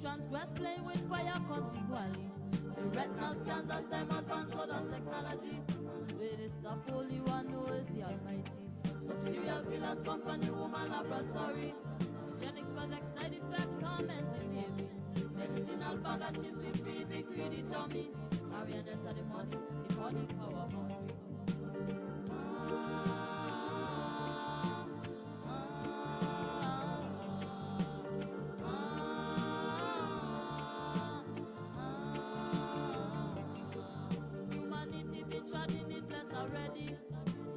transgress, playing with fire continually. The retinal scans as time advance, so does technology. Where they stop, only one knows the Almighty. Some serial killers come from the woman laboratory. Eugenics project side effect, torment the baby. Medicinal bag of chips we feed the greedy dummy. Marionette the money power hungry. Humanity been treading it less already.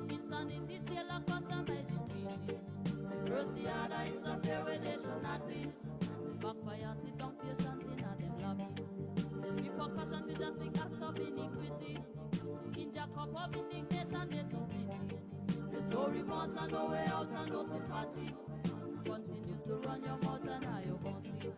Insanity tailor customizing species. First the other interfere where they should not be. Backfire sit down patience in a them lobby. There's repercussion for just the acts of iniquity. In Jacob of indignation there's no pity. There's no remorse and no way out and no sympathy. Continue to run your mouth and now you're gonna see.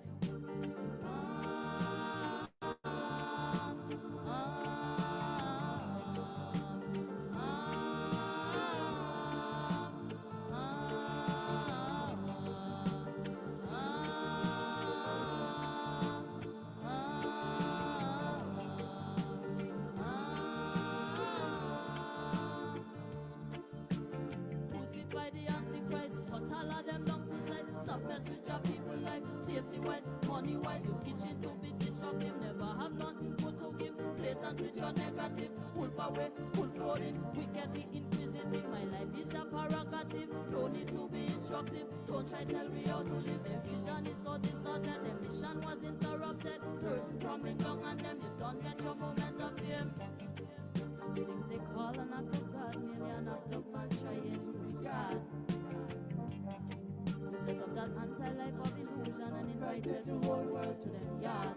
Money-wise, you itching to be destructive. Never have nothing good to give. Blatant with your negative. Pull away, pull floating. Wickedly inquisitive. My life is your prerogative. No need to be instructive. Don't try tell me how to live. Their vision is so distorted. Their mission was interrupted. Curtain coming down on them. You don't get your moment of fame. Things they call an act of God, merely an act of man trying to be God. Set up that anti-life of illusion and invited the whole world to them yard.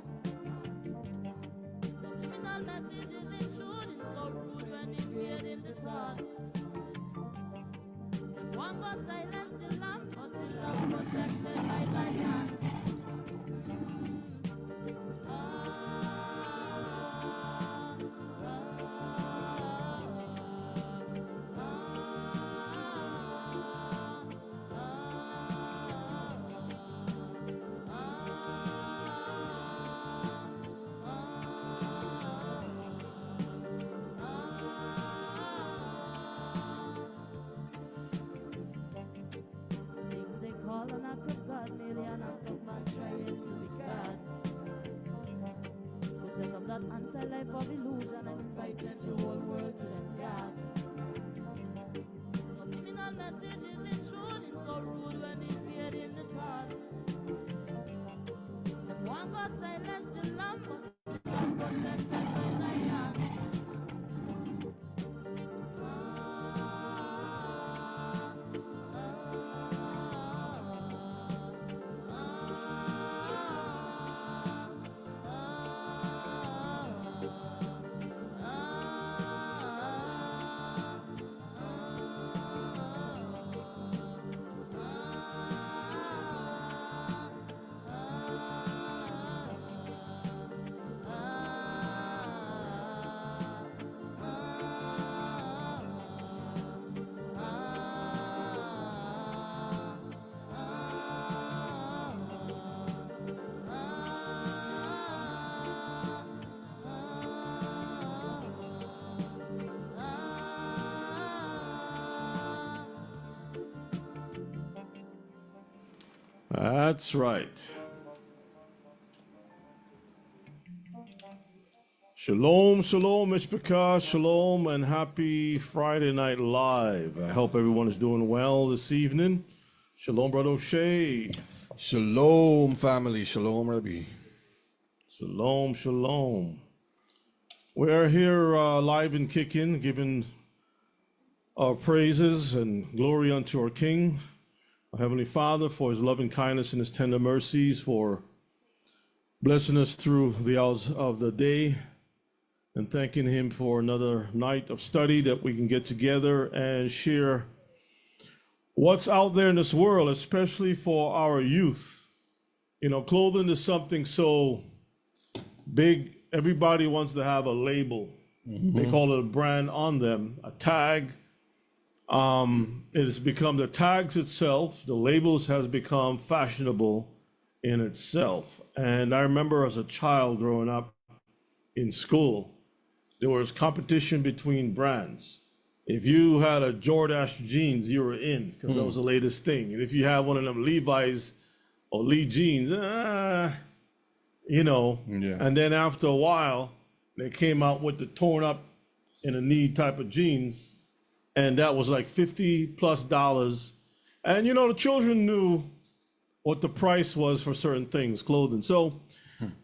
Subliminal messages intruding so rude when invading the thoughts. Them one go silence the lamp, but the lamp protected by thy hand. Anti-life of illusion and invited the whole world to them yard. Subliminal messages intruding so rude when invading the thoughts. Them one go silence the lamp, but the lamp protected by thy hand. That's right. Shalom, shalom, Mishpachah, shalom, and happy Friday Night Live. I hope everyone is doing well this evening. Shalom, Brother O'Shea. Shalom, family. Shalom, Rabbi. Shalom, shalom. We are here live and kicking, giving our praises and glory unto our King, our Heavenly Father, for his loving kindness and his tender mercies, for blessing us through the hours of the day, and thanking him for another night of study that we can get together and share what's out there in this world, especially for our youth. You know, clothing is something so big. Everybody wants to have a label. They call it a brand on them, a tag. It has become the tags itself, the labels has become fashionable in itself. And I remember as a child growing up in school, there was competition between brands. If you had a Jordache jeans, you were in because that was the latest thing. And if you had one of them Levi's or Lee jeans, you know. Yeah. And then after a while, they came out with the torn up in a knee type of jeans, and that was like $50+ And you know, the children knew what the price was for certain things, clothing. So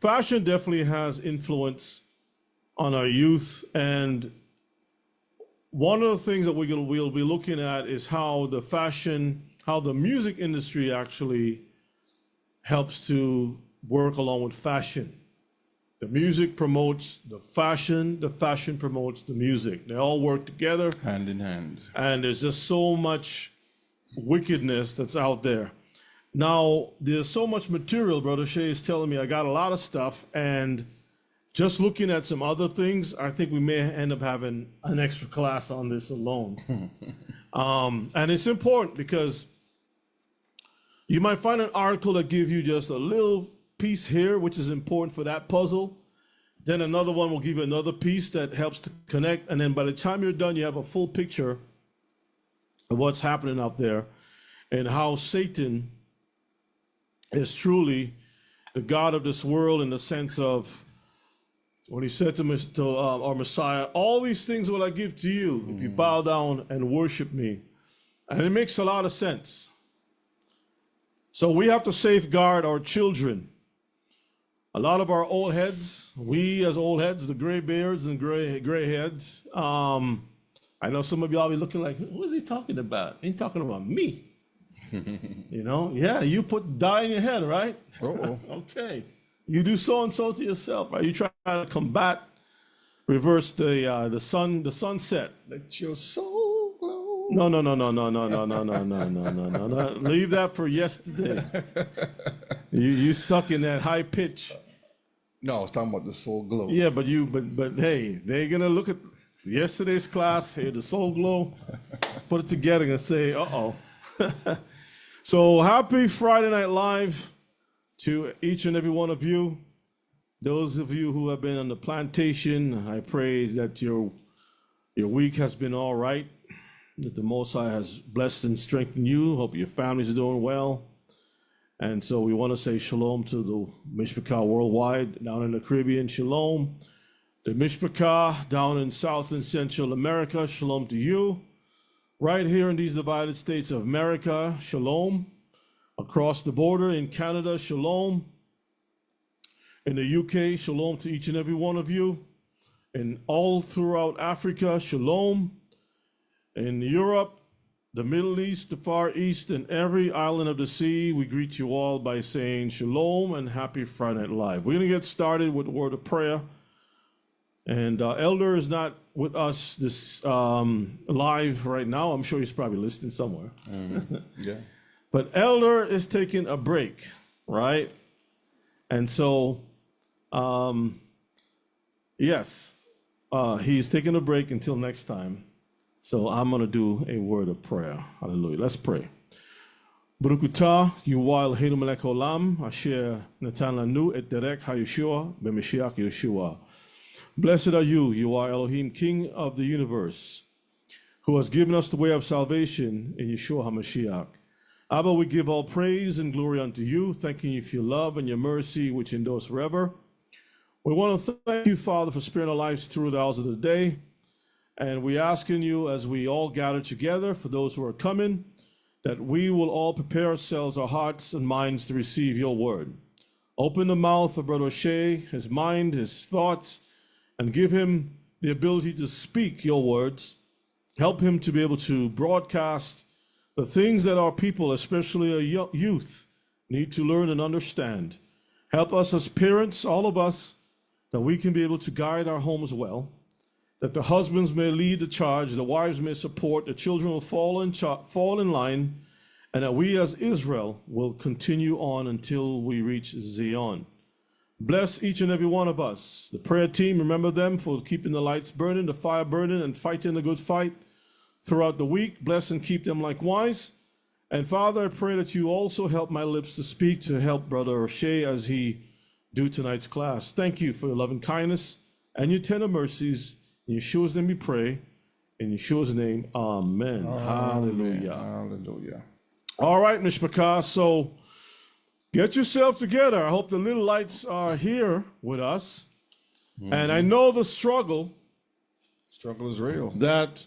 fashion definitely has influence on our youth. And one of the things that we'll be looking at is how the music industry actually helps to work along with fashion. The music promotes the fashion promotes the music. They all work together. Hand in hand. And there's just so much wickedness that's out there. Now, there's so much material, Brother Shea is telling me. I got a lot of stuff, and just looking at some other things, I think we may end up having an extra class on this alone. And it's important because you might find an article that gives you just a little piece here, which is important for that puzzle. Then another one will give you another piece that helps to connect. And then by the time you're done, you have a full picture of what's happening out there and how Satan is truly the God of this world, in the sense of when he said to our Messiah, all these things will I give to you if you bow down and worship me. And it makes a lot of sense. So we have to safeguard our children. A lot of our old heads, we as old heads, the gray beards and gray heads, I know some of y'all be looking like, what is he talking about? He ain't talking about me. You know, yeah, you put dye in your head, right? Okay. You do so and so to yourself, right? You try to combat, reverse the sunset. Let your soul glow. No. Leave that for yesterday. You stuck in that high pitch. No, I was talking about the soul glow. Yeah, but hey, they're gonna look at yesterday's class, hear the soul glow, put it together and say, uh-oh. So happy Friday Night Live to each and every one of you. Those of you who have been on the plantation, I pray that your week has been all right, that the Most High has blessed and strengthened you. Hope your families are doing well. And so we want to say shalom to the Mishpachah worldwide down in the Caribbean, shalom. The Mishpachah down in South and Central America, shalom to you. Right here in these divided states of America, shalom. Across the border in Canada, shalom. In the UK, shalom to each and every one of you. And all throughout Africa, shalom. In Europe, the Middle East, the Far East, and every island of the sea, we greet you all by saying shalom and happy Friday Night Live. We're going to get started with a word of prayer. And Elder is not with us this live right now. I'm sure he's probably listening somewhere. Yeah. But Elder is taking a break, right? And so, yes, he's taking a break until next time. So I'm going to do a word of prayer. Hallelujah. Let's pray. Baruch atah Yuwa Eloheinu melech haolam asher natan lanu et derech haYeshua b'Mashiach Yeshua. Blessed are you, you are Elohim, King of the universe, who has given us the way of salvation in Yeshua HaMashiach. Abba, we give all praise and glory unto you, thanking you for your love and your mercy, which endures forever. We want to thank you, Father, for sparing our lives through the hours of the day. And we ask in you, as we all gather together, for those who are coming, that we will all prepare ourselves, our hearts and minds to receive your word. Open the mouth of Brother Shea, his mind, his thoughts, and give him the ability to speak your words. Help him to be able to broadcast the things that our people, especially our youth, need to learn and understand. Help us as parents, all of us, that we can be able to guide our homes well, that the husbands may lead the charge, the wives may support, the children will fall in line, and that we as Israel will continue on until we reach Zion. Bless each and every one of us. The prayer team, remember them for keeping the lights burning, the fire burning, and fighting the good fight throughout the week. Bless and keep them likewise. And Father, I pray that you also help my lips to speak to help Brother O'Shea as he do tonight's class. Thank you for your loving kindness and your tender mercies. In Yeshua's name we pray. In Yeshua's name, amen. Hallelujah. Hallelujah. All right, Mishpachah, so get yourself together. I hope the little lights are here with us. And I know the struggle Struggle is real. that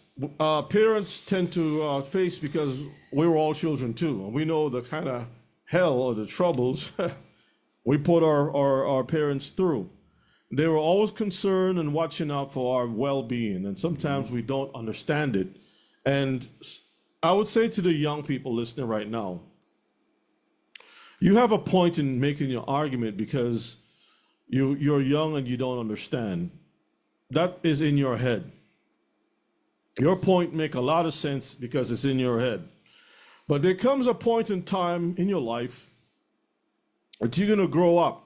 parents tend to face because we were all children too. And we know the kind of hell or the troubles we put our parents through. They were always concerned and watching out for our well-being, and sometimes we don't understand it. And I would say to the young people listening right now, you have a point in making your argument because you're young and you don't understand. That is in your head. Your point make a lot of sense because it's in your head. But there comes a point in time in your life that you're going to grow up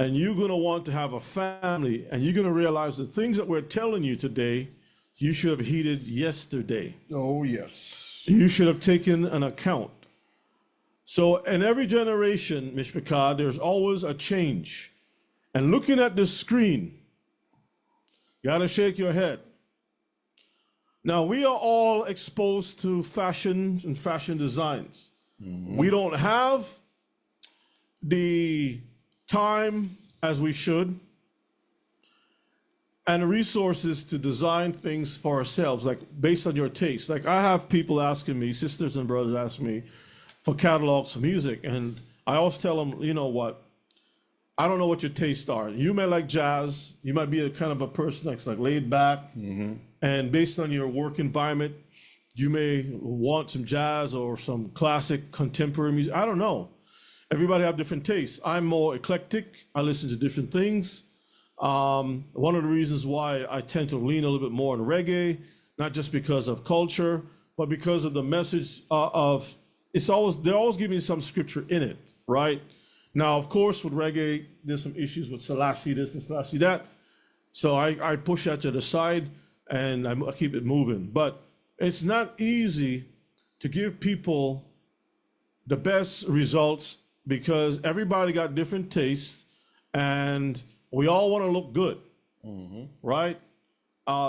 and you're going to want to have a family, and you're going to realize the things that we're telling you today, you should have heeded yesterday. Oh, yes. You should have taken an account. So in every generation, Mishpachah, there's always a change. And looking at this screen, you got to shake your head. Now, we are all exposed to fashion and fashion designs. We don't have the time as we should and resources to design things for ourselves, like based on your taste. Like I have people asking me, sisters and brothers ask me for catalogs of music, and I always tell them, you know what, I don't know what your tastes are. You may like jazz, you might be a kind of a person that's like laid back, and based on your work environment, you may want some jazz or some classic contemporary music. I don't know. Everybody have different tastes. I'm more eclectic. I listen to different things. One of the reasons why I tend to lean a little bit more on reggae, not just because of culture, but because of the message of they're always giving some scripture in it, right? Now, of course, with reggae, there's some issues with Selassie this and Selassie that. So I push that to the side and I keep it moving. But it's not easy to give people the best results because everybody got different tastes and we all want to look good, right?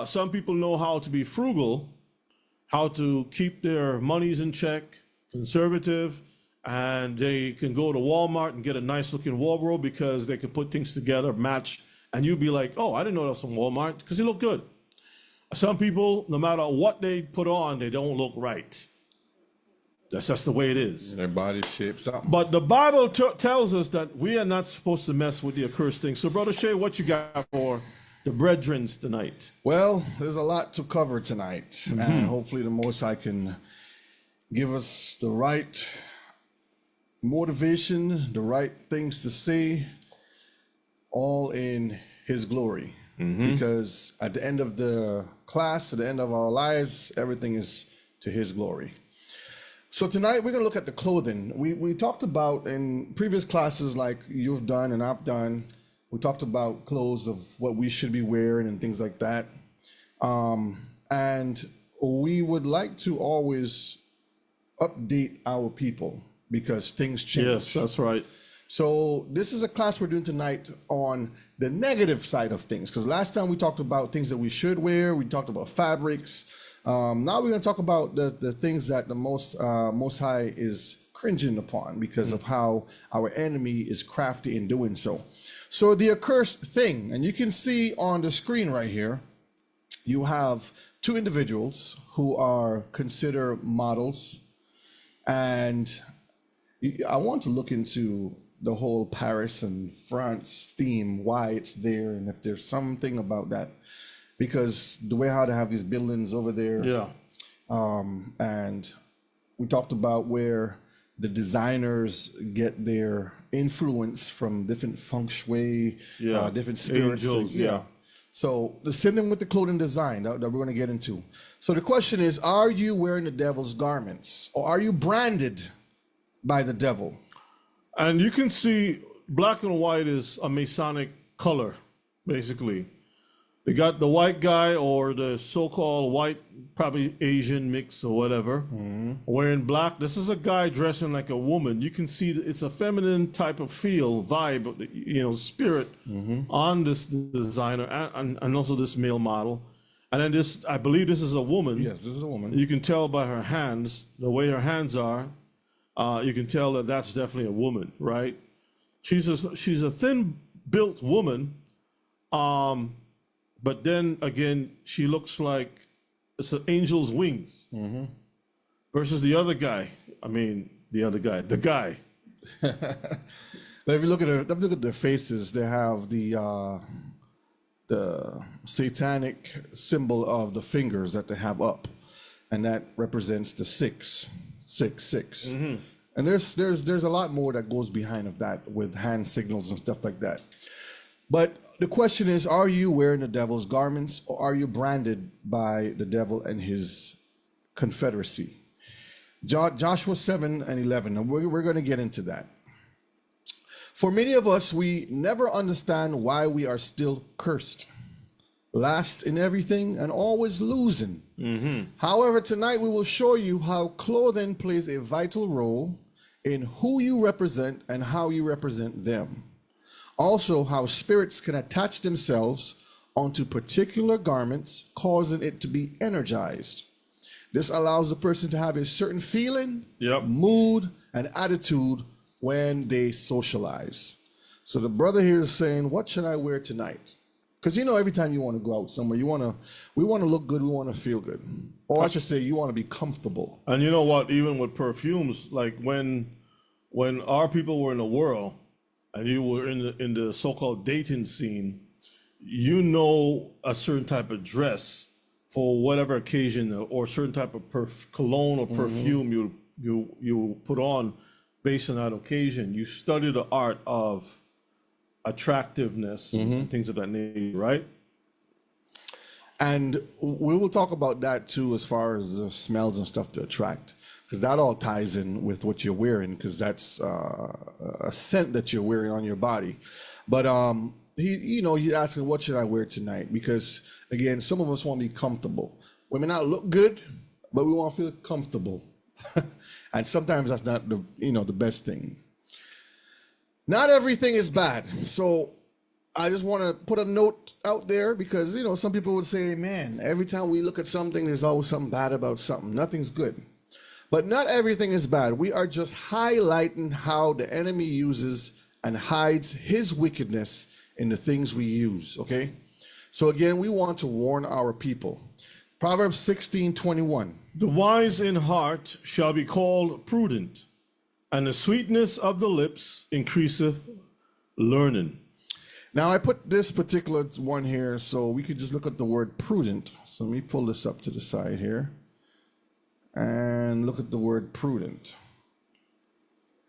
Some people know how to be frugal, how to keep their monies in check, conservative, and they can go to Walmart and get a nice looking wardrobe because they can put things together, match, and you'll be like, oh, I didn't know that was from Walmart because they look good. Some people, no matter what they put on, they don't look right. That's just the way it is. Their body shapes up. But the Bible tells us that we are not supposed to mess with the accursed thing. So, Brother Shay, what you got for the brethrens tonight? Well, there's a lot to cover tonight, and hopefully the Most High can give us the right motivation, the right things to say, all in His glory. Because at the end of the class, at the end of our lives, everything is to His glory. So tonight we're going to look at the clothing. We talked about in previous classes, like you've done and I've done, we talked about clothes of what we should be wearing and things like that. And we would like to always update our people because things change. Yes, that's right. So this is a class we're doing tonight on the negative side of things, because last time we talked about things that we should wear. We talked about fabrics. Now we're going to talk about the things that the Most High is cringing upon because of how our enemy is crafty in doing so. So the accursed thing, and you can see on the screen right here, you have two individuals who are considered models, and I want to look into the whole Paris and France theme, why it's there, and if there's something about that. Because the way how they have these buildings over there. Yeah. And we talked about where the designers get their influence from different feng shui, different spirits. Angels, yeah. So the same thing with the clothing design that we're going to get into. So the question is, are you wearing the devil's garments, or are you branded by the devil? And you can see black and white is a Masonic color, basically. They got the white guy or the so-called white probably Asian mix or whatever, wearing black. This is a guy dressing like a woman. You can see that it's a feminine type of feel, vibe, you know, spirit on this designer and also this male model. And then this, I believe this is a woman. Yes, this is a woman. You can tell by her hands, the way her hands are, you can tell that that's definitely a woman, right? She's a thin-built woman, but then again, she looks like it's an angel's wings versus the other guy. I mean, the guy. But if you look at their faces, they have the satanic symbol of the fingers that they have up, and that represents the 666. And there's a lot more that goes behind of that with hand signals and stuff like that. But the question is, are you wearing the devil's garments, or are you branded by the devil and his confederacy? Joshua 7 and 11, and we're going to get into that. For many of us, we never understand why we are still cursed, last in everything, and always losing. However, tonight we will show you how clothing plays a vital role in who you represent and how you represent them. Also, how spirits can attach themselves onto particular garments, causing it to be energized. This allows the person to have a certain feeling, mood, and attitude when they socialize. So the brother here is saying, what should I wear tonight? Because you know, every time you want to go out somewhere, we want to look good, we want to feel good. Or I should say, you want to be comfortable. And you know what, even with perfumes, like when our people were in the world, and you were in the so-called dating scene, you know a certain type of dress for whatever occasion, or certain type of cologne or perfume you put on based on that occasion. You study the art of attractiveness and things of that nature, right? And we will talk about that too, as far as the smells and stuff to attract, because that all ties in with what you're wearing, because that's a scent that you're wearing on your body. But he's asking, what should I wear tonight? Because again, some of us want to be comfortable. We may not look good, but we want to feel comfortable. And sometimes that's not the best thing. Not everything is bad. So I just want to put a note out there, because some people would say, man, every time we look at something, there's always something bad about something. Nothing's good. But not everything is bad. We are just highlighting how the enemy uses and hides his wickedness in the things we use, okay? So again, we want to warn our people. Proverbs 16:21. The wise in heart shall be called prudent, and the sweetness of the lips increaseth learning. Now I put this particular one here so we could just look at the word prudent. So let me pull this up to the side here and look at the word prudent.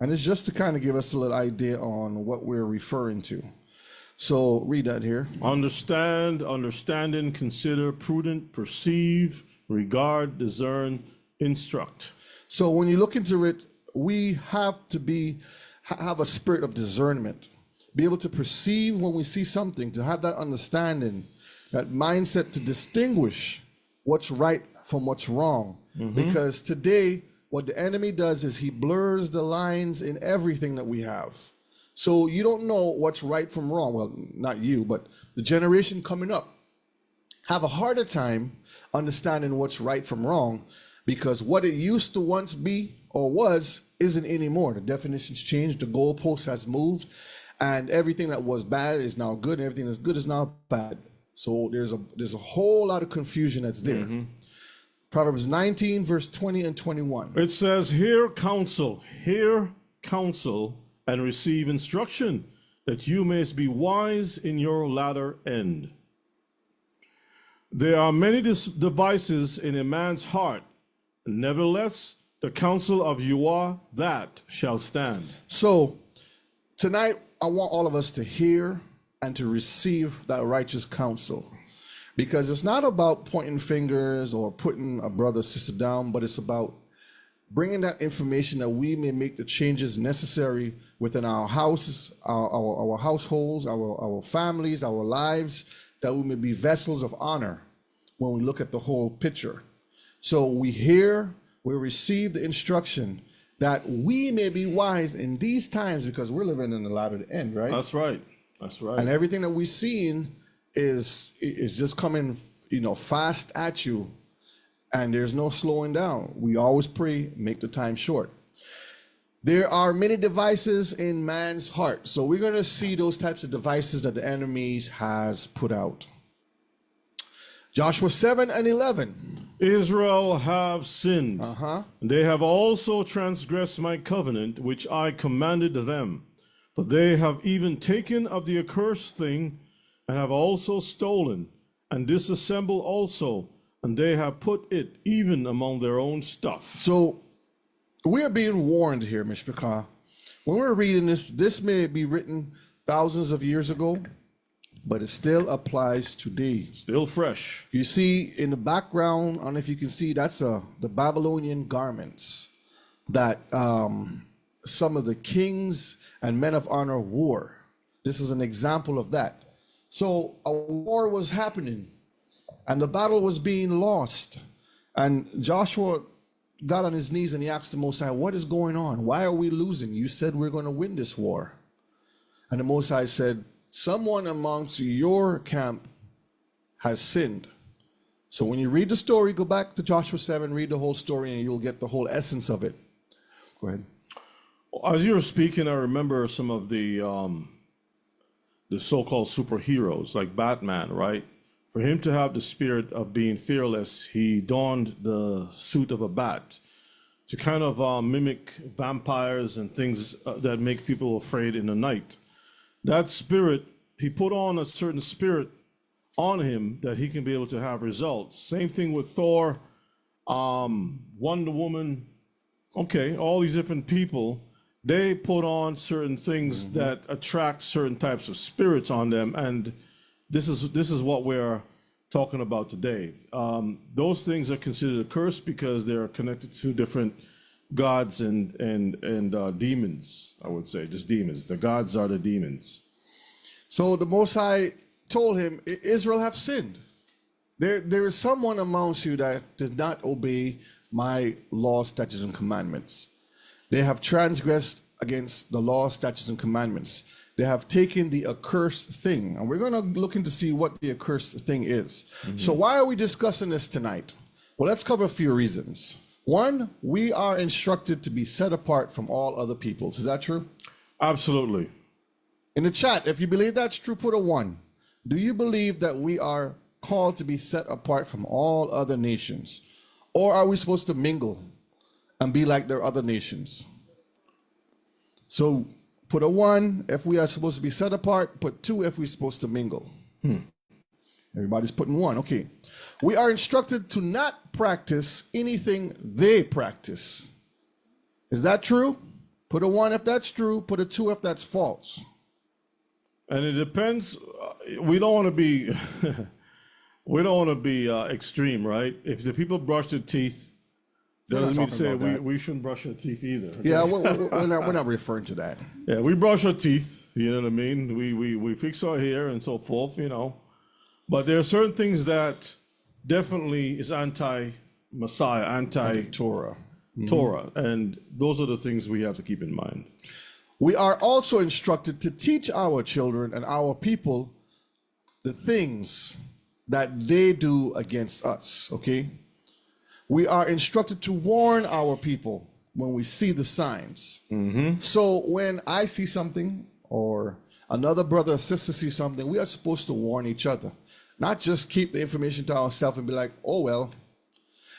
And it's just to kind of give us a little idea on what we're referring to. So read that here. Understanding, consider, prudent, perceive, regard, discern, instruct. So when you look into it, we have to have a spirit of discernment, be able to perceive when we see something, to have that understanding, that mindset to distinguish what's right from what's wrong. Because today, what the enemy does is he blurs the lines in everything that we have. So you don't know what's right from wrong. Well, not you, but the generation coming up have a harder time understanding what's right from wrong, because what it used to once be or was isn't anymore. The definition's changed, the goalpost has moved, and everything that was bad is now good, and everything that's good is now bad. So there's a whole lot of confusion that's there. Proverbs 19, verse 20 and 21. It says, hear counsel, and receive instruction, that you may be wise in your latter end. There are many devices in a man's heart, nevertheless, the counsel of Yahweh that shall stand. So tonight, I want all of us to hear and to receive that righteous counsel, because it's not about pointing fingers or putting a brother or sister down, but it's about bringing that information that we may make the changes necessary within our houses, our households, our families, our lives, that we may be vessels of honor when we look at the whole picture. So we hear, we receive the instruction that we may be wise in these times, because we're living in the latter end, right? That's right. That's right. And everything that we're seeing is just coming, fast at you, and there's no slowing down. We always pray, make the time short. There are many devices in man's heart. So we're going to see those types of devices that the enemies has put out. Joshua 7:11. Israel have sinned. They have also transgressed my covenant, which I commanded them. For they have even taken of the accursed thing, and have also stolen, and disassembled also, and they have put it even among their own stuff. So we're being warned here, Mishpachah. When we're reading this, this may be written thousands of years ago, but it still applies today. Still fresh. You see in the background, I don't know if you can see, that's the Babylonian garments that some of the kings and men of honor wore. This is an example of that. So a war was happening, and the battle was being lost. And Joshua got on his knees and he asked the Most High, what is going on? Why are we losing? You said we're going to win this war. And the Most High said, someone amongst your camp has sinned. So when you read the story, go back to Joshua 7, read the whole story, and you'll get the whole essence of it. Go ahead. As you were speaking, I remember some of the so-called superheroes like Batman, right? For him to have the spirit of being fearless, he donned the suit of a bat to kind of mimic vampires and things that make people afraid in the night. That spirit, he put on a certain spirit on him that he can be able to have results. Same thing with Thor, Wonder Woman, okay, all these different people, they put on certain things that attract certain types of spirits on them, and this is what we're talking about today. Those things are considered accursed because they're connected to different gods and demons, I would say, just demons. The gods are the demons. So the Most High told him, Israel have sinned. There is someone amongst you that did not obey my law, statutes, and commandments. They have transgressed against the law, statutes, and commandments. They have taken the accursed thing. And we're going to look into see what the accursed thing is. So why are we discussing this tonight? Well, let's cover a few reasons. One, we are instructed to be set apart from all other peoples. Is that true? Absolutely. In the chat, if you believe that's true, put a 1. Do you believe that we are called to be set apart from all other nations? Or are we supposed to mingle and be like their other nations? So put a 1 if we are supposed to be set apart, put 2 if we're supposed to mingle. Everybody's putting 1. Okay. We are instructed to not practice anything they practice. Is that true? Put a 1 if that's true, put a 2 if that's false. And it depends. We don't want to be we don't want to be extreme, right? If the people brush their teeth, doesn't mean to say we shouldn't brush our teeth either. Okay? Yeah, we're not referring to that. Yeah, we brush our teeth, you know what I mean? We fix our hair and so forth, you know. But there are certain things that definitely is anti-Messiah, anti-Torah. And those are the things we have to keep in mind. We are also instructed to teach our children and our people the things that they do against us, okay? We are instructed to warn our people when we see the signs. So when I see something or another brother or sister sees something, we are supposed to warn each other. Not just keep the information to ourselves and be like, oh, well,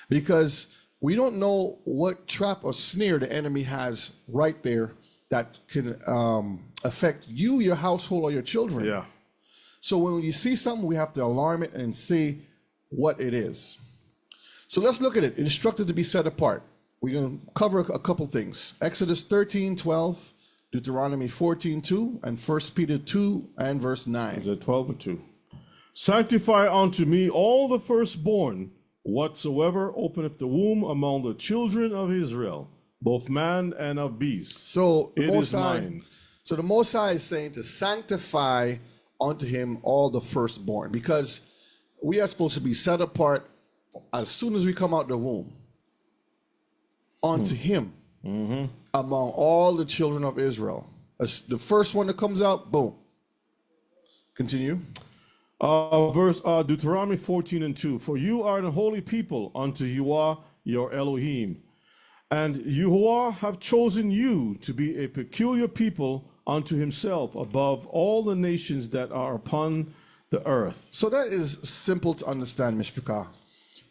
because we don't know what trap or snare the enemy has right there that can affect you, your household, or your children. Yeah. So when you see something, we have to alarm it and see what it is. So let's look at it. Instructed to be set apart. We're going to cover a couple things. Exodus 13:12, Deuteronomy 14:2, and 1 Peter 2 and verse 9. Is it 12 or 2? Sanctify unto me all the firstborn, whatsoever openeth the womb among the children of Israel, both man and of beast. So it is mine. So the Most High is saying to sanctify unto him all the firstborn, because we are supposed to be set apart as soon as we come out the womb, unto him among all the children of Israel. As the first one that comes out, boom. Continue. Deuteronomy 14:2. For you are the holy people unto Yahuwah your Elohim. And Yahuwah have chosen you to be a peculiar people unto himself above all the nations that are upon the earth. So that is simple to understand, Mishpika.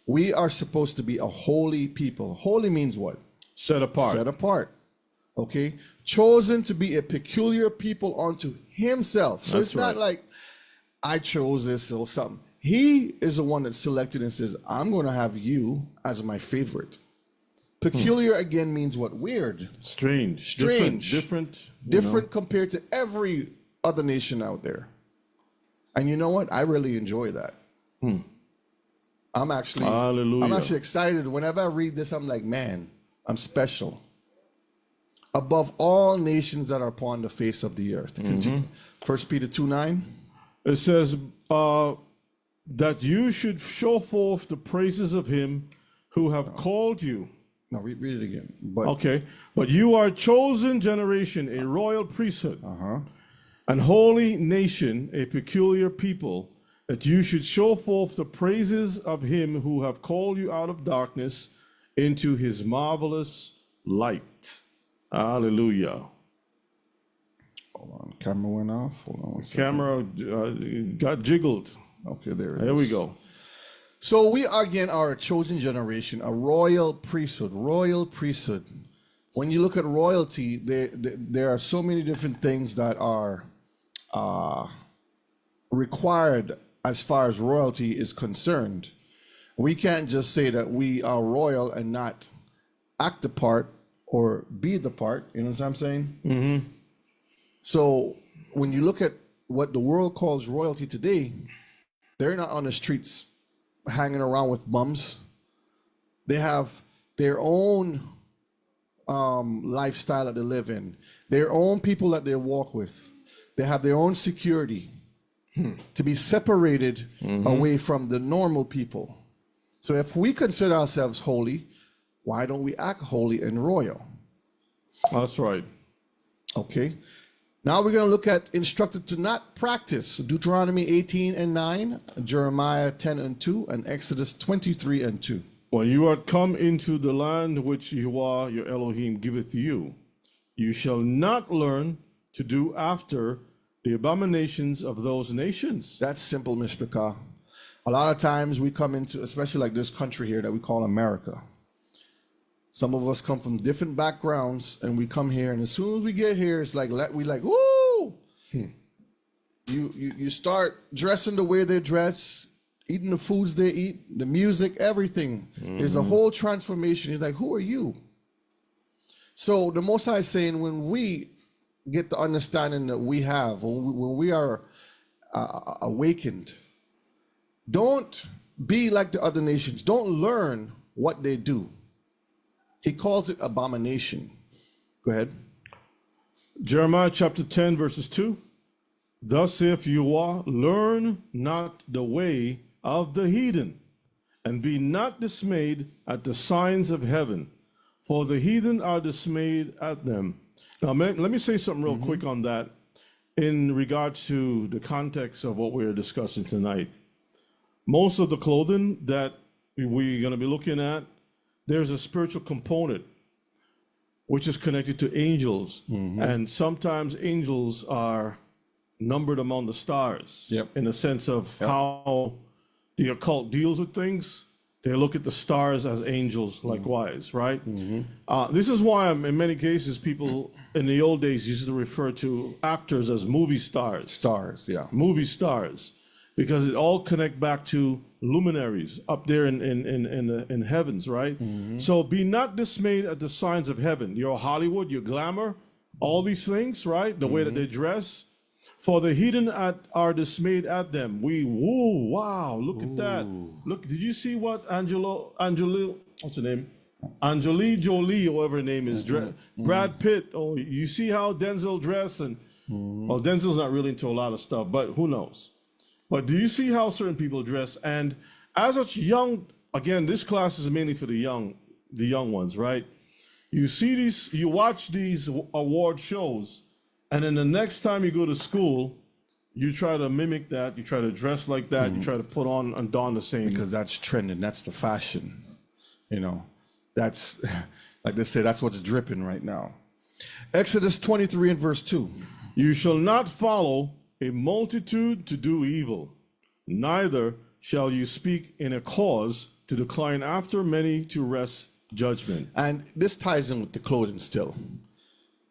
We are supposed to be a holy people. Holy means what? Set apart. Set apart. Okay? Chosen to be a peculiar people unto himself. So That's it's not right. like I chose this or something. He is the one that selected and says, I'm going to have you as my favorite. Peculiar again means what? Weird. Strange. Strange. Different. Different compared to every other nation out there. And you know what? I really enjoy that. I'm actually excited. Whenever I read this, I'm like, man, I'm special. Above all nations that are upon the face of the earth. Continue. 1 Peter 2:9. It says that you should show forth the praises of him who have called you. No, read it again. But Okay. But you are a chosen generation, a royal priesthood, and holy nation, a peculiar people, that you should show forth the praises of him who have called you out of darkness into his marvelous light. Hallelujah. hold on, camera went off. Hold on one second. Camera got jiggled. Okay, there it is. There we go. So we again are a chosen generation, a royal priesthood. Royal priesthood. When you look at royalty, there are so many different things that are required as far as royalty is concerned. We can't just say that we are royal and not act the part or be the part. You know what I'm saying? Mm-hmm. So when you look at what the world calls royalty today, they're not on the streets hanging around with bums. They have their own lifestyle that they live in, their own people that they walk with. They have their own security to be separated away from the normal people. So if we consider ourselves holy, why don't we act holy and royal? That's right. Okay. Now we're going to look at instructed to not practice. Deuteronomy 18:9, Jeremiah 10:2, and Exodus 23:2. When you are come into the land which Yahuwah your Elohim giveth you, you shall not learn to do after the abominations of those nations. That's simple, Mishpachah. A lot of times we come into, especially like this country here that we call America. Some of us come from different backgrounds, and we come here, and as soon as we get here, it's like we like, woo! You start dressing the way they dress, eating the foods they eat, the music, everything. There's a whole transformation. He's like, who are you? So the Most High is saying, when we get the understanding that we have, when we are awakened, don't be like the other nations. Don't learn what they do. He calls it abomination. Go ahead. Jeremiah chapter 10, verses 2. Thus saith Yahuwah, learn not the way of the heathen, and be not dismayed at the signs of heaven, for the heathen are dismayed at them. Now, let me say something real quick on that in regards to the context of what we're discussing tonight. Most of the clothing that we're going to be looking at, there's a spiritual component which is connected to angels. And sometimes angels are numbered among the stars in the sense of how the occult deals with things. They look at the stars as angels likewise, right? This is why in many cases people in the old days used to refer to actors as movie stars. Stars, yeah. Movie stars, because it all connect back to luminaries up there in heavens, right? So be not dismayed at the signs of heaven. Your Hollywood, your glamour, all these things, right? The way that they dress. For the heathen are dismayed at them. Wow, look at that. Look, did you see what what's her name? Angelina Jolie, or whatever her name is, Brad Pitt. Oh, you see how Denzel dressed? And well, Denzel's not really into a lot of stuff, but who knows? But do you see how certain people dress? And as a young again, this class is mainly for the young ones, right? You see these, you watch these award shows, and then the next time you go to school, you try to mimic that, you try to dress like that, you try to put on and don the same. Because that's trending, that's the fashion. You know, that's, like they say, that's what's dripping right now. Exodus 23 and verse 2. You shall not follow a multitude to do evil, neither shall you speak in a cause to decline after many to wrest judgment. And this ties in with the clothing still,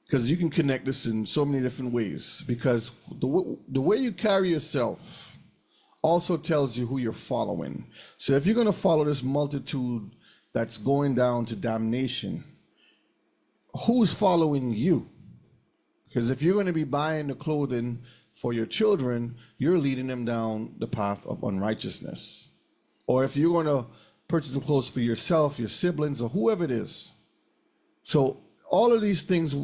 because you can connect this in so many different ways, because the way you carry yourself also tells you who you're following. So if you're going to follow this multitude that's going down to damnation, who's following you? Because if you're going to be buying the clothing for your children, you're leading them down the path of unrighteousness. Or if you're going to purchase the clothes for yourself, your siblings, or whoever it is. So all of these things,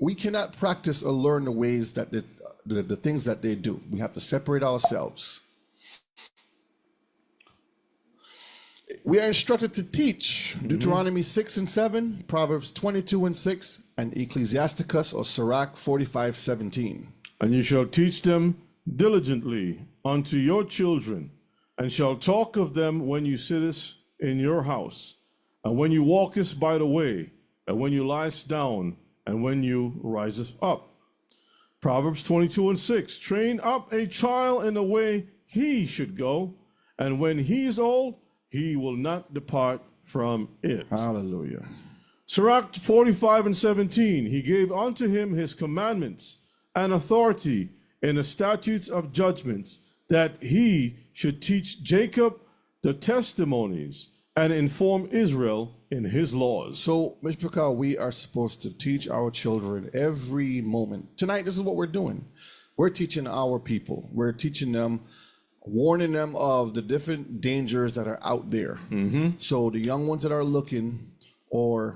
we cannot practice or learn the ways that the things that they do. We have to separate ourselves. We are instructed to teach Deuteronomy 6 and 7, Proverbs 22 and 6, and Ecclesiasticus or Sirach 45:17. And you shall teach them diligently unto your children, and shall talk of them when you sittest in your house, and when you walkest by the way, and when you liest down, and when you risest up. Proverbs 22 and 6, train up a child in the way he should go, and when he is old, he will not depart from it. Hallelujah. Sirach 45 and 17, he gave unto him his commandments and authority in the statutes of judgments, that he should teach Jacob the testimonies and inform Israel in his laws. So, Mishpachah, we are supposed to teach our children every moment. Tonight, this is what we're doing. We're teaching our people. We're teaching them, warning them of the different dangers that are out there. So the young ones that are looking, or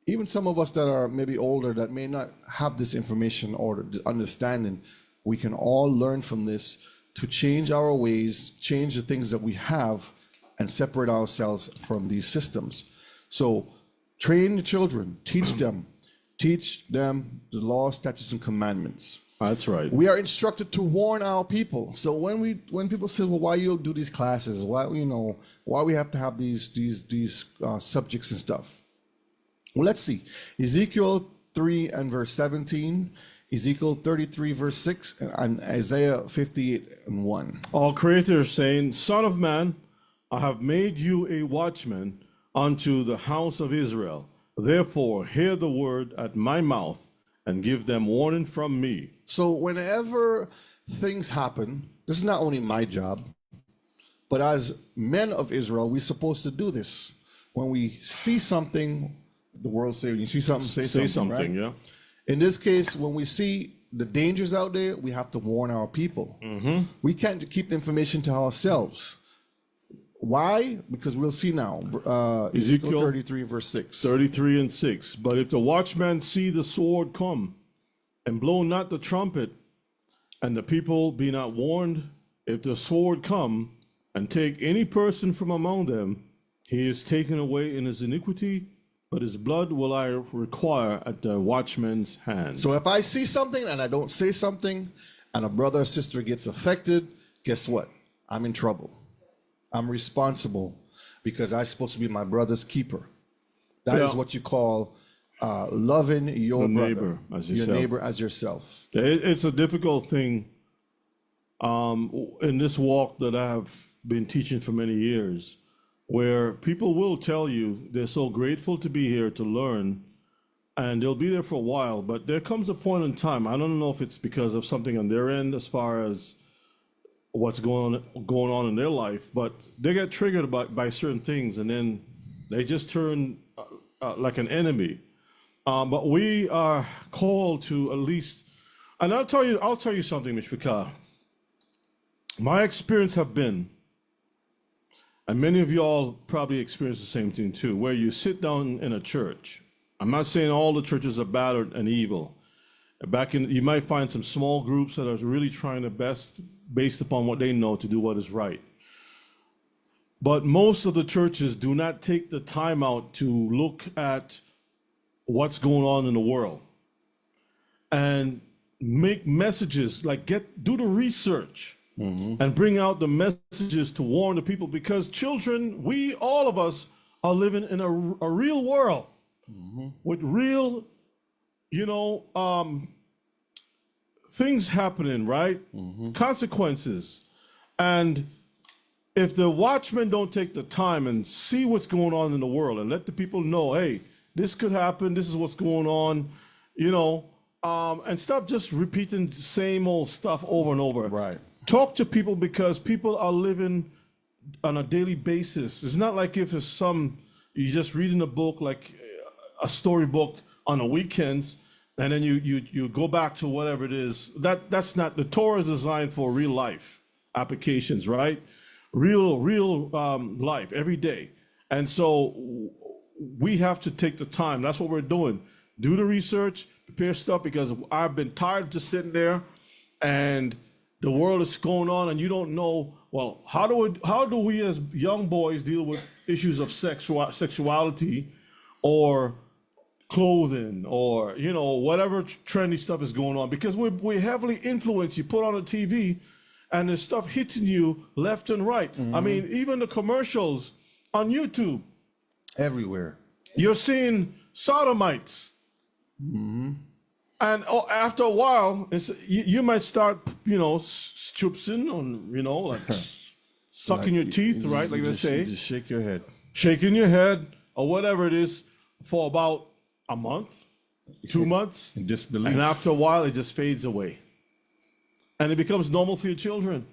even some of us that are maybe older that may not have this information or understanding, we can all learn from this to change our ways, change the things that we have, and separate ourselves from these systems. So train the children, teach them the law, statutes, and commandments. That's right. We are instructed to warn our people. So when people say, well, why you do these classes? Why we have to have these subjects and stuff? Well, let's see. Ezekiel 3 and verse 17, Ezekiel 33 verse 6, and Isaiah 58 and 1. Our Creator is saying, Son of man, I have made you a watchman unto the house of Israel. Therefore, hear the word at my mouth and give them warning from me. So whenever things happen, this is not only my job, but as men of Israel, we're supposed to do this. When we see something, the world say, when you see something, say something, right? Yeah. In this case, when we see the dangers out there, we have to warn our people. We can't keep the information to ourselves. Why? Because we'll see now. Ezekiel 33 verse 6. 33 and 6. But if the watchman see the sword come, and blow not the trumpet, and the people be not warned, if the sword come, and take any person from among them, he is taken away in his iniquity, but his blood will I require at the watchman's hand. So if I see something and I don't say something, and a brother or sister gets affected, guess what? I'm in trouble. I'm responsible, because I'm supposed to be my brother's keeper. That is what you call loving your neighbor as yourself. Your neighbor as yourself. It's a difficult thing in this walk that I've been teaching for many years, where people will tell you they're so grateful to be here to learn, and they'll be there for a while, but there comes a point in time, I don't know if it's because of something on their end as far as what's going on in their life, but they get triggered by certain things, and then they just turn like an enemy. But we are called to at least, and I'll tell you something, Mishpachah. My experience have been, and many of y'all probably experience the same thing too, where you sit down in a church. I'm not saying all the churches are bad and evil. You might find some small groups that are really trying their best based upon what they know to do what is right. But most of the churches do not take the time out to look at what's going on in the world and make messages, like do the research and bring out the messages to warn the people, because children, all of us are living in a real world with real, things happening, right? Consequences. And if the watchmen don't take the time and see what's going on in the world and let the people know, hey, this could happen, this is what's going on, and stop just repeating the same old stuff over and over. Right. Talk to people, because people are living on a daily basis. It's not like if it's you're just reading a book, like a storybook on the weekends, and then you go back to whatever it is. That's not, the Torah is designed for real life applications, right? Real life every day. And so we have to take the time. That's what we're doing. Do the research, prepare stuff, because I've been tired of just sitting there and the world is going on and you don't know, well, how do we as young boys deal with issues of sexuality or clothing or, whatever trendy stuff is going on? Because we're heavily influenced. You put on a TV and there's stuff hitting you left and right. I mean, even the commercials on YouTube. Everywhere. You're seeing sodomites. And after a while, you might start, stooping on, like sucking your teeth, right? Like they say. Just shake your head. Shaking your head or whatever it is for about a month, 2 months. In disbelief. And after a while, it just fades away. And it becomes normal for your children.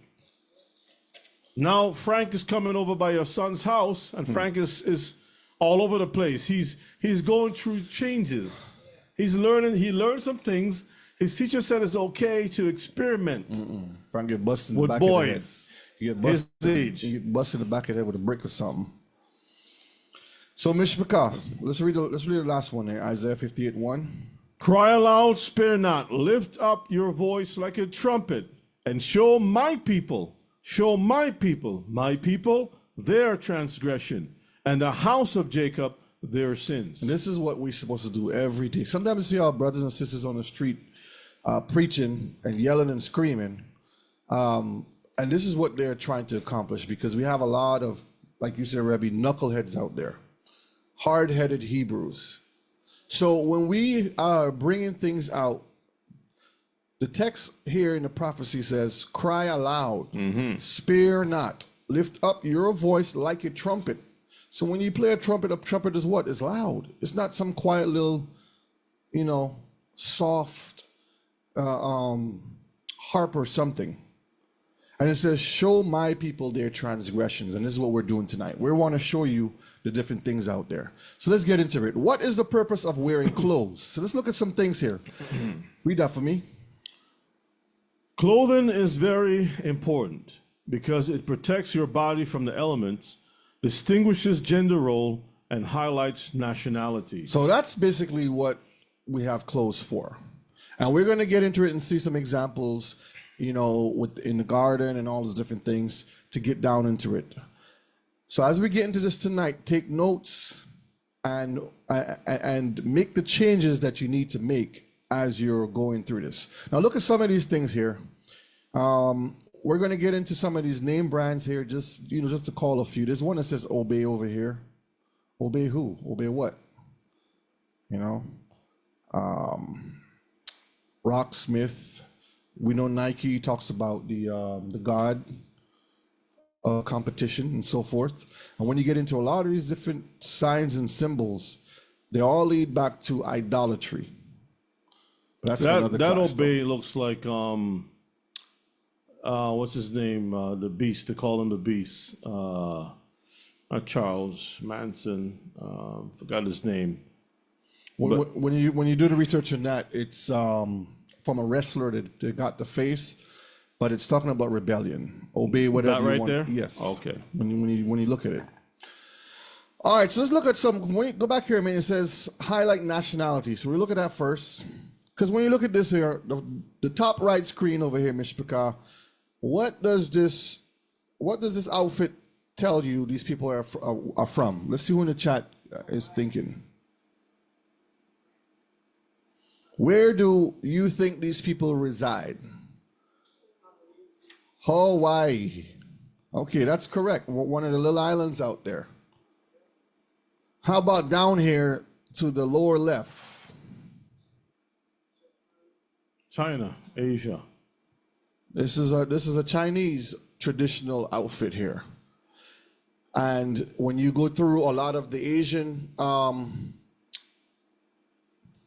Now, Frank is coming over by your son's house, and Frank is all over the place. He's going through changes. He learned some things. His teacher said it's okay to experiment Frank get busted in the with back boys of the head. You get busted, his age. You get busted in the back of the head with a brick or something. So, Mishpachah, let's read the last one there, Isaiah 58:1. Cry aloud, spare not, lift up your voice like a trumpet, and show my people, my people, their transgression, and the house of Jacob their sins. And this is what we're supposed to do every day. Sometimes we see our brothers and sisters on the street preaching and yelling and screaming. And this is what they're trying to accomplish, because we have a lot of, like you said, Rebbe, knuckleheads out there, hard-headed Hebrews. So when we are bringing things out, the text here in the prophecy says, cry aloud, spare not, lift up your voice like a trumpet. So when you play a trumpet is what? It's loud. It's not some quiet little, soft harp or something. And it says, show my people their transgressions. And this is what we're doing tonight. We want to show you the different things out there. So let's get into it. What is the purpose of wearing clothes? So let's look at some things here. Read that for me. Clothing is very important because it protects your body from the elements, distinguishes gender role, and highlights nationality. So that's basically what we have clothes for. And we're going to get into it and see some examples, in the garden and all those different things to get down into it. So as we get into this tonight, take notes and make the changes that you need to make as you're going through this. Now look at some of these things here. We're going to get into some of these name brands here, just to call a few. There's one that says Obey over here. Obey who? Obey what? Rocksmith. We know Nike talks about the God competition and so forth. And when you get into a lot of these different signs and symbols, they all lead back to idolatry. But that's another that class, Obey though. looks like what's his name? The Beast. They call him the Beast. Not Charles Manson. Forgot his name. When you do the research on that, it's from a wrestler that they got the face, but it's talking about rebellion. Obey whatever That you right want. there? Yes. Okay. When you look at it. All right, so let's look at some. When you go back here a minute, it says highlight nationality. So we look at that first, because when you look at this here, the top right screen over here, Mishpachah, what does this outfit tell you these people are from? Let's see who in the chat is thinking. Where do you think these people reside? Hawaii. Okay, that's correct. One of the little islands out there. How about down here to the lower left? China, Asia. This is a Chinese traditional outfit here. And when you go through a lot of the Asian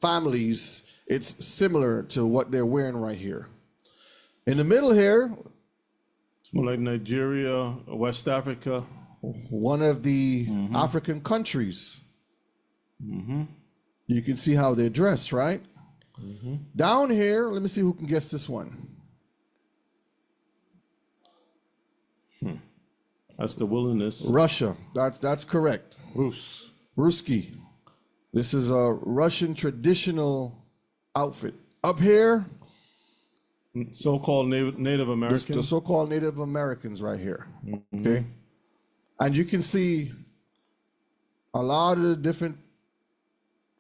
families, it's similar to what they're wearing right here. In the middle here, It's more like Nigeria, West Africa. one of the African countries. You can see how they're dressed, right? Down here, let me see who can guess this one. That's the wilderness. Russia. That's correct. Rus. Ruski. This is a Russian traditional outfit. Up here, So-called Native the Americans. so-called Native Americans right here. Okay. And you can see a lot of the different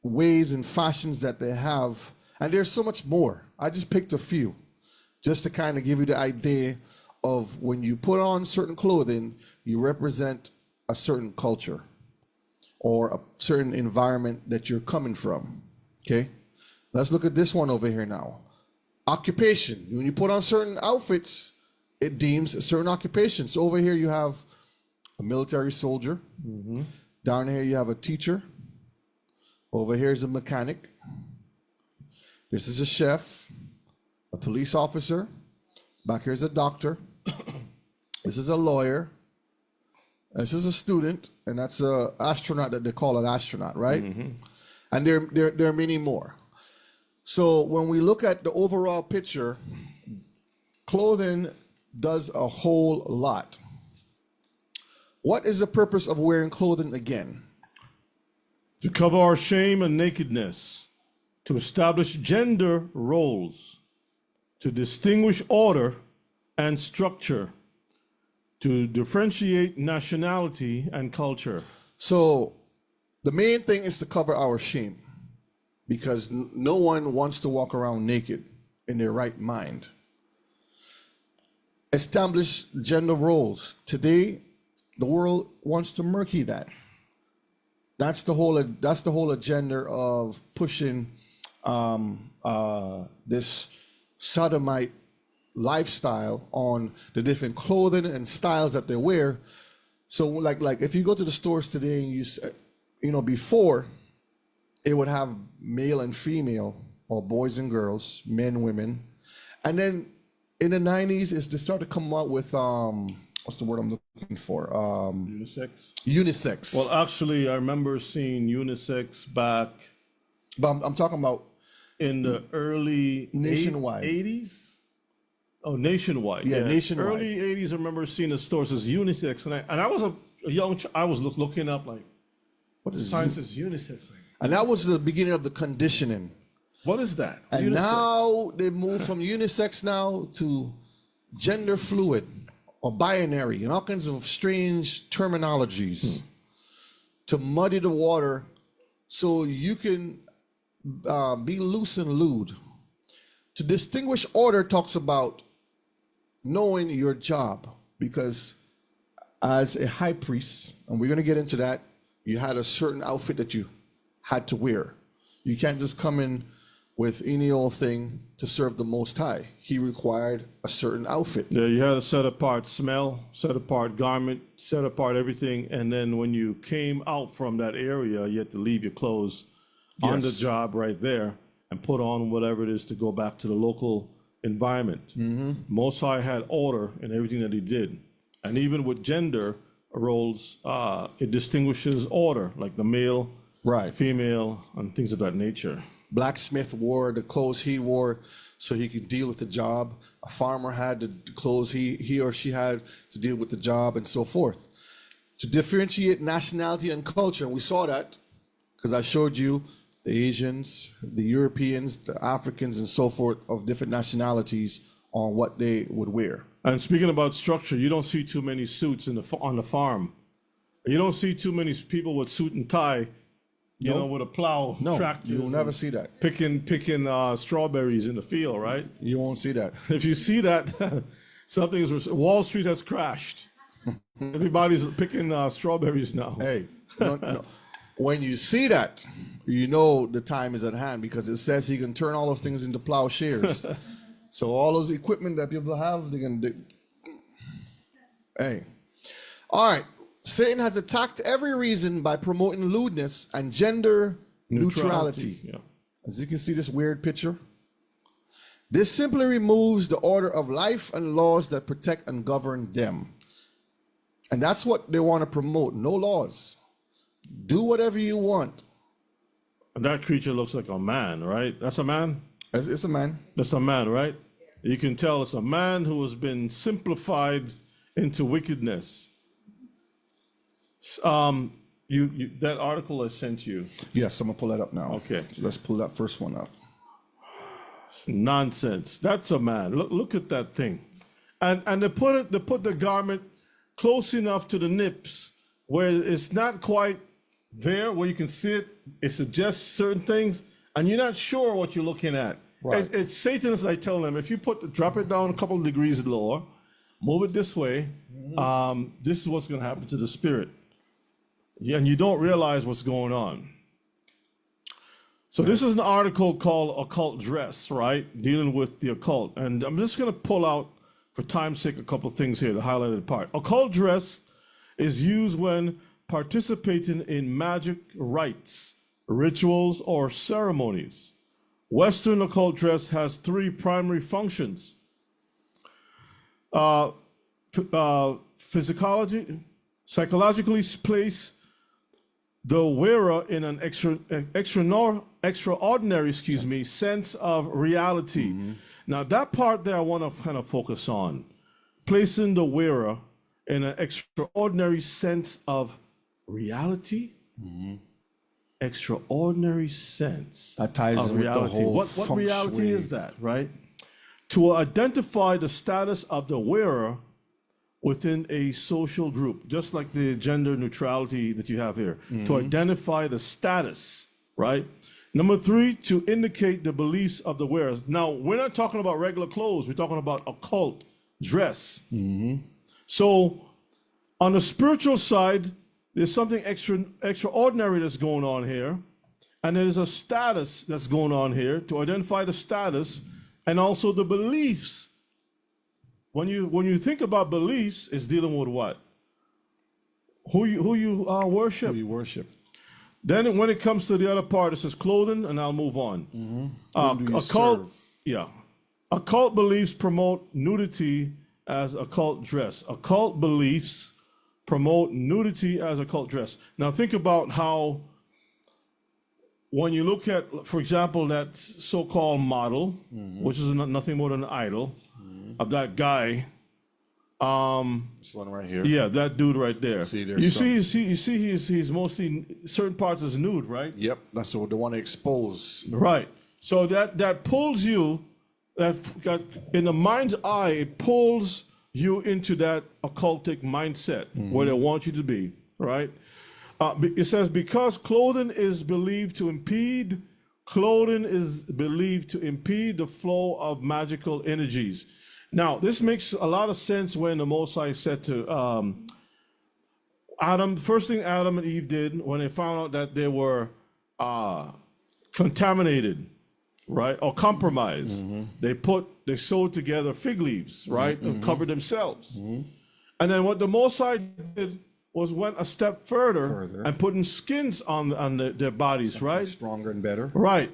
ways and fashions that they have. And there's so much more. I just picked a few just to kind of give you the idea of when you put on certain clothing, you represent a certain culture or a certain environment that you're coming from. Okay. Let's look at this one over here now. Occupation. When you put on certain outfits, it deems a certain occupation. So over here you have a military soldier. Down here you have a teacher. Over here is a mechanic. This is a chef, a police officer. Back here is a doctor. This is a lawyer. This is a student, and that's an astronaut that they call an astronaut, right? And there are many more. So when we look at the overall picture, clothing does a whole lot. What is the purpose of wearing clothing again? To cover our shame and nakedness, to establish gender roles, to distinguish order and structure, to differentiate nationality and culture. So the main thing is to cover our shame, because no one wants to walk around naked in their right mind. Establish gender roles. Today, the world wants to murky that. That's the whole agenda of pushing this sodomite lifestyle on the different clothing and styles that they wear. So like if you go to the stores today and before it would have male and female, or boys and girls, men, women, and then in the 90s they started to come out with what's the word I'm looking for? Unisex. Unisex. Well, actually, I remember seeing unisex back But I'm talking about in the early nationwide. 80s. Oh, nationwide. Yeah, nationwide. Early 80s, I remember seeing the stores as unisex, and I was a young. I was looking up like, what is sign says unisex? And that was the beginning of the conditioning. What is that? And Unisex. now they move from unisex now to gender fluid or binary and all kinds of strange terminologies to muddy the water so you can be loose and lewd. To distinguish order talks about knowing your job, because as a high priest, and we're going to get into that, you had a certain outfit that you had to wear. You can't just come in with any old thing to serve the Most High. He required a certain outfit. Yeah, you had a set apart smell, set apart garment, set apart everything, and then when you came out from that area, you had to leave your clothes on the Yes. job right there and put on whatever it is to go back to the local environment. Most High had order in everything that he did. And even with gender roles, it distinguishes order, like the male, Right. female, and things of that nature. Blacksmith wore the clothes he wore so he could deal with the job. A farmer had the clothes he or she had to deal with the job, and so forth. To differentiate nationality and culture, and we saw that because I showed you the Asians, the Europeans, the Africans, and so forth of different nationalities on what they would wear. And speaking about structure, you don't see too many suits on the farm. You don't see too many people with suit and tie, you know, with a plow, No, tractor, you will never see that. picking strawberries in the field, right? You won't see that. If you see that, Wall Street has crashed. Everybody's picking strawberries now. Hey, no. When you see that, you know the time is at hand because it says he can turn all those things into plowshares. So all those equipment that people have, they can do. Hey. All right. Satan has attacked every reason by promoting lewdness and gender neutrality. Yeah. As you can see this weird picture. This simply removes the order of life and laws that protect and govern them. And that's what they want to promote. No laws. Do whatever you want. And that creature looks like a man, right? That's a man? It's a man. That's a man, right? You can tell it's a man who has been simplified into wickedness. That article I sent you. Yes, I'm gonna pull that up now. Okay. So let's pull that first one up. Nonsense. That's a man. Look at that thing. And they put the garment close enough to the nips where it's not quite there where you can see it. It suggests certain things, and you're not sure what you're looking at. Right. It's Satan, as I tell them, if you drop it down a couple of degrees lower, move it this way, this is what's going to happen to the spirit. Yeah, and you don't realize what's going on. So this is an article called Occult Dress, right? Dealing with the occult. And I'm just going to pull out, for time's sake, a couple of things here, the highlighted part. Occult dress is used when participating in magic rites, rituals, or ceremonies. Western occult dress has three primary functions. Psychologically place the wearer in an extraordinary, sense of reality. Now that part there I want to kind of focus on. Placing the wearer in an extraordinary sense of reality. Extraordinary sense That ties of in with reality. the whole What feng reality shui. is that, right? To identify the status of the wearer within a social group, just like the gender neutrality that you have here, to identify the status, right? Number three, to indicate the beliefs of the wearers. Now, we're not talking about regular clothes, we're talking about occult dress. So, on the spiritual side, there's something extraordinary that's going on here, and there's a status that's going on here to identify the status and also the beliefs. When you think about beliefs, it's dealing with what? Who you worship. Who you worship. Then when it comes to the other part, it says clothing, and I'll move on. Who do you serve? Occult beliefs promote nudity as occult dress. Occult beliefs promote nudity as occult dress. Now think about how when you look at, for example, that so-called model, which is nothing more than an idol of that guy. This one right here. Yeah, that dude right there. See, you see, he's mostly certain parts is nude, right? Yep, that's what they want to expose. Right. So that pulls you, in the mind's eye, it pulls you into that occultic mindset where they want you to be, right? It says, because clothing is believed to impede the flow of magical energies. Now, this makes a lot of sense when the Most High said to Adam, first thing Adam and Eve did when they found out that they were contaminated, right, or compromised, they sewed together fig leaves, right, and covered themselves. And then what the Most High did was went a step further. And putting skins on their bodies, right? Stronger and better. Right.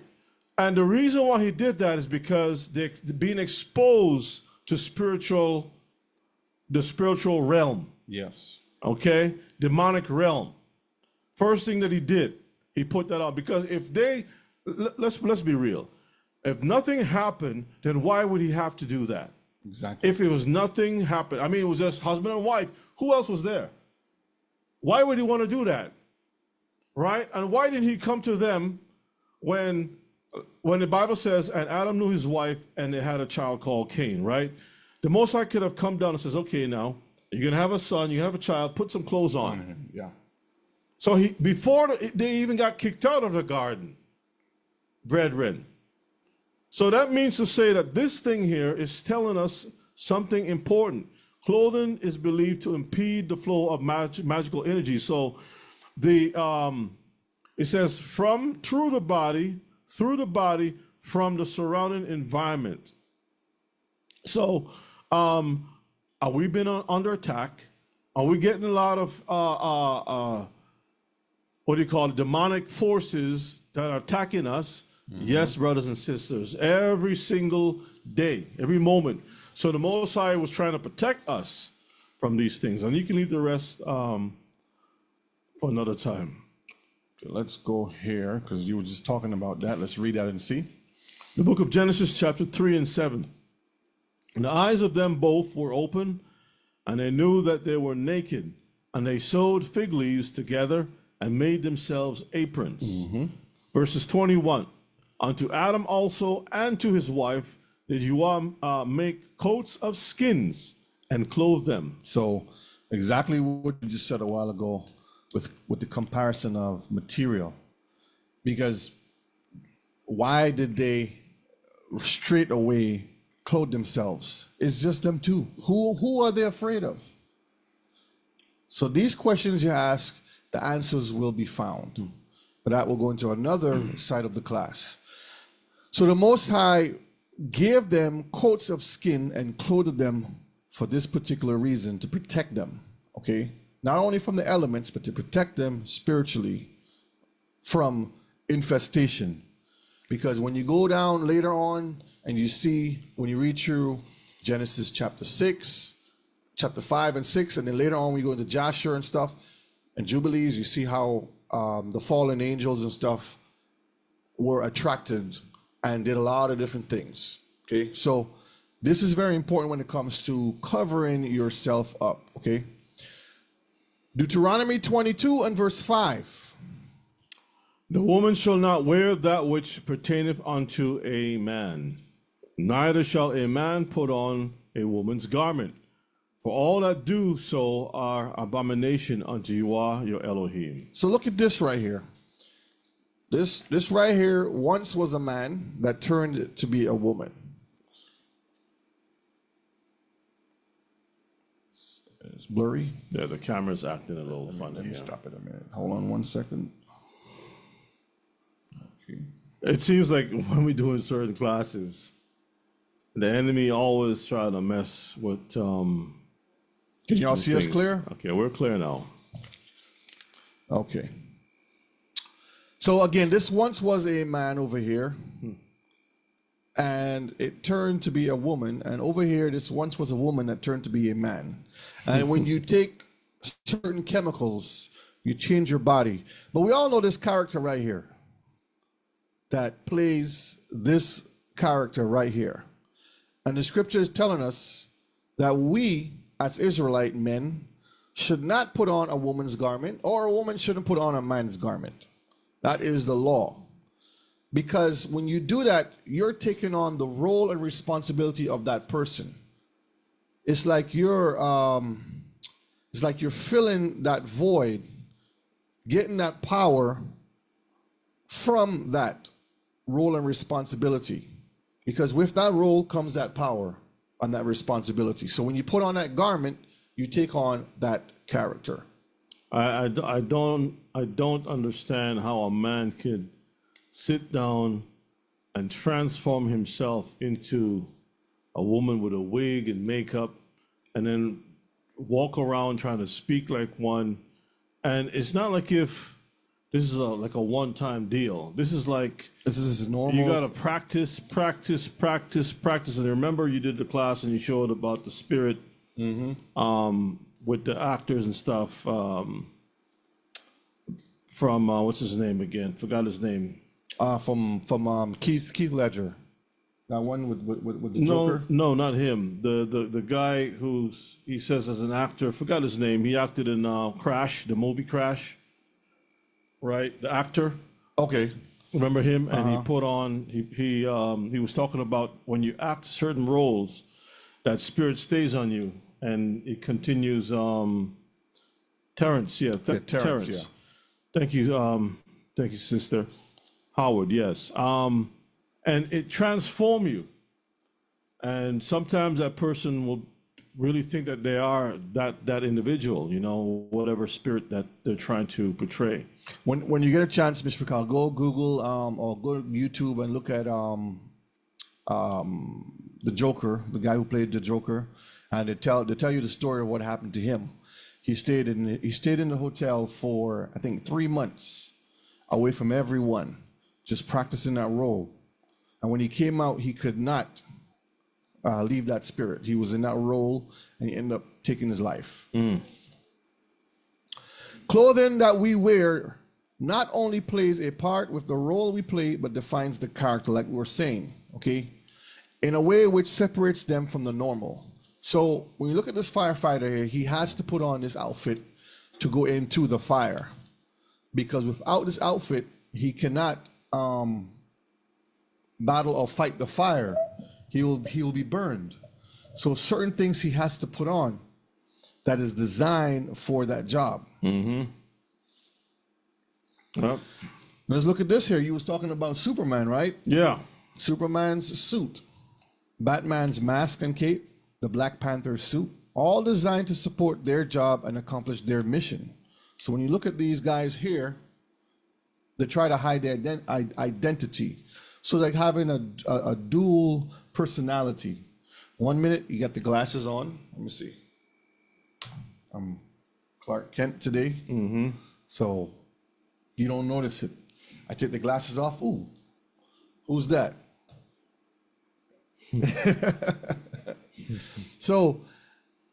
And the reason why he did that is because they're being exposed to the spiritual realm. Yes. Okay? Demonic realm. First thing that he did, he put that out. Because if let's be real. If nothing happened, then why would he have to do that? Exactly. If it was nothing happened, I mean, it was just husband and wife. Who else was there? Why would he want to do that? Right? And why didn't he come to them when the Bible says, and Adam knew his wife and they had a child called Cain, right? The Most High could have come down and says, okay, now, you're going to have a son, you have a child, put some clothes on. Yeah. So before they even got kicked out of the garden, brethren. So that means to say that this thing here is telling us something important. Clothing is believed to impede the flow of magical energy. So it says through the body, from the surrounding environment. So are we been under attack? Are we getting a lot of what do you call it, demonic forces that are attacking us? Yes, brothers and sisters, every single day, every moment. So the Most High was trying to protect us from these things. And you can leave the rest for another time. Okay, let's go here, because you were just talking about that. Let's read that and see. The book of Genesis, chapter 3 and 7. And the eyes of them both were open, and they knew that they were naked. And they sewed fig leaves together and made themselves aprons. Verses 21. Unto Adam also and to his wife did you make coats of skins and clothe them. So exactly what you just said a while ago with the comparison of material. Because why did they straight away clothe themselves? It's just them two. Who are they afraid of? So these questions you ask, the answers will be found. But that will go into another side of the class. So the Most High gave them coats of skin and clothed them for this particular reason, to protect them, okay? Not only from the elements, but to protect them spiritually from infestation. Because when you go down later on and you see, when you read through Genesis chapter 6, chapter 5 and 6, and then later on we go into Joshua and stuff, and Jubilees, you see how the fallen angels and stuff were attracted and did a lot of different things, okay? So this is very important when it comes to covering yourself up, okay? Deuteronomy 22 and verse 5. The woman shall not wear that which pertaineth unto a man, neither shall a man put on a woman's garment. For all that do so are abomination unto Yahweh your Elohim. So look at this right here. This right here once was a man that turned to be a woman. It's blurry. Yeah, the camera's acting a little funny. Let me stop it a minute. Hold on 1 second. Okay. It seems like when we do in certain classes, the enemy always try to mess with. Can y'all see us clear? Okay, we're clear now. Okay. So again, this once was a man over here, and it turned to be a woman. And over here, this once was a woman that turned to be a man. And when you take certain chemicals, you change your body. But we all know this character right here that plays this character right here. And the scripture is telling us that we, as Israelite men, should not put on a woman's garment, or a woman shouldn't put on a man's garment. That is the law. Because when you do that, you're taking on the role and responsibility of that person. It's like you're filling that void, getting that power from that role and responsibility. Because with that role comes that power and that responsibility. So when you put on that garment, you take on that character. I don't understand how a man could sit down and transform himself into a woman with a wig and makeup and then walk around trying to speak like one. And it's not like if this is like a one-time deal. This is like this is normal. You got to practice. And remember, you did the class and you showed about the spirit with the actors and stuff from what's his name again? Forgot his name. From Keith Ledger. That one with the Joker? No, not him. The guy he says as an actor, forgot his name. He acted in Crash, the movie Crash. Right, the actor. Okay. Remember him? And he put on. He was talking about when you act certain roles, that spirit stays on you and it continues. Terrence, Terrence, yeah. Thank you, Sister Howard. Yes, and it transforms you. And sometimes that person will really think that they are that individual, whatever spirit that they're trying to portray. When you get a chance, Mr. McCall, go Google or go to YouTube and look at the Joker, the guy who played the Joker, and they tell you the story of what happened to him. He stayed in the hotel for, I think, 3 months, away from everyone, just practicing that role. And when he came out, he could not leave that spirit. He was in that role, and he ended up taking his life. Clothing that we wear not only plays a part with the role we play, but defines the character, like we were saying, okay, in a way which separates them from the normal. So when you look at this firefighter here, he has to put on this outfit to go into the fire, because without this outfit, he cannot battle or fight the fire. He will be burned. So certain things he has to put on that is designed for that job. Mm-hmm. Yep. Let's look at this here. You was talking about Superman, right? Yeah. Superman's suit, Batman's mask and cape, the Black Panther's suit, all designed to support their job and accomplish their mission. So when you look at these guys here, they try to hide their identity. So like having a dual personality. 1 minute you got the glasses on. Let me see. I'm Clark Kent today. Mm-hmm. So you don't notice it. I take the glasses off. Ooh, who's that? So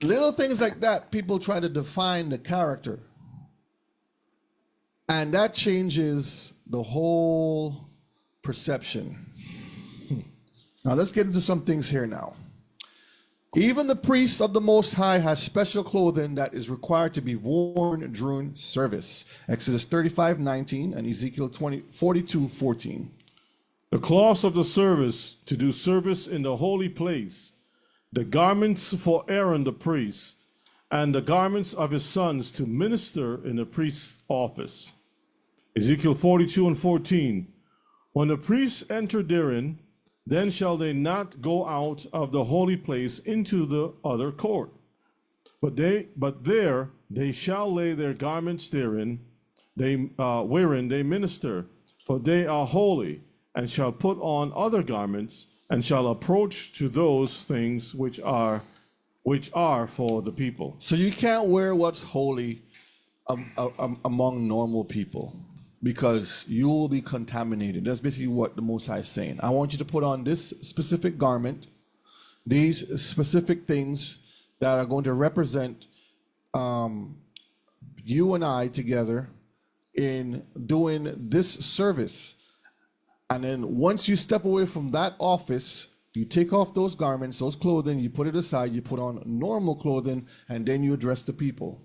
little things like that, people try to define the character. And that changes the whole perception. Now let's get into some things here now. Even the priest of the Most High has special clothing that is required to be worn during service. Exodus 35:19 and Ezekiel 42:14. The cloths of the service to do service in the holy place, the garments for Aaron the priest, and the garments of his sons to minister in the priest's office. Ezekiel 42:14. When the priests enter therein, then shall they not go out of the holy place into the other court. But there they shall lay their garments therein, wherein they minister, for they are holy, and shall put on other garments, and shall approach to those things which are for the people. So you can't wear what's holy among normal people, because you will be contaminated. That's basically what the Most High is saying. I want you to put on this specific garment, these specific things that are going to represent you and I together in doing this service. And then once you step away from that office, you take off those garments, those clothing, you put it aside, you put on normal clothing, and then you address the people.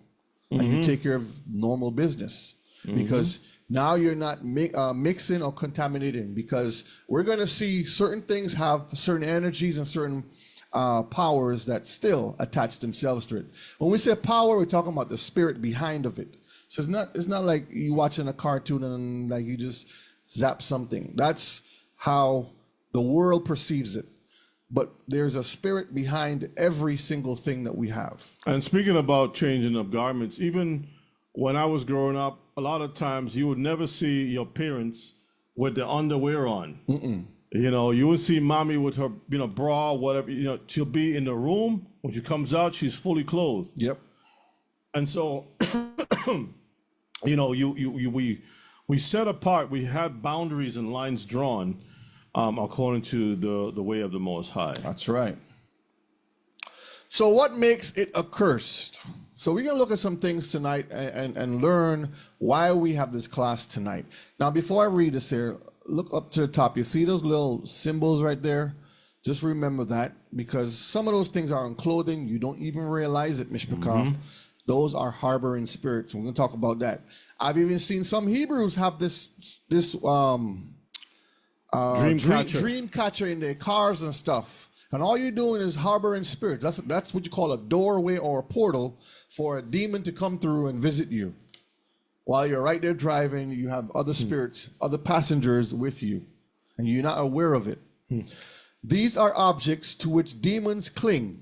Mm-hmm. And you take care of normal business. Mm-hmm. Because now you're not mixing or contaminating, because we're going to see certain things have certain energies and certain powers that still attach themselves to it. When we say power, we're talking about the spirit behind of it. So it's not like you watching a cartoon and like you just zap something. That's how the world perceives it. But there's a spirit behind every single thing that we have. And speaking about changing of garments, even when I was growing up, a lot of times you would never see your parents with the underwear on. Mm-mm. You would see mommy with her, bra, whatever. She'll be in the room. When she comes out, she's fully clothed. Yep. And so, we set apart. We had boundaries and lines drawn, according to the way of the Most High. That's right. So what makes it accursed? So we're going to look at some things tonight and learn why we have this class tonight. Now, before I read this here, look up to the top. You see those little symbols right there? Just remember that, because some of those things are on clothing. You don't even realize it, Mishpachah. Mm-hmm. Those are harboring spirits. We're going to talk about that. I've even seen some Hebrews have this dream catcher in their cars and stuff. And all you're doing is harboring spirits. That's what you call a doorway or a portal for a demon to come through and visit you. While you're right there driving, you have other spirits, other passengers with you, and you're not aware of it. These are objects to which demons cling.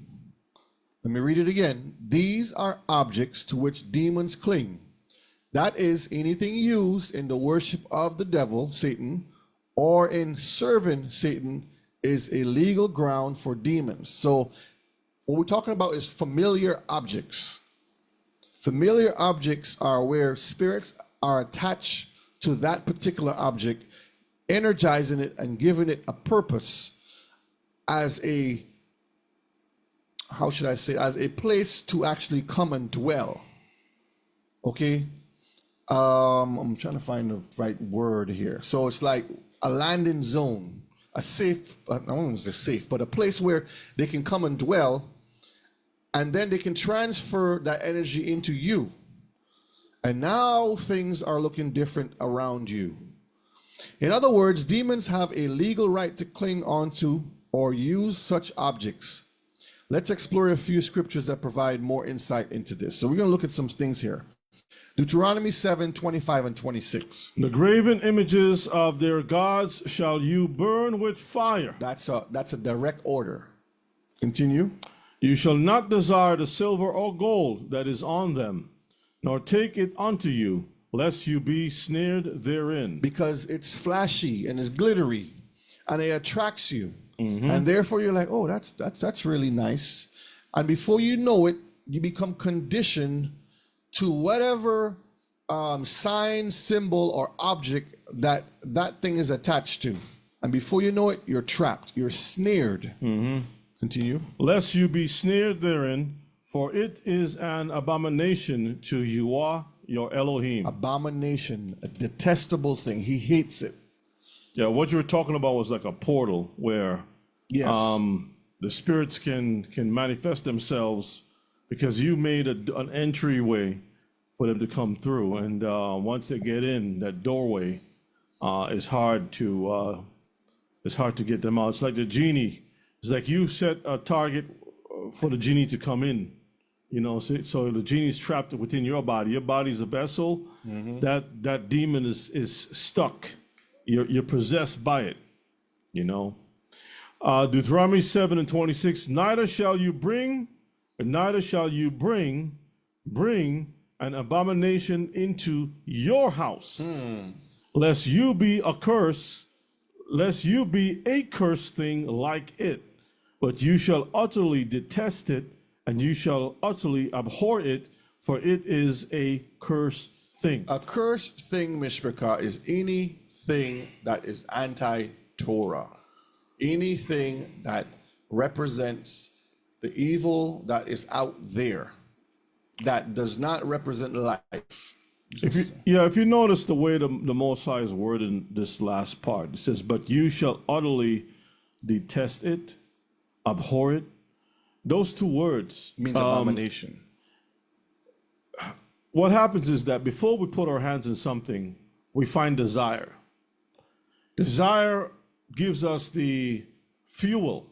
Let me read it again. These are objects to which demons cling. That is, anything used in the worship of the devil, Satan, or in serving Satan is a legal ground for demons. So what we're talking about is familiar objects. Familiar objects are where spirits are attached to that particular object, energizing it and giving it a purpose as a, how should I say, as a place to actually come and dwell. Okay? I'm trying to find the right word here. So it's like a landing zone, a safe, I don't want to say safe, but a place where they can come and dwell, and then they can transfer that energy into you. And now things are looking different around you. In other words, demons have a legal right to cling onto or use such objects. Let's explore a few scriptures that provide more insight into this. So we're going to look at some things here. Deuteronomy 7:25 and 26. The graven images of their gods shall you burn with fire. That's a direct order. Continue. You shall not desire the silver or gold that is on them, nor take it unto you, lest you be snared therein. Because it's flashy and it's glittery, and it attracts you. And therefore you're like, oh, that's really nice. And before you know it, you become conditioned to whatever sign, symbol, or object that thing is attached to. And before you know it, you're trapped. You're snared. Continue. Lest you be snared therein, for it is an abomination to Yahweh your Elohim. Abomination, a detestable thing. He hates it. Yeah, what you were talking about was like a portal where the spirits can manifest themselves because you made an entryway for them to come through. And once they get in, that doorway is hard to get them out. It's like the genie. It's like you set a target for the genie to come in. You know, so the genie's trapped within your body. Your body's a vessel. That demon is stuck. You're possessed by it, you know. Deuteronomy 7:26, neither shall you bring an abomination into your house, lest you be a cursed thing like it, but you shall utterly detest it, and you shall utterly abhor it, for it is a cursed thing. A cursed thing, Mishpachah, is anything that is anti-Torah, anything that represents the evil that is out there, that does not represent life. If you notice the way the Most High is wording this last part, it says, but you shall utterly detest it, abhor it. Those two words means abomination. What happens is that before we put our hands in something, we find desire. Desire gives us the fuel,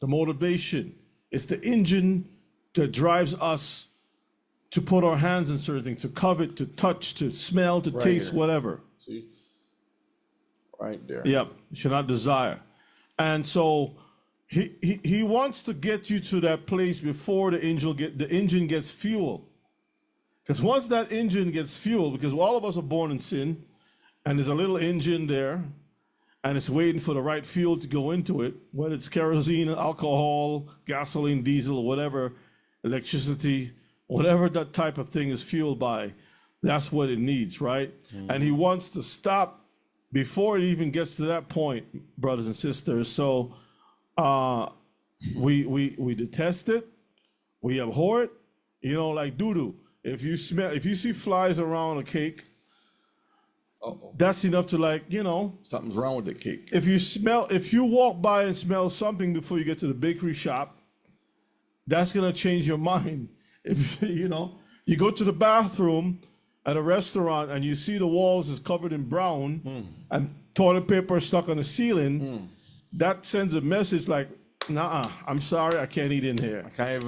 the motivation. It's the engine that drives us to put our hands in certain things, to covet, to touch, to smell, to taste, here. Whatever. See? Right there. Yep. You should not desire. And so he wants to get you to that place before the engine gets fuel. Because once that engine gets fuel, because all of us are born in sin, and there's a little engine there, and it's waiting for the right fuel to go into it, whether it's kerosene, alcohol, gasoline, diesel, whatever, electricity, whatever that type of thing is fueled by, that's what it needs, right? And he wants to stop before it even gets to that point, brothers and sisters. So we detest it, we abhor it, you know, like doo-doo. If you see flies around a cake, that's enough to, like, you know, something's wrong with the cake. If you walk by and smell something before you get to the bakery shop, that's gonna change your mind. If you know, you go to the bathroom at a restaurant and you see the walls is covered in brown and toilet paper stuck on the ceiling, that sends a message like, Nuh-uh. I'm sorry, I can't eat in here. I can't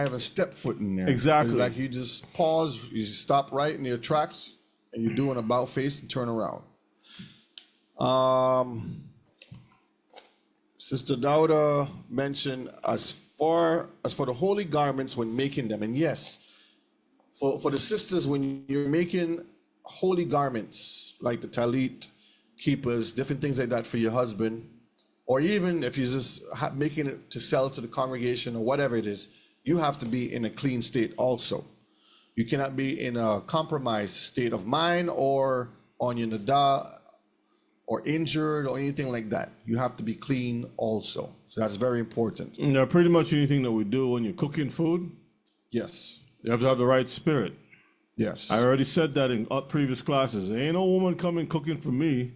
even step foot in there. Exactly. It's like you just pause, you stop right in your tracks, and you do an about face and turn around. Sister Dauda mentioned as for the holy garments when making them, and yes, for the sisters, when you're making holy garments like the talit, keepers, different things like that for your husband, or even if you're just making it to sell to the congregation or whatever it is, you have to be in a clean state also. You cannot be in a compromised state of mind or on your nada or injured or anything like that. You have to be clean also. So that's very important. Yeah, pretty much anything that we do when you're cooking food, Yes. you have to have the right spirit. Yes. I already said that in previous classes. There ain't no woman coming cooking for me.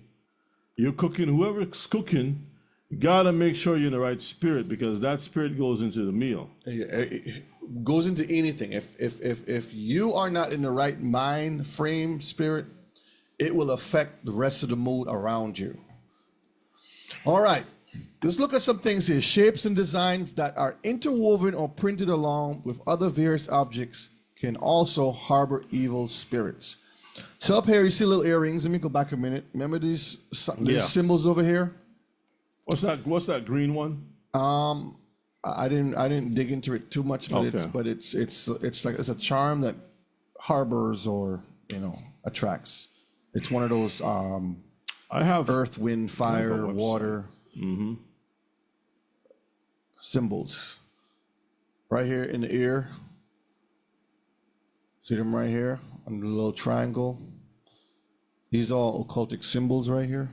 You're cooking, whoever's cooking, you gotta make sure you're in the right spirit because that spirit goes into the meal. It goes into anything. If you are not in the right mind frame spirit, it will affect the rest of the mood around you. All right, let's look at some things here. Shapes and designs that are interwoven or printed along with other various objects can also harbor evil spirits. So up here, you see little earrings. Let me go back a minute. Remember these symbols over here? What's that green one? I didn't dig into it too much, but Okay. it's like it's a charm that harbors or attracts. It's one of those I have earth, wind, fire, website. water symbols. Right here in the ear. See them right here on the little triangle. These are all occultic symbols right here.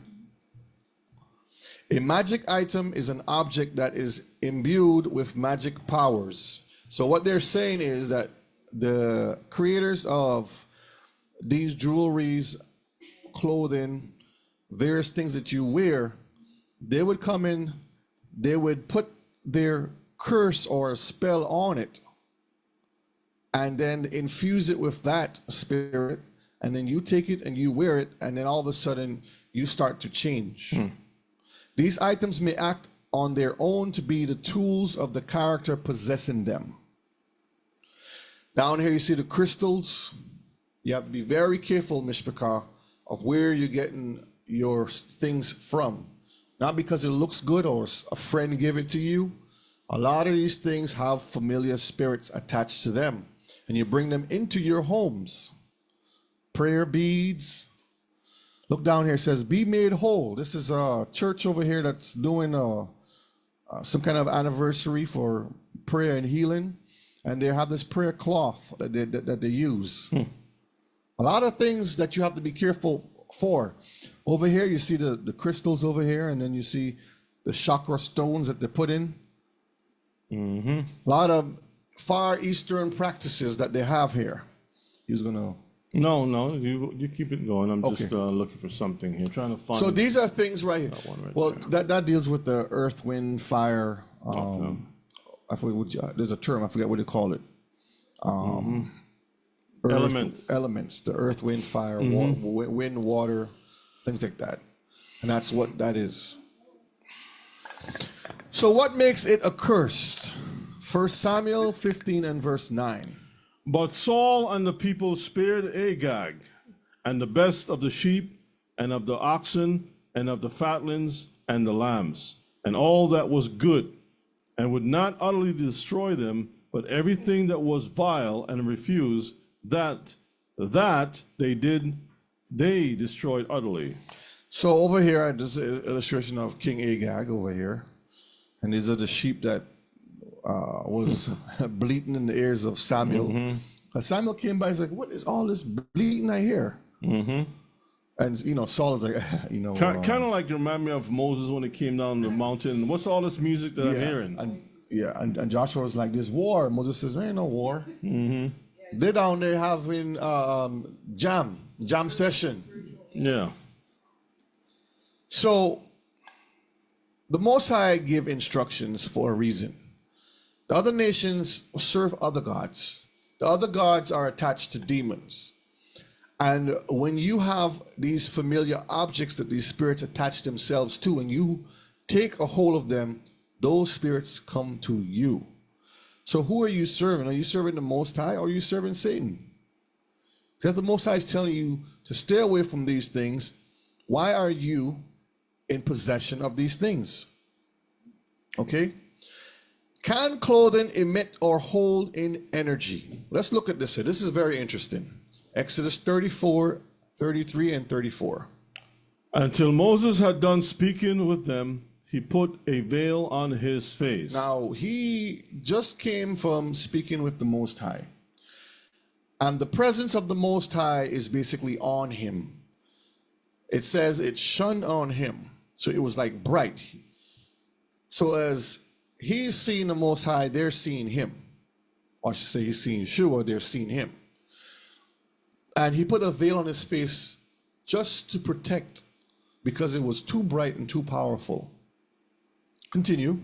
A magic item is an object that is imbued with magic powers. So what they're saying is that the creators of these jewelries, clothing, various things that you wear, they would come in, they would put their curse or spell on it, and then infuse it with that spirit, and then you take it and you wear it, and then all of a sudden you start to change. These items may act on their own to be the tools of the character possessing them. Down here you see the crystals. You have to be very careful, Mishpachah, of where you're getting your things from. Not because it looks good or a friend gave it to you. A lot of these things have familiar spirits attached to them, and you bring them into your homes. Prayer beads. Look down here, it says, be made whole. This is a church over here that's doing some kind of anniversary for prayer and healing. And they have this prayer cloth that they use. A lot of things that you have to be careful for. Over here, you see the crystals over here, and then you see the chakra stones that they put in. A lot of Far Eastern practices that they have here. He's going to... No, you keep it going. I'm just looking for something here, trying to find. So these are things right here. That deals with the earth, wind, fire. I forget there's a term. I forget what they call it. Elements. The earth, wind, fire, wind, water, things like that. And that's what that is. So what makes it accursed? 1 Samuel 15 and verse 9. But Saul and the people spared Agag, and the best of the sheep, and of the oxen, and of the fatlings, and the lambs, and all that was good, and would not utterly destroy them, but everything that was vile and refused, that they destroyed utterly. So over here, this is an illustration of King Agag over here, and these are the sheep that was bleating in the ears of Samuel. Samuel came by, he's like, what is all this bleating I hear? And, Saul is like, Kind of like you remind me of Moses when he came down the mountain. What's all this music that I'm hearing? And Joshua was like, there's war. Moses says, there ain't no war. They're down there having jam session. Yeah. So the Most High give instructions for a reason. The other nations serve other gods. The other gods are attached to demons. And when you have these familiar objects that these spirits attach themselves to, and you take a hold of them, those spirits come to you. So who are you serving? Are you serving the Most High, or are you serving Satan? Because the Most High is telling you to stay away from these things. Why are you in possession of these things? Okay. Can clothing emit or hold in energy? Let's look at this here. This is very interesting. Exodus 34, 33, and 34. Until Moses had done speaking with them, he put a veil on his face. Now, he just came from speaking with the Most High. And the presence of the Most High is basically on him. It says it shone on him. So it was like bright. So as he's seeing the Most High, they're seeing him. Or I should say he's seeing Yeshua, they're seeing him. And he put a veil on his face just to protect, because it was too bright and too powerful. Continue.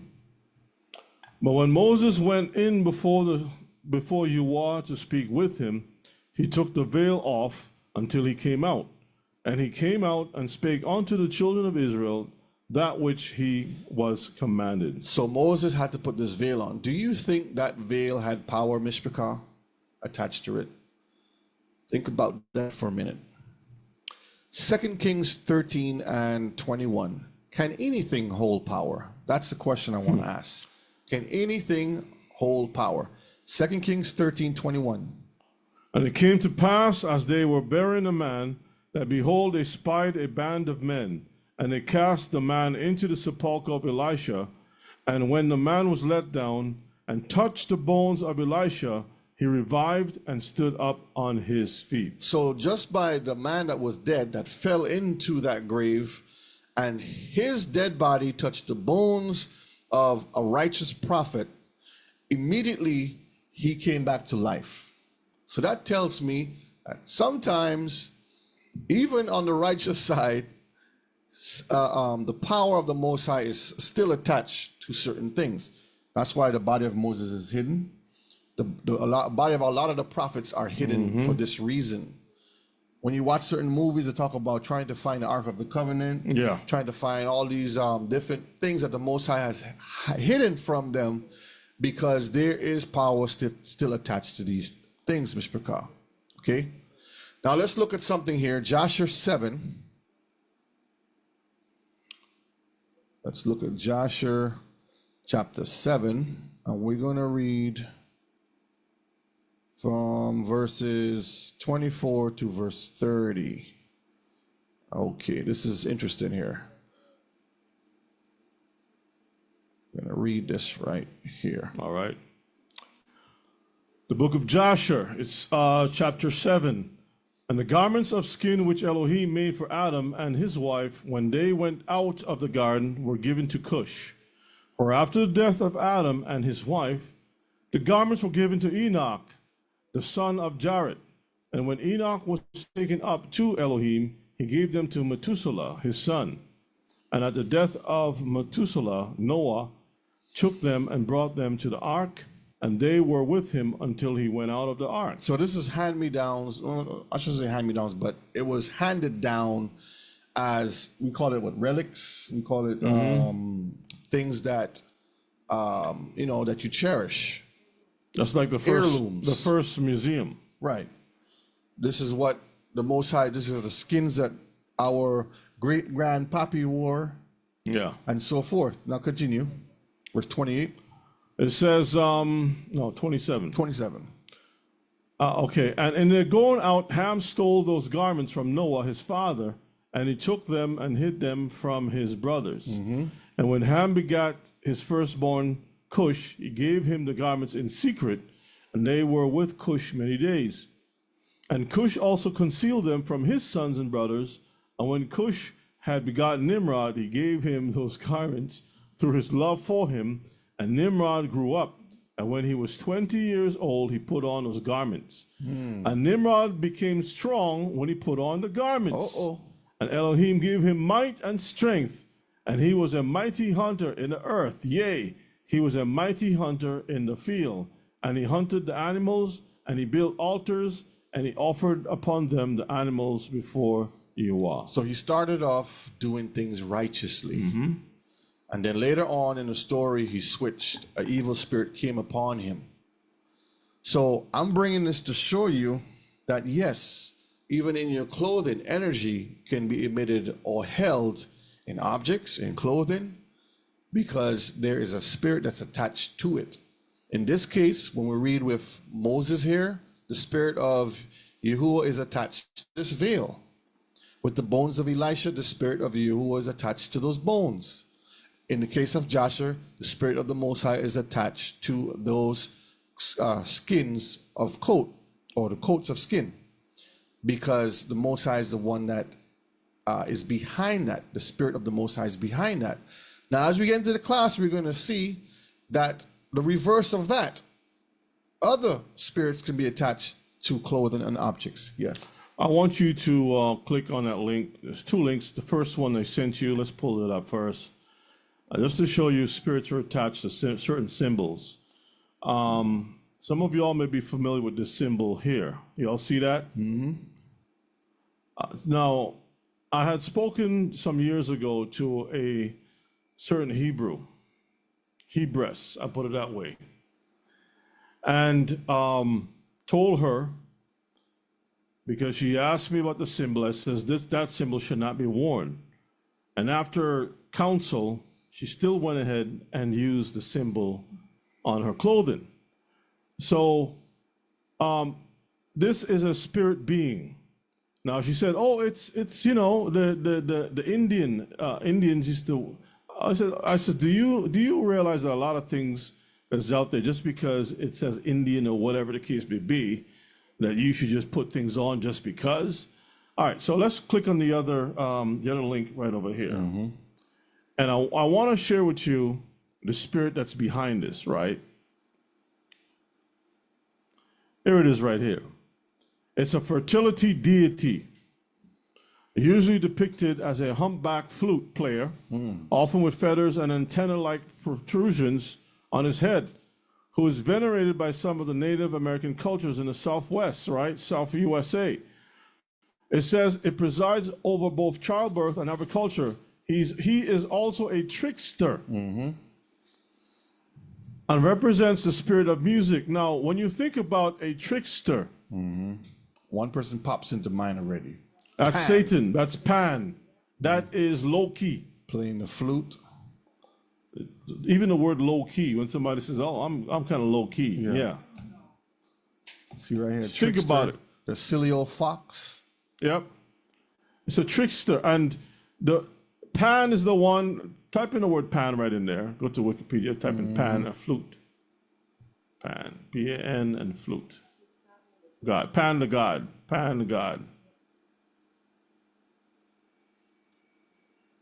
But when Moses went in before Yahweh to speak with him, he took the veil off until he came out. And he came out and spake unto the children of Israel that which he was commanded. So Moses had to put this veil on. Do you think that veil had power, Mishpachah, attached to it? Think about that for a minute. 2 Kings 13 and 21. Can anything hold power? That's the question I want to ask. Can anything hold power? 2 Kings 13, 21. And it came to pass, as they were burying a man, that behold, they spied a band of men, and they cast the man into the sepulchre of Elisha. And when the man was let down and touched the bones of Elisha, he revived and stood up on his feet. So just by the man that was dead, that fell into that grave, and his dead body touched the bones of a righteous prophet, immediately he came back to life. So that tells me that sometimes, even on the righteous side, the power of the Most High is still attached to certain things. That's why the body of Moses is hidden. The body of a lot of the prophets are hidden for this reason. When you watch certain movies that talk about trying to find the Ark of the Covenant, trying to find all these different things that the Most High has hidden from them, because there is power still attached to these things, Mishpachah. Okay? Now let's look at something here. Joshua 7. Let's look at Joshua chapter 7, and we're going to read from verses 24 to verse 30. Okay, this is interesting here. I'm going to read this right here. All right. The book of Joshua, it's chapter 7. And the garments of skin which Elohim made for Adam and his wife when they went out of the garden were given to Cush. For after the death of Adam and his wife, the garments were given to Enoch, the son of Jared. And when Enoch was taken up to Elohim, he gave them to Methuselah, his son. And at the death of Methuselah, Noah took them and brought them to the ark, and they were with him until he went out of the ark. So this is hand-me-downs. I shouldn't say hand-me-downs, but it was handed down as, we call it what, relics? We call it things that, that you cherish. That's like the first museum. Right. This is what the Most High, this is the skins that our great-grandpappy wore. Yeah. And so forth. Now continue. Verse 28. It says, 27. 27. Okay, and in their going out, Ham stole those garments from Noah, his father, and he took them and hid them from his brothers. And when Ham begat his firstborn, Cush, he gave him the garments in secret, and they were with Cush many days. And Cush also concealed them from his sons and brothers, and when Cush had begotten Nimrod, he gave him those garments through his love for him. And Nimrod grew up, and when he was 20 years old, he put on those garments. And Nimrod became strong when he put on the garments. And Elohim gave him might and strength, and he was a mighty hunter in the earth. Yea, he was a mighty hunter in the field. And he hunted the animals, and he built altars, and he offered upon them the animals before Yahweh. So he started off doing things righteously. And then later on in the story, he switched. An evil spirit came upon him. So I'm bringing this to show you that yes, even in your clothing, energy can be emitted or held in objects, in clothing, because there is a spirit that's attached to it. In this case, when we read with Moses here, the spirit of Yahuwah is attached to this veil. With the bones of Elisha, the spirit of Yahuwah is attached to those bones. In the case of Joshua, the spirit of the Most High is attached to those skins of coat, or the coats of skin, because the Most High is the one that is behind that. The spirit of the Most High is behind that. Now, as we get into the class, we're going to see that the reverse of that, other spirits can be attached to clothing and objects. Yes. I want you to click on that link. There's two links. The first one they sent you, let's pull it up first. Just to show you spirits are attached to certain symbols. Some of y'all may be familiar with this symbol here. Y'all see that? Mm-hmm. Now, I had spoken some years ago to a certain Hebress, I put it that way, and told her, because she asked me about the symbol, I says that symbol should not be worn. And after counsel, she still went ahead and used the symbol on her clothing. So this is a spirit being. Now she said, "Oh, it's you know the Indians used to." I said, do you realize that a lot of things that's out there, just because it says Indian or whatever the case may be, that you should just put things on just because? All right, so let's click on the other link right over here. Mm-hmm. And I want to share with you the spirit that's behind this, right? Here it is right here. It's a fertility deity, usually depicted as a humpback flute player, often with feathers and antenna-like protrusions on his head, who is venerated by some of the Native American cultures in the Southwest, right? South USA. It says it presides over both childbirth and agriculture. He is also a trickster, and represents the spirit of music. Now, when you think about a trickster, one person pops into mind already. That's Pan. Satan. That's Pan. That is low key. Playing the flute. Even the word low key, when somebody says, "Oh, I'm kind of low key," yeah. See right here. Think Trickster, about it. The silly old fox. Yep. It's a trickster, and the Pan is the one. Type in the word Pan right in there. Go to Wikipedia. Type in Pan and flute. Pan, P-A-N and flute. God, Pan the God, Pan the God.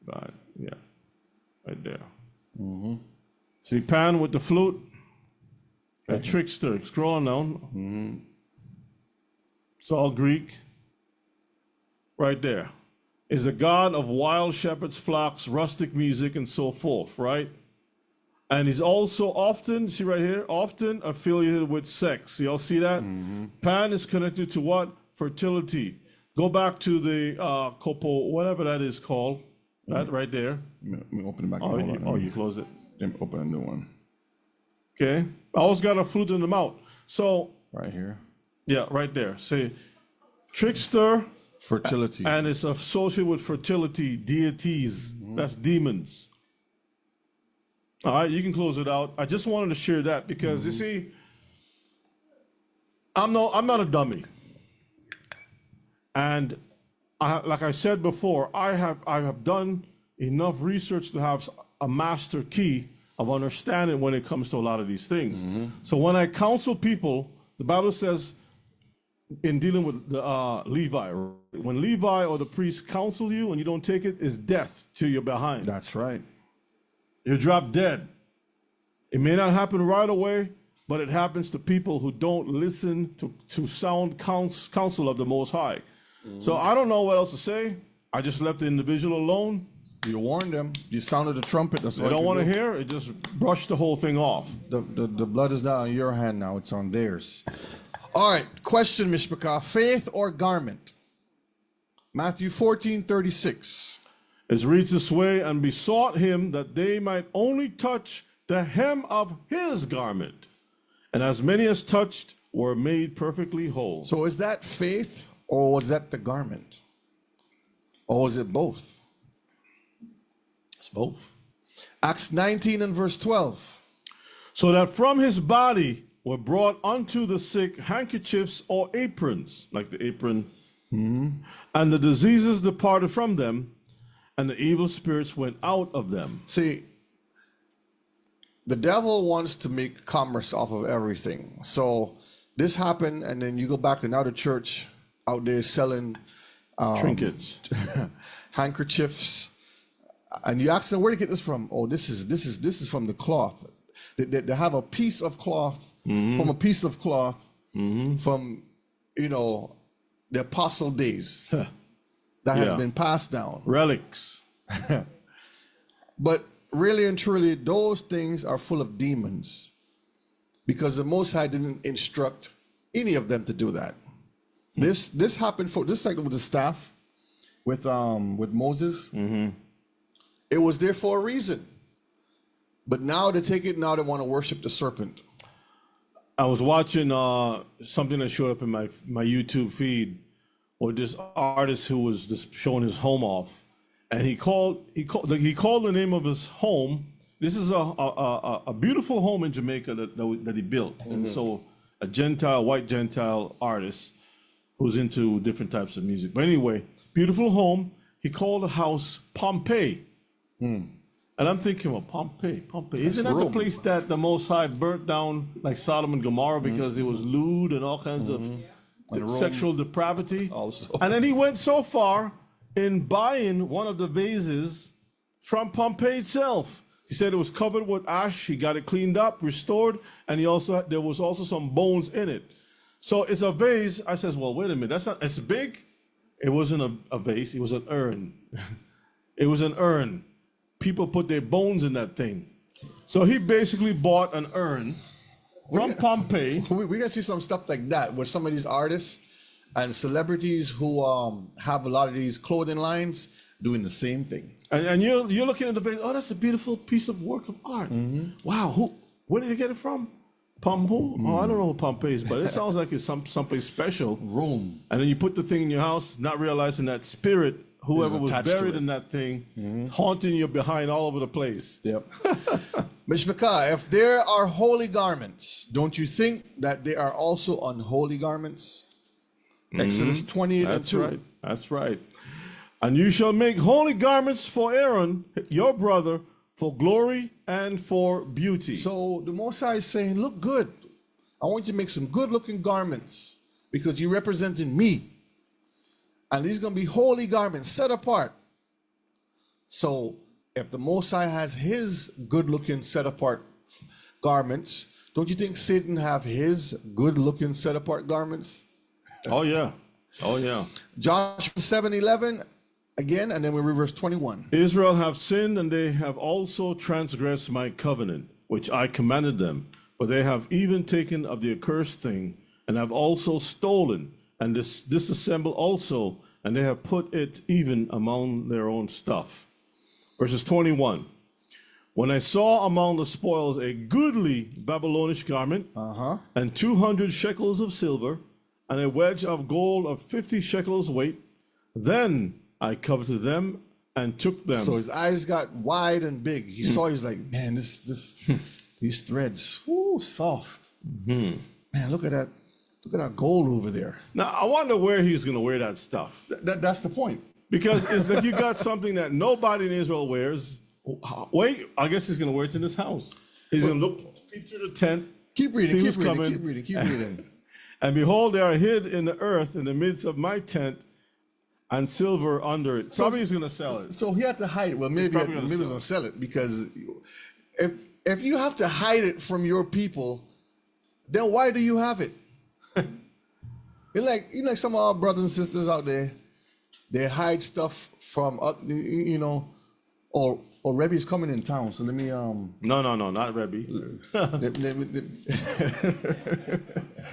God, yeah, right there. See Pan with the flute, a trickster. Scrolling down. It's all Greek. Right there. Is a god of wild shepherds, flocks, rustic music, and so forth, right? And he's also often, see right here, often affiliated with sex. Y'all see that? Pan is connected to what? Fertility. Go back to the Kopo, whatever that is called. That right there. Let me open it back. Oh, you closed it. Then open a new one. Okay. I always got a flute in the mouth. So. Right here. Yeah, right there. Say, trickster. Fertility. And it's associated with fertility, deities. That's demons. All right, you can close it out. I just wanted to share that because, you see, I'm not a dummy. And like I said before, I have done enough research to have a master key of understanding when it comes to a lot of these things. So when I counsel people, the Bible says in dealing with the Levi, when Levi or the priest counsel you and you don't take it, is death to your behind. That's right. You drop dead. It may not happen right away, but it happens to people who don't listen to sound counsel of the Most High. So I don't know what else to say. I just left the individual alone. You warned them. You sounded the trumpet. That's They don't want to hear. It just brushed the whole thing off. The blood is not on your hand now. It's on theirs. All right. Question, Mishpachah. Faith or garment? Matthew 14:36. It reads this way, and besought him that they might only touch the hem of his garment. And as many as touched were made perfectly whole. So is that faith, or was that the garment? Or was it both? It's both. Acts 19 and verse 12. So that from his body were brought unto the sick handkerchiefs or aprons, like the apron, and the diseases departed from them, and the evil spirits went out of them. See, the devil wants to make commerce off of everything. So this happened, and then you go back to another church out there selling Trinkets. handkerchiefs, and you ask them, where did you get this from? Oh, this is from the cloth. They have a piece of cloth from a piece of cloth from, the apostle days that has been passed down. Relics. But really and truly, those things are full of demons, because the Most High didn't instruct any of them to do that. This happened just like with the staff with Moses. It was there for a reason. But now they take it, now they want to worship the serpent. I was watching something that showed up in my YouTube feed, or this artist who was just showing his home off, and he called the name of his home. This is a beautiful home in Jamaica that he built, and so a white Gentile artist who's into different types of music. But anyway, beautiful home. He called the house Pompeii. And I'm thinking, well, Pompeii. Isn't that the place that the Most High burnt down like Sodom and Gomorrah because it was lewd and all kinds of sexual depravity? Also. And then he went so far in buying one of the vases from Pompeii itself. He said it was covered with ash. He got it cleaned up, restored, and there was also some bones in it. So it's a vase. I says, well, wait a minute. It's big. It wasn't a vase. It was an urn. It was an urn. People put their bones in that thing. So he basically bought an urn from Pompeii. We're going to see some stuff like that with some of these artists and celebrities who have a lot of these clothing lines doing the same thing. And you're looking at the vase. Oh, that's a beautiful piece of work of art. Wow. Where did he get it from? Oh, I don't know who Pompeii is, but it sounds like it's someplace special. Rome. And then you put the thing in your house, not realizing that spirit, whoever was buried in that thing, haunting you behind all over the place. Yep. Mishmaka, if there are holy garments, don't you think that they are also unholy garments? Exodus 28 and 2. That's right. And you shall make holy garments for Aaron, your brother, for glory and for beauty. So the Most High is saying, look good. I want you to make some good-looking garments because you're representing me. And these are going to be holy garments, set apart. So if the Most High has his good-looking, set-apart garments, don't you think Satan have his good-looking, set-apart garments? Oh, yeah. Joshua 7:11, again, and then we reverse 21. Israel have sinned, and they have also transgressed my covenant, which I commanded them. For they have even taken of the accursed thing, and have also stolen, and disassembled also, and they have put it even among their own stuff. Verses 21. When I saw among the spoils a goodly Babylonish garment, and 200 shekels of silver, and a wedge of gold of 50 shekels weight, then I coveted them and took them. So his eyes got wide and big. He saw, he was like, man, these threads, ooh, soft. Man, look at that. Look at that gold over there. Now, I wonder where he's going to wear that stuff. That's the point. Because it's like you got something that nobody in Israel wears. Wait, I guess he's going to wear it in his house. He's going to look, peep through the tent. Keep reading, see keep who's coming. keep reading. And behold, they are hid in the earth in the midst of my tent, and silver under it. Probably he's going to sell it. So he had to hide it. Well, maybe he's going to sell it, because if you have to hide it from your people, then why do you have it? You're like some of our brothers and sisters out there, they hide stuff from, or Rebbe's coming in town, so let me No, not Rebbe.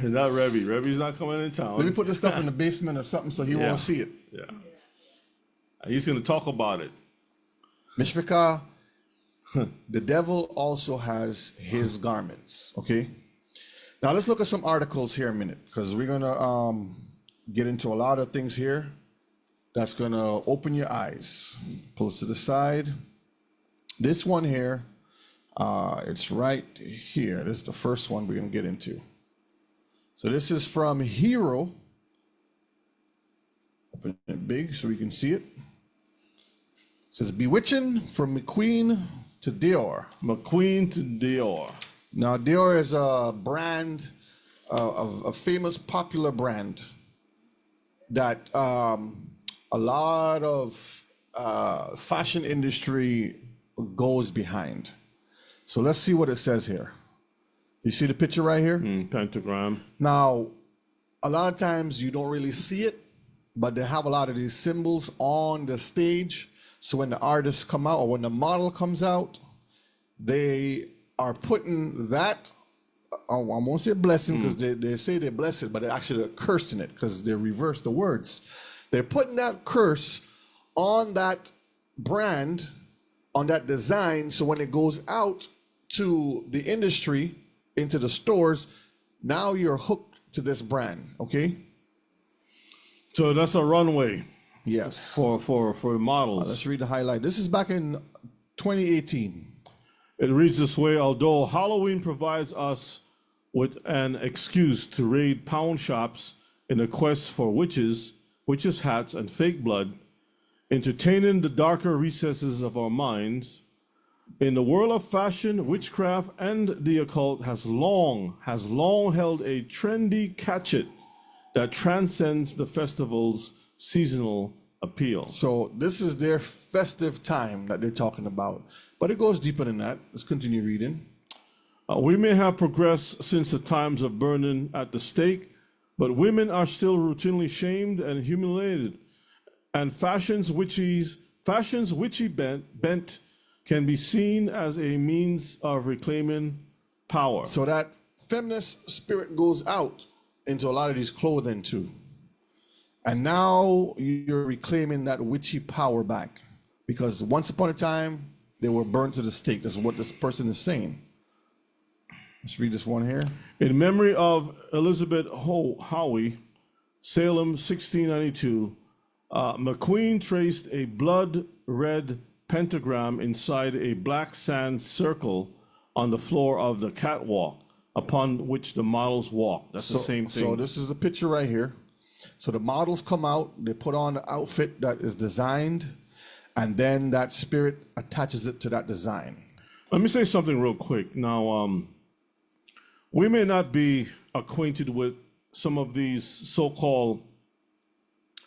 Not Rebbe. Rebbe's not coming in town. Let me put this stuff in the basement or something so he won't see it. Yeah. He's going to talk about it. Mishpachah, the devil also has his garments, okay? Now let's look at some articles here a minute, because we're gonna get into a lot of things here that's gonna open your eyes. Pull this to the side. This one here, it's right here. This is the first one we're gonna get into. So this is from Hero. Open it big so we can see it. It says Bewitching from McQueen to Dior. McQueen to Dior. Now Dior is a brand, a famous popular brand that a lot of fashion industry goes behind. So let's see what it says here. You see the picture right here? Pentagram. Now, a lot of times you don't really see it, but they have a lot of these symbols on the stage. So when the artists come out or when the model comes out, they are putting that, I won't say blessing because they say they're blessed, but they're actually cursing it because they reverse the words. They're putting that curse on that brand, on that design, so when it goes out to the industry, into the stores, now you're hooked to this brand, okay? So that's a runway. Yes. For models. Let's read the highlight. This is back in 2018. It reads this way: although Halloween provides us with an excuse to raid pawn shops in a quest for witches hats, and fake blood, entertaining the darker recesses of our minds, in the world of fashion, witchcraft, and the occult has long held a trendy catch-it that transcends the festival's seasonal appeal. So this is their festive time that they're talking about, but it goes deeper than that. Let's continue reading. We may have progressed since the times of burning at the stake, but women are still routinely shamed and humiliated, and fashion's witchy bent can be seen as a means of reclaiming power. So that feminist spirit goes out into a lot of these clothing too. And now you're reclaiming that witchy power back, because once upon a time they were burned to the stake. That's what this person is saying. Let's read this one here. In memory of Elizabeth Howie, Salem, 1692, McQueen traced a blood-red pentagram inside a black sand circle on the floor of the catwalk upon which the models walk. That's the same thing. So this is the picture right here. So the models come out, they put on an outfit that is designed, and then that spirit attaches it to that design. Let me say something real quick. Now, we may not be acquainted with some of these so-called,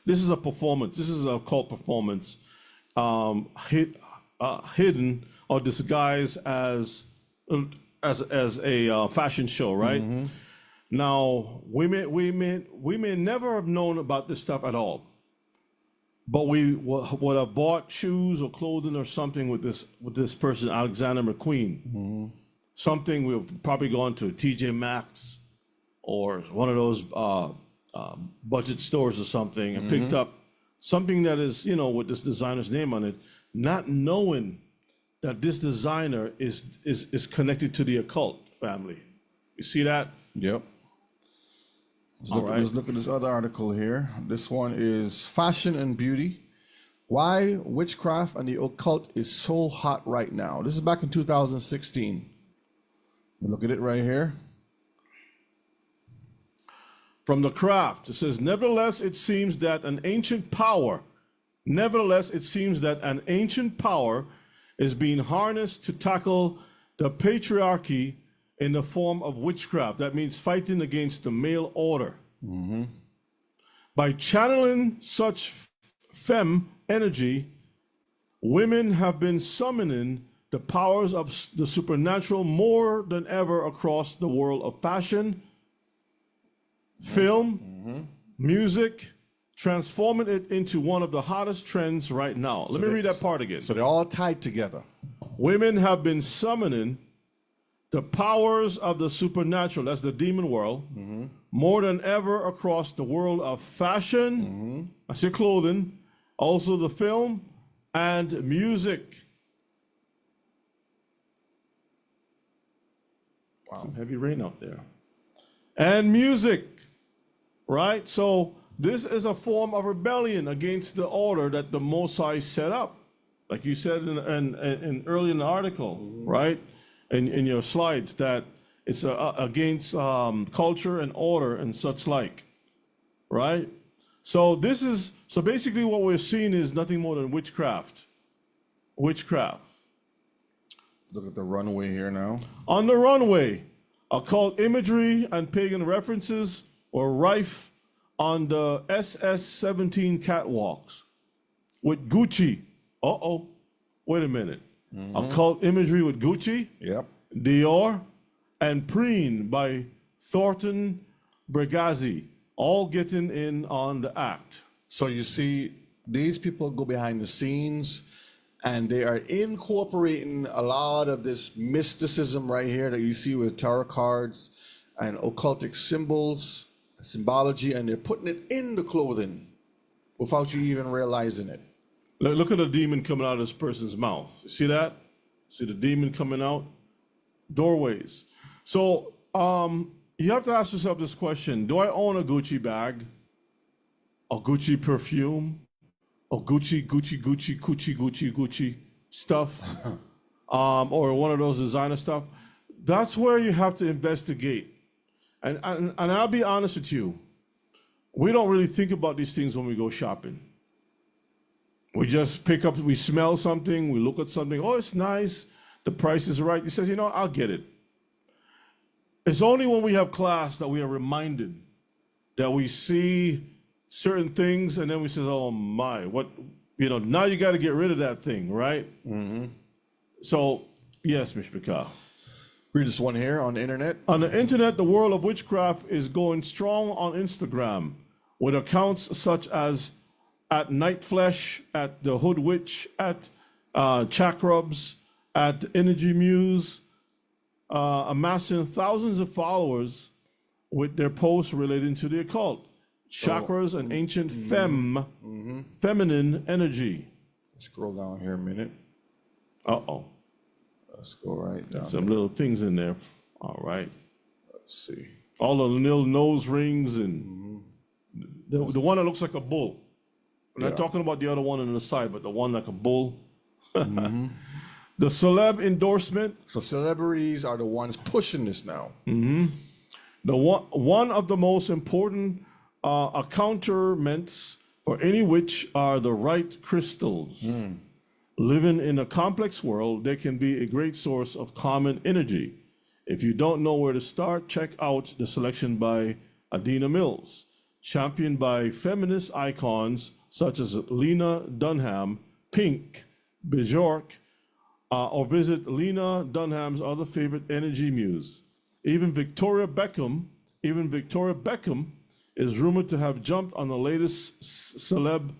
this is a performance, this is a cult performance, hidden or disguised as a fashion show, right? Mm-hmm. Now, we may never have known about this stuff at all, but we would have bought shoes or clothing or something with this person, Alexander McQueen. Mm-hmm. Something we've probably gone to TJ Maxx or one of those budget stores or something and picked up something that is, with this designer's name on it, not knowing that this designer is connected to the occult family. You see that? Yep. Let's look at this other article here. This one is Fashion and Beauty. Why witchcraft and the occult is so hot right now. This is back in 2016. Look at it right here. From the Craft, it says, nevertheless, it seems that an ancient power is being harnessed to tackle the patriarchy in the form of witchcraft. That means fighting against the male order. Mm-hmm. By channeling such femme energy, women have been summoning the powers of the supernatural more than ever across the world of fashion, film, music, transforming it into one of the hottest trends right now. Let me read that part again. So they're all tied together. Women have been summoning the powers of the supernatural, that's the demon world, more than ever across the world of fashion, I say clothing, also the film and music. Some heavy rain out there. And music, right? So this is a form of rebellion against the order that the Most High set up. Like you said in early in the article, right? In your slides, that it's against culture and order and such like, right? So basically what we're seeing is nothing more than witchcraft. Witchcraft. Look at the runway here now. On the runway, occult imagery and pagan references were rife on the SS-17 catwalks with Gucci. Wait a minute. Occult imagery with Gucci, Yep. Dior, and Preen by Thornton Bregazzi, all getting in on the act. So you see, these people go behind the scenes, and they are incorporating a lot of this mysticism right here that you see with tarot cards and occultic symbols, symbology, and they're putting it in the clothing without you even realizing it. Look at the demon coming out of this person's mouth. See that? See the demon coming out? Doorways. So you have to ask yourself this question. Do I own a Gucci bag? A Gucci perfume? Or Gucci stuff? Or one of those designer stuff? That's where you have to investigate. And I'll be honest with you. We don't really think about these things when we go shopping. We just pick up, we smell something, we look at something, oh, it's nice, the price is right. He says, you know, I'll get it. It's only when we have class that we are reminded that we see certain things and then we say, oh my, what, now you got to get rid of that thing, right? So, yes, Mishpika. Read this one here on the internet. On the internet, the world of witchcraft is going strong on Instagram with accounts such as at Nightflesh, at the Hood Witch, at Chakrubs, at Energy Muse, amassing thousands of followers with their posts relating to the occult, chakras, and ancient feminine energy. Scroll down here a minute. Let's go right down. Some little things in there. All right. Let's see. All the little nose rings and the one that looks like a bull. We're not talking about the other one on the side, but the one like a bull. The celeb endorsement. So celebrities are the ones pushing this now. The one of the most important accoutrements for any witch are the right crystals. Living in a complex world, they can be a great source of common energy. If you don't know where to start, check out the selection by Adina Mills, championed by feminist icons such as Lena Dunham, Pink, Bjork, or visit Lena Dunham's other favorite energy muse. Even Victoria Beckham is rumored to have jumped on the latest celeb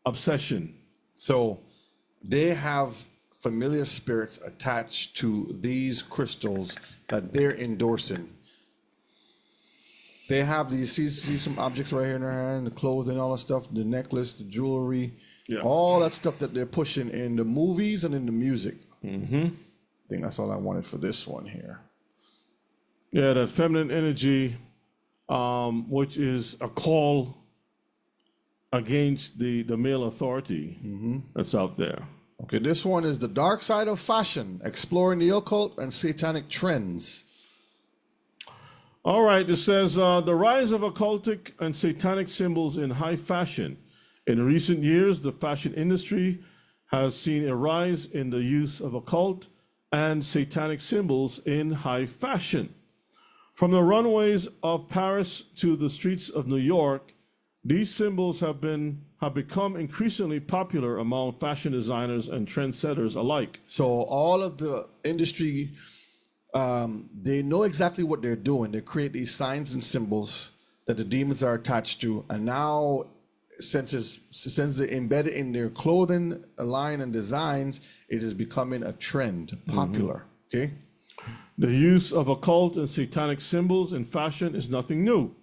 obsession. So they have familiar spirits attached to these crystals that they're endorsing. They have these, see some objects right here in their hand, the clothing, all that stuff, the necklace, the jewelry, all that stuff that they're pushing in the movies and in the music. I think that's all I wanted for this one here. Yeah, that feminine energy, which is a call against the male authority that's out there. Okay, this one is the dark side of fashion, exploring the occult and satanic trends. All right, it says the rise of occultic and satanic symbols in high fashion. In recent years, the fashion industry has seen a rise in the use of occult and satanic symbols in high fashion. From the runways of Paris to the streets of New York, these symbols have become increasingly popular among fashion designers and trendsetters alike. So all of the industry, they know exactly what they're doing. They create these signs and symbols that the demons are attached to, and now since they embed it in their clothing line and designs, it is becoming a trend, popular. Okay. The use of occult and satanic symbols in fashion is nothing new.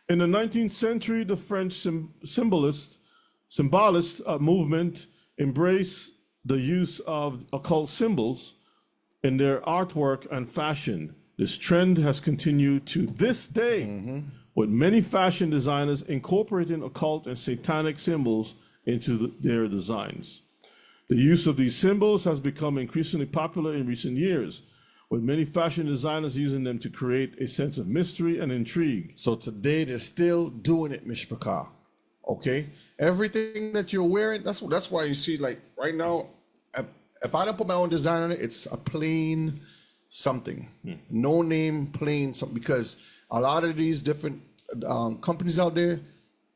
In the 19th century, the French symbolist movement embraced the use of occult symbols in their artwork and fashion. This trend has continued to this day, with many fashion designers incorporating occult and satanic symbols into their designs. The use of these symbols has become increasingly popular in recent years, with many fashion designers using them to create a sense of mystery and intrigue. So today they're still doing it, Mishpachah. Okay? Everything that you're wearing, that's why you see, like, right now, if I don't put my own design on it, it's a plain something. No name, plain something. Because a lot of these different companies out there,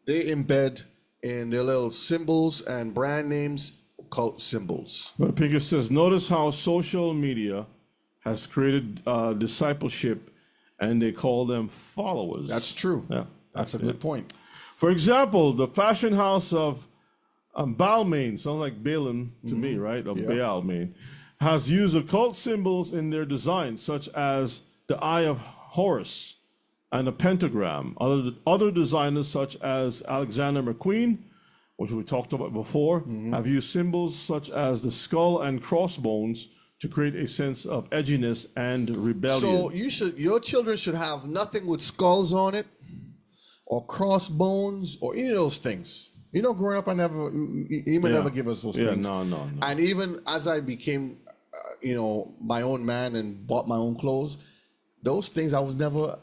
they embed in their little symbols and brand names occult symbols. But Pinker says, notice how social media has created discipleship, and they call them followers. That's true. Yeah, That's a good point. For example, the fashion house of Balmain, sounds like Balaam to me, right? Of Baalmain, has used occult symbols in their designs, such as the Eye of Horus and a pentagram. Other designers, such as Alexander McQueen, which we talked about before, have used symbols such as the skull and crossbones to create a sense of edginess and rebellion. So your children should have nothing with skulls on it, or crossbones, or any of those things. You know, growing up, he would never give us those things. No. And even as I became, my own man and bought my own clothes, those things I was never,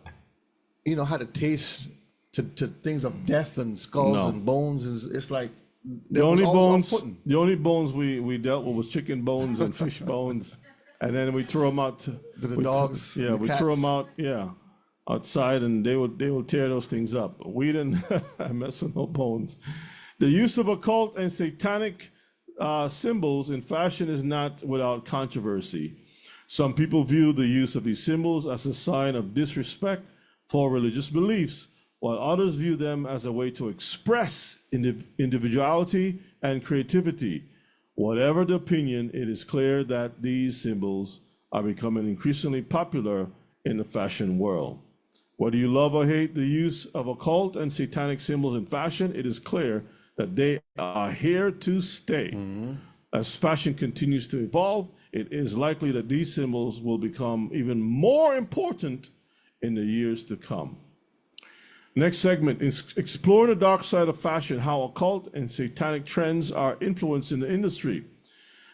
had a taste to things of death and skulls and bones. It's like the only bones we dealt with was chicken bones and fish bones, and then we throw them out to the dogs. Yeah, we throw them out. Yeah. Outside, and they will tear those things up. We didn't mess with no bones. The use of occult and satanic symbols in fashion is not without controversy. Some people view the use of these symbols as a sign of disrespect for religious beliefs, while others view them as a way to express individuality and creativity. Whatever the opinion, it is clear that these symbols are becoming increasingly popular in the fashion world. Whether you love or hate the use of occult and satanic symbols in fashion, it is clear that they are here to stay. As fashion continues to evolve, it is likely that these symbols will become even more important in the years to come. Next segment is explore the dark side of fashion, how occult and satanic trends are influencing the industry.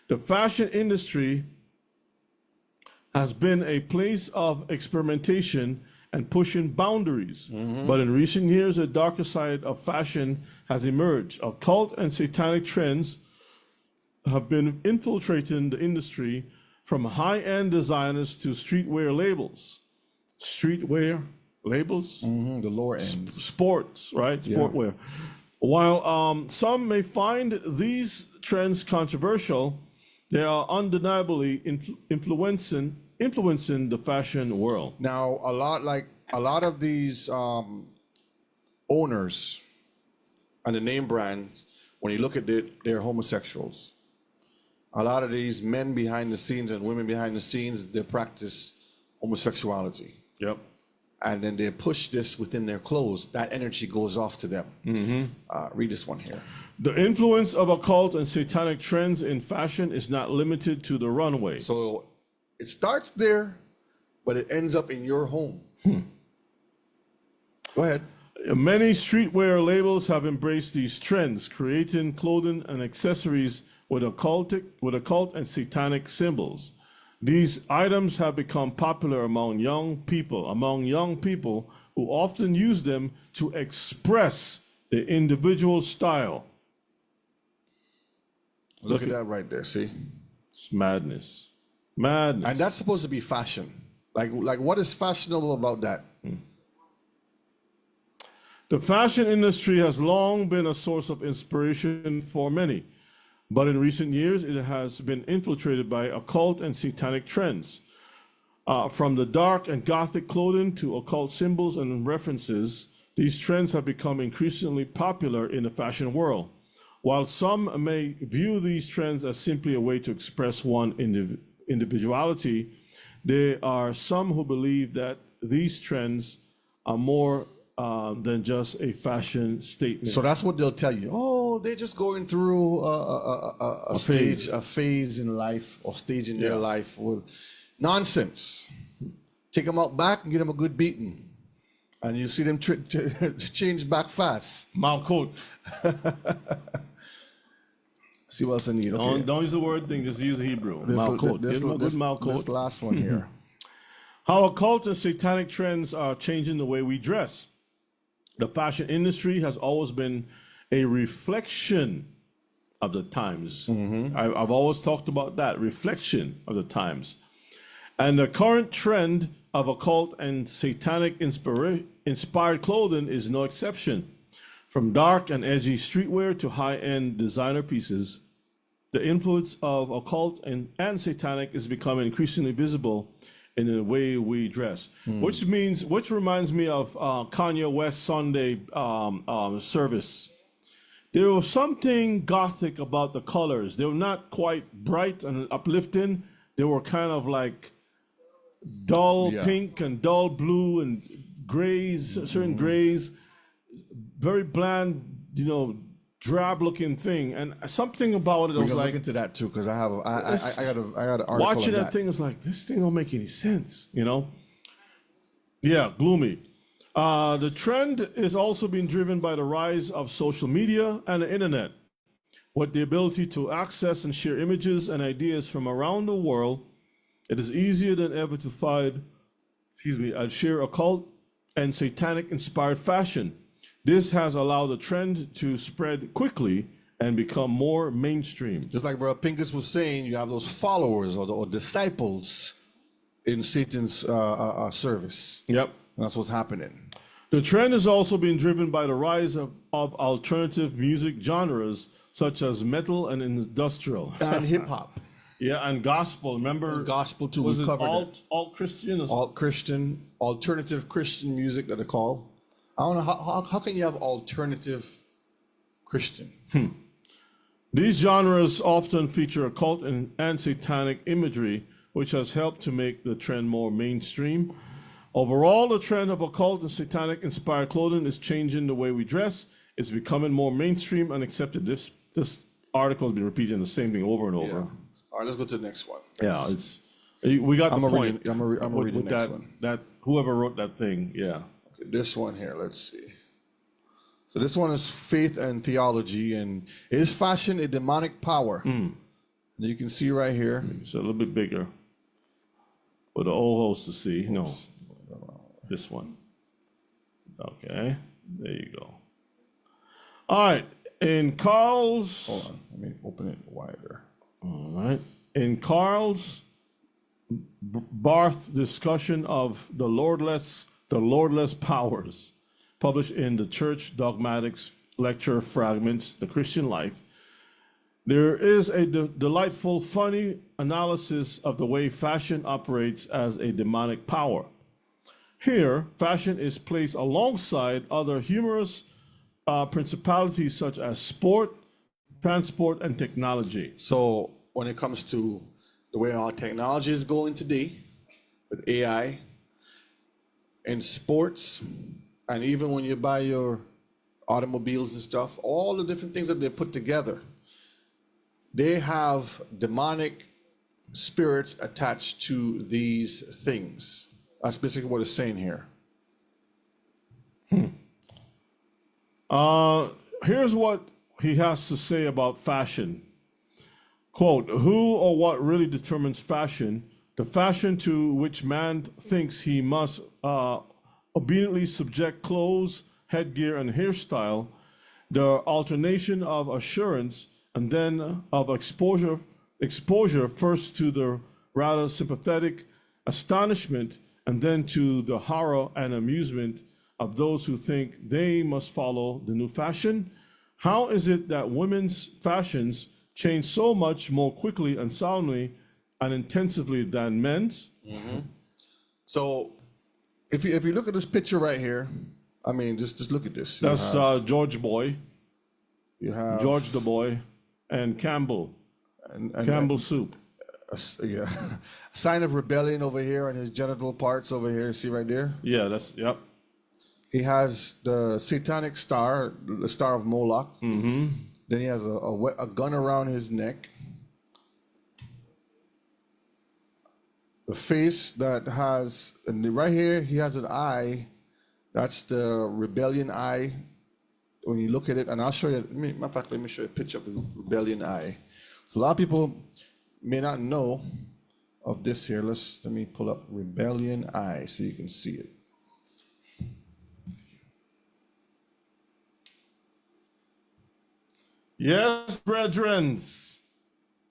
The fashion industry has been a place of experimentation and pushing boundaries. But in recent years, a darker side of fashion has emerged. Occult and satanic trends have been infiltrating the industry, from high-end designers to streetwear labels. Streetwear labels? The lower end. Sports, right? Sportwear. While some may find these trends controversial, they are undeniably influencing the fashion world. Now, a lot of these owners and the name brands, when you look at it, they're homosexuals. A lot of these men behind the scenes and women behind the scenes, they practice homosexuality. Yep. And then they push this within their clothes. That energy goes off to them. Read this one here. The influence of occult and satanic trends in fashion is not limited to the runway. So it starts there, but it ends up in your home. Go ahead. Many streetwear labels have embraced these trends, creating clothing and accessories with occult and satanic symbols. These items have become popular among young people who often use them to express their individual style. Look at that right there, see? It's madness. Madness. And that's supposed to be fashion. Like what is fashionable about that? The fashion industry has long been a source of inspiration for many, but in recent years it has been infiltrated by occult and satanic trends. From the dark and gothic clothing to occult symbols and references, these trends have become increasingly popular in the fashion world. While some may view these trends as simply a way to express one's individuality, there are some who believe that these trends are more than just a fashion statement. So that's what they'll tell you. Oh, they're just going through a phase in life, or stage in their life. Well, nonsense. take them out back and get them a good beating. And you see them change back fast. Malkut. See what else I need. Okay. Don't use the word thing, just use the Hebrew. Malkut. Give them a good Malkut. This last one here. How occult and satanic trends are changing the way we dress. The fashion industry has always been a reflection of the times. I've always talked about that, reflection of the times. And the current trend of occult and satanic inspired clothing is no exception. From dark and edgy streetwear to high-end designer pieces, the influence of occult and satanic is becoming increasingly visible in the way we dress, which reminds me of Kanye West Sunday service. There was something gothic about the colors. They were not quite bright and uplifting. They were kind of like dull pink and dull blue and grays, certain grays, very bland, drab-looking thing. And something about it was like, look into that too, because I got an article. Watching on that thing was like, this thing don't make any sense, Yeah, gloomy. The trend is also being driven by the rise of social media and the internet. With the ability to access and share images and ideas from around the world, it is easier than ever to find, and share occult and satanic-inspired fashion. This has allowed the trend to spread quickly and become more mainstream. Just like Brother Pincus was saying, you have those followers or disciples in Satan's service. Yep. And that's what's happening. The trend is also being driven by the rise of alternative music genres such as metal and industrial. And hip-hop. Yeah, and gospel. Remember? And gospel too. Was we it covered alt-Christian? Alt-Christian, alternative Christian music that they call. I don't know, how can you have alternative Christian? These genres often feature occult and satanic imagery, which has helped to make the trend more mainstream. Overall, the trend of occult and satanic-inspired clothing is changing the way we dress. It's becoming more mainstream and accepted. This article has been repeating the same thing over and over. Yeah. All right, let's go to the next one. Yeah, we got the point. I'm gonna read the next one. That whoever wrote that thing, yeah. Okay, this one here, let's see. So this one is faith and theology, and is fashion a demonic power? You can see right here. It's a little bit bigger for the old host to see. No, this one. Okay, there you go. All right, in Carl's. Hold on, let me open it wider. All right, in Carl's Barth discussion of the Lordless powers, published in the Church Dogmatics Lecture Fragments, The Christian Life, there is a delightful, funny analysis of the way fashion operates as a demonic power. Here, fashion is placed alongside other humorous principalities such as sport, transport, and technology. So when it comes to the way our technology is going today, with AI, in sports, and even when you buy your automobiles and stuff, all the different things that they put together, they have demonic spirits attached to these things. That's basically what it's saying here. Here's what he has to say about fashion. Quote, who or what really determines fashion? The fashion to which man thinks he must obediently subject clothes, headgear, and hairstyle, the alternation of assurance and then of exposure first to the rather sympathetic astonishment and then to the horror and amusement of those who think they must follow the new fashion. How is it that women's fashions change so much more quickly and soundly and intensively than men's? So if you look at this picture right here, I mean, just look at this. That's George Boy. You have George the Boy and Campbell. and Campbell soup. Yeah, sign of rebellion over here on his genital parts over here. See right there? Yeah, yep. He has the satanic star, the star of Moloch. Then he has a gun around his neck. the face that has, and right here, he has an eye. That's the rebellion eye. When you look at it, and I'll show you, matter of fact, let me show you a picture of the rebellion eye. So a lot of people may not know of this here. Let me pull up rebellion eye so you can see it. Yes, brethren.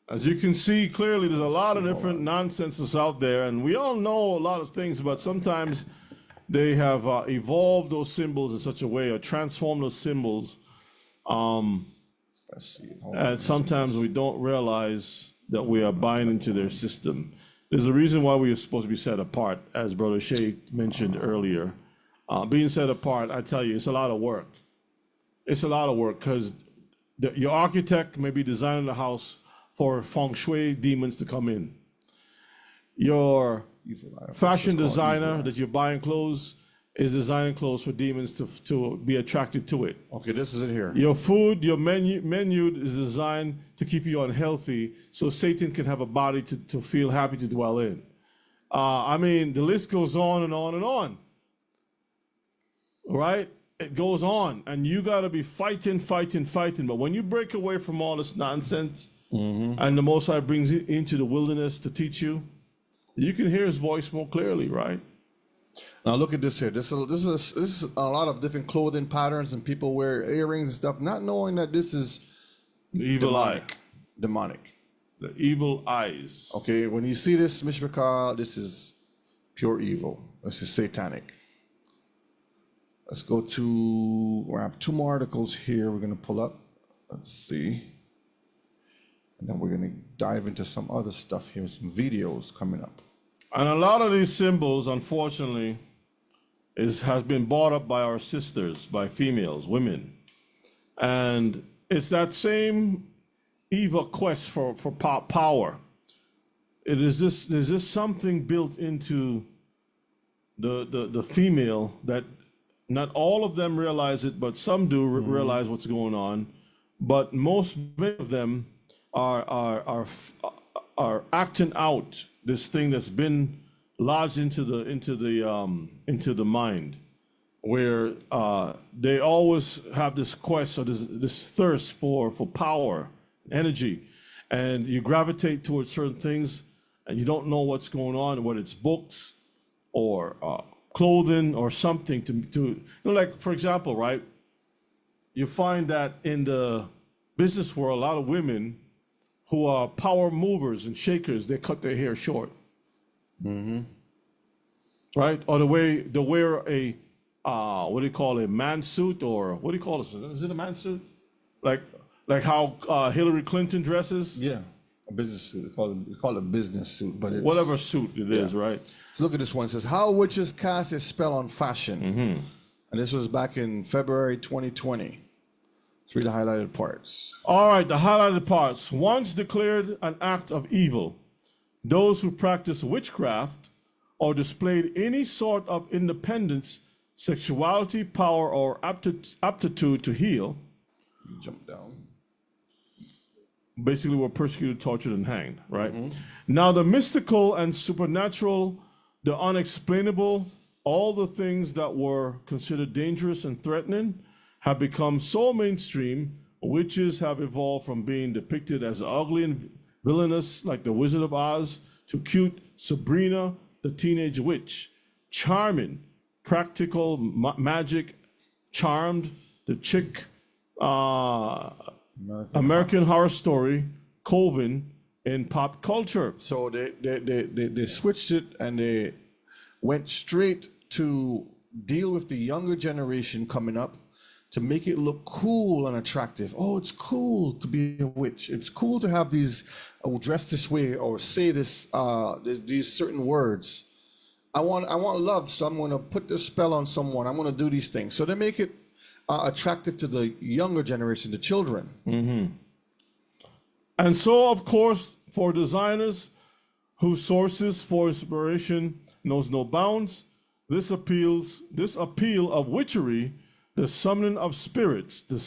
As you can see clearly, there's a lot of different nonsenses out there, and we all know a lot of things, but sometimes they have evolved those symbols in such a way or transformed those symbols. Let's see. And sometimes we don't realize that we are buying into their system. There's a reason why we are supposed to be set apart, as Brother Shea mentioned earlier. Being set apart, I tell you, it's a lot of work. It's a lot of work because your architect may be designing the house for feng shui demons to come in. Your fashion designer that you're buying clothes is designing clothes for demons to be attracted to it. Okay, this is it here. Your food, your menu is designed to keep you unhealthy so Satan can have a body to feel happy to dwell in. I mean, the list goes on and on and on. Right? It goes on. And you got to be fighting. But when you break away from all this nonsense and the Most High brings you into the wilderness to teach you, you can hear his voice more clearly, right? Now look at this here. This is a lot of different clothing patterns, and people wear earrings and stuff, not knowing that this is the evil demonic. The evil eyes. Okay, when you see this, Mishpachah, this is pure evil. This is satanic. Let's go to, we have two more articles here we're going to pull up. Let's see. And then we're going to dive into some other stuff here, some videos coming up. And a lot of these symbols, unfortunately, has been bought up by our sisters, by females, women. And it's that same evil quest for power. There's this something built into the female that not all of them realize it, but some do realize what's going on. But most of them are acting out this thing that's been lodged into the mind, where they always have this quest or this thirst for power, energy, and you gravitate towards certain things, and you don't know what's going on, whether it's books or clothing or something to like, for example, right? You find that in the business world, a lot of women who are power movers and shakers, they cut their hair short. Right? Or they wear a what do you call it, a man suit, or what do you call it? Is it a man suit? Like how Hillary Clinton dresses? Yeah, a business suit. They call it a business suit, but it's whatever suit it is, right? So look at this one. It says, "How witches cast a spell on fashion," and this was back in February 2020. Let's read the highlighted parts. All right, the highlighted parts. Once declared an act of evil, those who practice witchcraft or displayed any sort of independence, sexuality, power, or aptitude to heal, Jump down. basically were persecuted, tortured, and hanged, right? Now the mystical and supernatural, the unexplainable, all the things that were considered dangerous and threatening have become so mainstream, witches have evolved from being depicted as ugly and villainous like the Wizard of Oz to cute Sabrina, the teenage witch, charming, practical magic, charmed, the chick, American Horror Story, Coven in pop culture. So they switched it and they went straight to deal with the younger generation coming up to make it look cool and attractive. Oh, it's cool to be a witch. It's cool to have these, dress this way or say this, these certain words. I want love, so I'm going to put this spell on someone. I'm going to do these things. So they make it attractive to the younger generation, the children. And so, of course, for designers whose sources for inspiration knows no bounds, this appeal of witchery, the summoning of spirits, the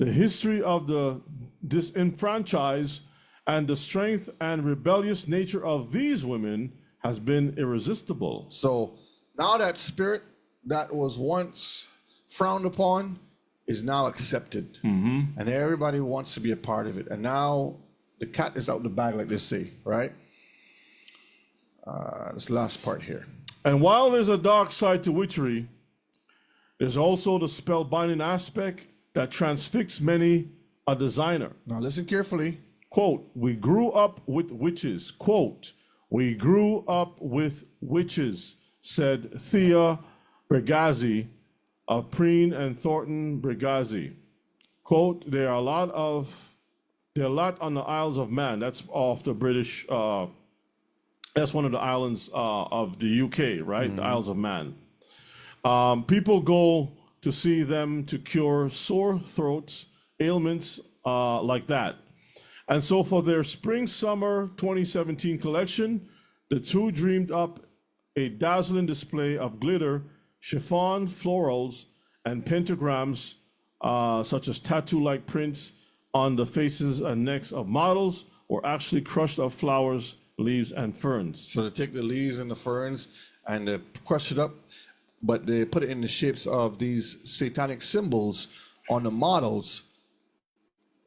history of the disenfranchised, and the strength and rebellious nature of these women has been irresistible. So now that spirit that was once frowned upon is now accepted. And everybody wants to be a part of it. And now the cat is out the bag, like they say, right? This last part here. And while there's a dark side to witchery, there's also the spellbinding aspect that transfixes many a designer. Now listen carefully. Quote, we grew up with witches. Quote, we grew up with witches, said Thea Bergazzi of Preen and Thornton Bergazzi. Quote, there are a lot on the Isles of Man. That's off the British, that's one of the islands of the UK, right? The Isles of Man. People go to see them to cure sore throats, ailments like that. And so for their spring-summer 2017 collection, the two dreamed up a dazzling display of glitter, chiffon florals, and pentagrams, such as tattoo-like prints on the faces and necks of models, or actually crushed up flowers, leaves, and ferns. So they take the leaves and the ferns and they crush it up, but they put it in the shapes of these satanic symbols on the models,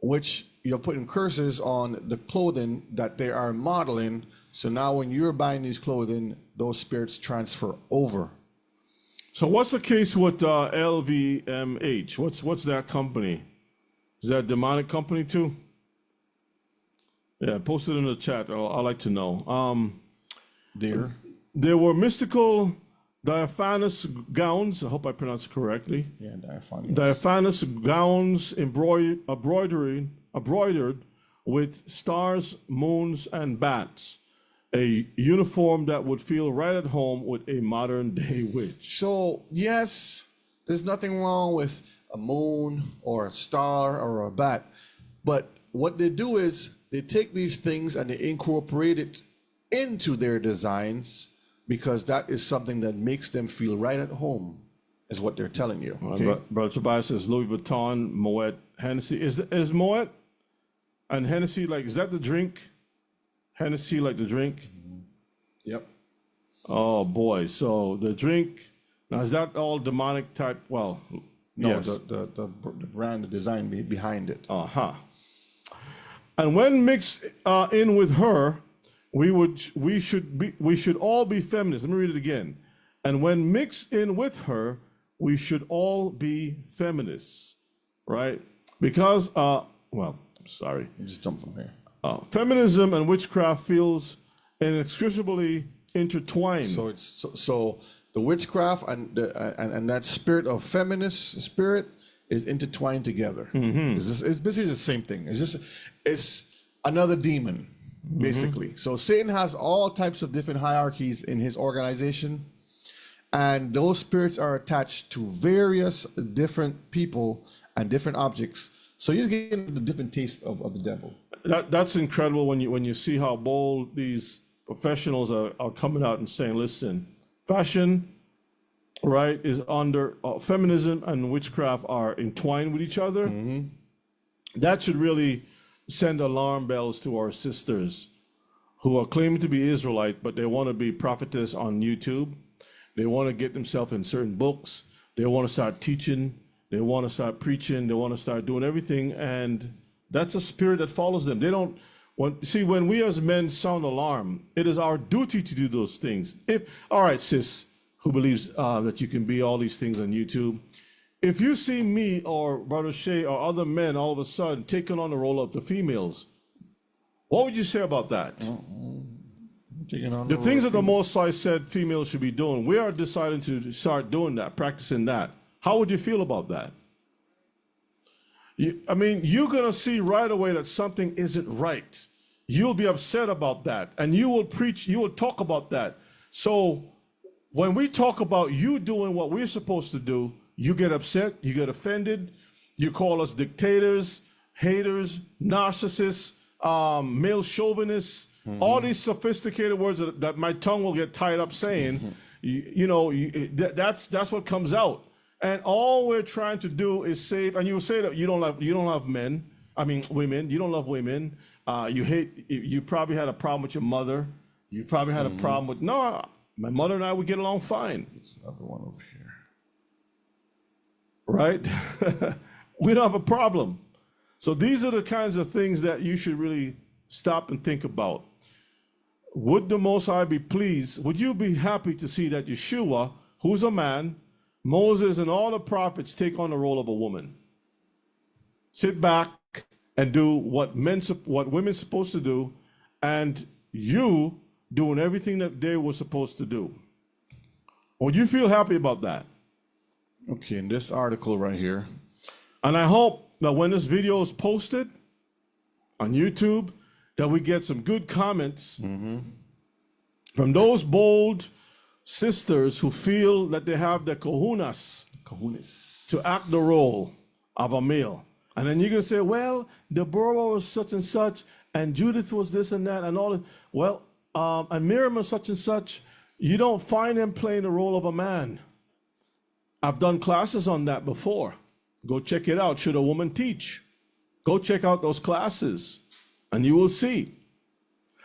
which you're putting curses on the clothing that they are modeling. So now when you're buying these clothing, those spirits transfer over. So what's the case with LVMH? What's that company? Is that a demonic company too? Yeah, post it in the chat. I'd like to know. Dear. There were mystical diaphanous gowns. I hope I pronounced it correctly. Yeah, diaphanous. Diaphanous gowns embroidered with stars, moons, and bats. A uniform that would feel right at home with a modern day witch. So yes, there's nothing wrong with a moon or a star or a bat, but what they do is they take these things and they incorporate it into their designs, because that is something that makes them feel right at home, is what they're telling you. Okay? Brother Tobias says Louis Vuitton, Moet, Hennessy. Is Moet and Hennessy, like, is that the drink? Hennessy, like the drink? Yep. Oh boy. So the drink, now is that all demonic type? Well, No, yes. the brand, the design behind it. Uh-huh. And when mixed in with her, we should all be feminists. Let me read it again. And when mixed in with her, we should all be feminists, right? Because, I'm sorry. Just jump from here. Feminism and witchcraft feels inextricably intertwined. So it's so the witchcraft and that spirit of feminist spirit is intertwined together. It's basically the same thing. It's another demon, basically. So Satan has all types of different hierarchies in his organization, and those spirits are attached to various different people and different objects. So you're getting the different taste of the devil. That's incredible when you see how bold these professionals are coming out and saying, listen, fashion, right, is under feminism and witchcraft are entwined with each other. That should really send alarm bells to our sisters who are claiming to be Israelite, but they want to be prophetess on YouTube. They want to get themselves in certain books. They want to start teaching. They want to start preaching. They want to start doing everything. And that's a spirit that follows them. They don't when we as men sound alarm, it is our duty to do those things. All right, sis, who believes that you can be all these things on YouTube. If you see me or Brother Shay or other men all of a sudden taking on the role of the females, what would you say about that? The things that the Most High said females should be doing, we are deciding to start doing that, practicing that. How would you feel about that? You're going to see right away that something isn't right. You'll be upset about that, and you will preach, you will talk about that. So when we talk about you doing what we're supposed to do, you get upset, you get offended, you call us dictators, haters, narcissists, male chauvinists, all these sophisticated words that my tongue will get tied up saying. That's what comes out. And all we're trying to do is save. And you say that you don't love women. You don't love women, You probably had a problem with your mother. You probably had a problem with, no, my mother and I would get along fine. There's another one over here. Right? We don't have a problem. So these are the kinds of things that you should really stop and think about. Would the Most High be pleased? Would you be happy to see that Yeshua, who's a man, Moses, and all the prophets take on the role of a woman? Sit back and do what women supposed to do, and you doing everything that they were supposed to do. Would you feel happy about that? Okay, in this article right here. And I hope that when this video is posted on YouTube, that we get some good comments from those bold sisters who feel that they have the kahunas to act the role of a male. And then you can say, well, Deborah was such and such, and Judith was this and that, and all that. Well, and Miriam was such and such. You don't find them playing the role of a man. I've done classes on that before. Go check it out. Should a woman teach? Go check out those classes, and you will see.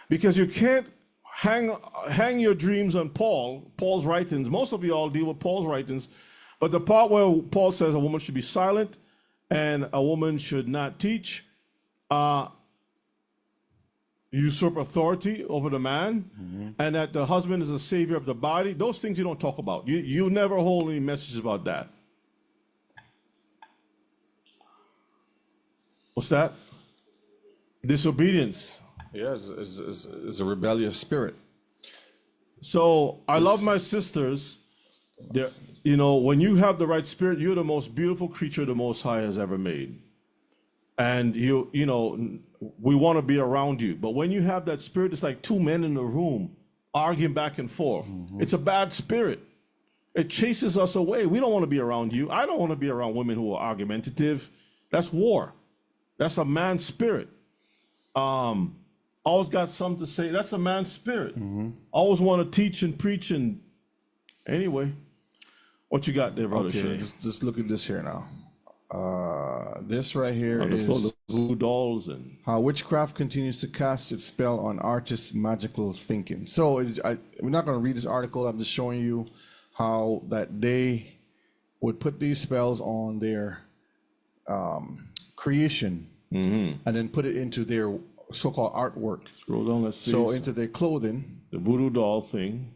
Because you can't hang your dreams on Paul's writings. Most of you all deal with Paul's writings, but the part where Paul says a woman should be silent and a woman should not teach, usurp authority over the man, and that the husband is a savior of the body, those things you don't talk about. You never hold any messages about that. What's that? Disobedience. Yeah, it's a rebellious spirit. So I love my sisters. You know, when you have the right spirit, you're the most beautiful creature the Most High has ever made. And you know, we want to be around you. But when you have that spirit, it's like two men in a room arguing back and forth. It's a bad spirit. It chases us away. We don't want to be around you. I don't want to be around women who are argumentative. That's war. That's a man's spirit. Always got something to say. That's a man's spirit. Always want to teach and preach. And anyway, what you got there, brother? Okay, just look at this here now. This right here is the voodoo dolls and how witchcraft continues to cast its spell on artists' magical thinking. So we're not going to read this article. I'm just showing you how that they would put these spells on their creation and then put it into their so-called artwork. Scroll down, let's see. So into their clothing. The voodoo doll thing.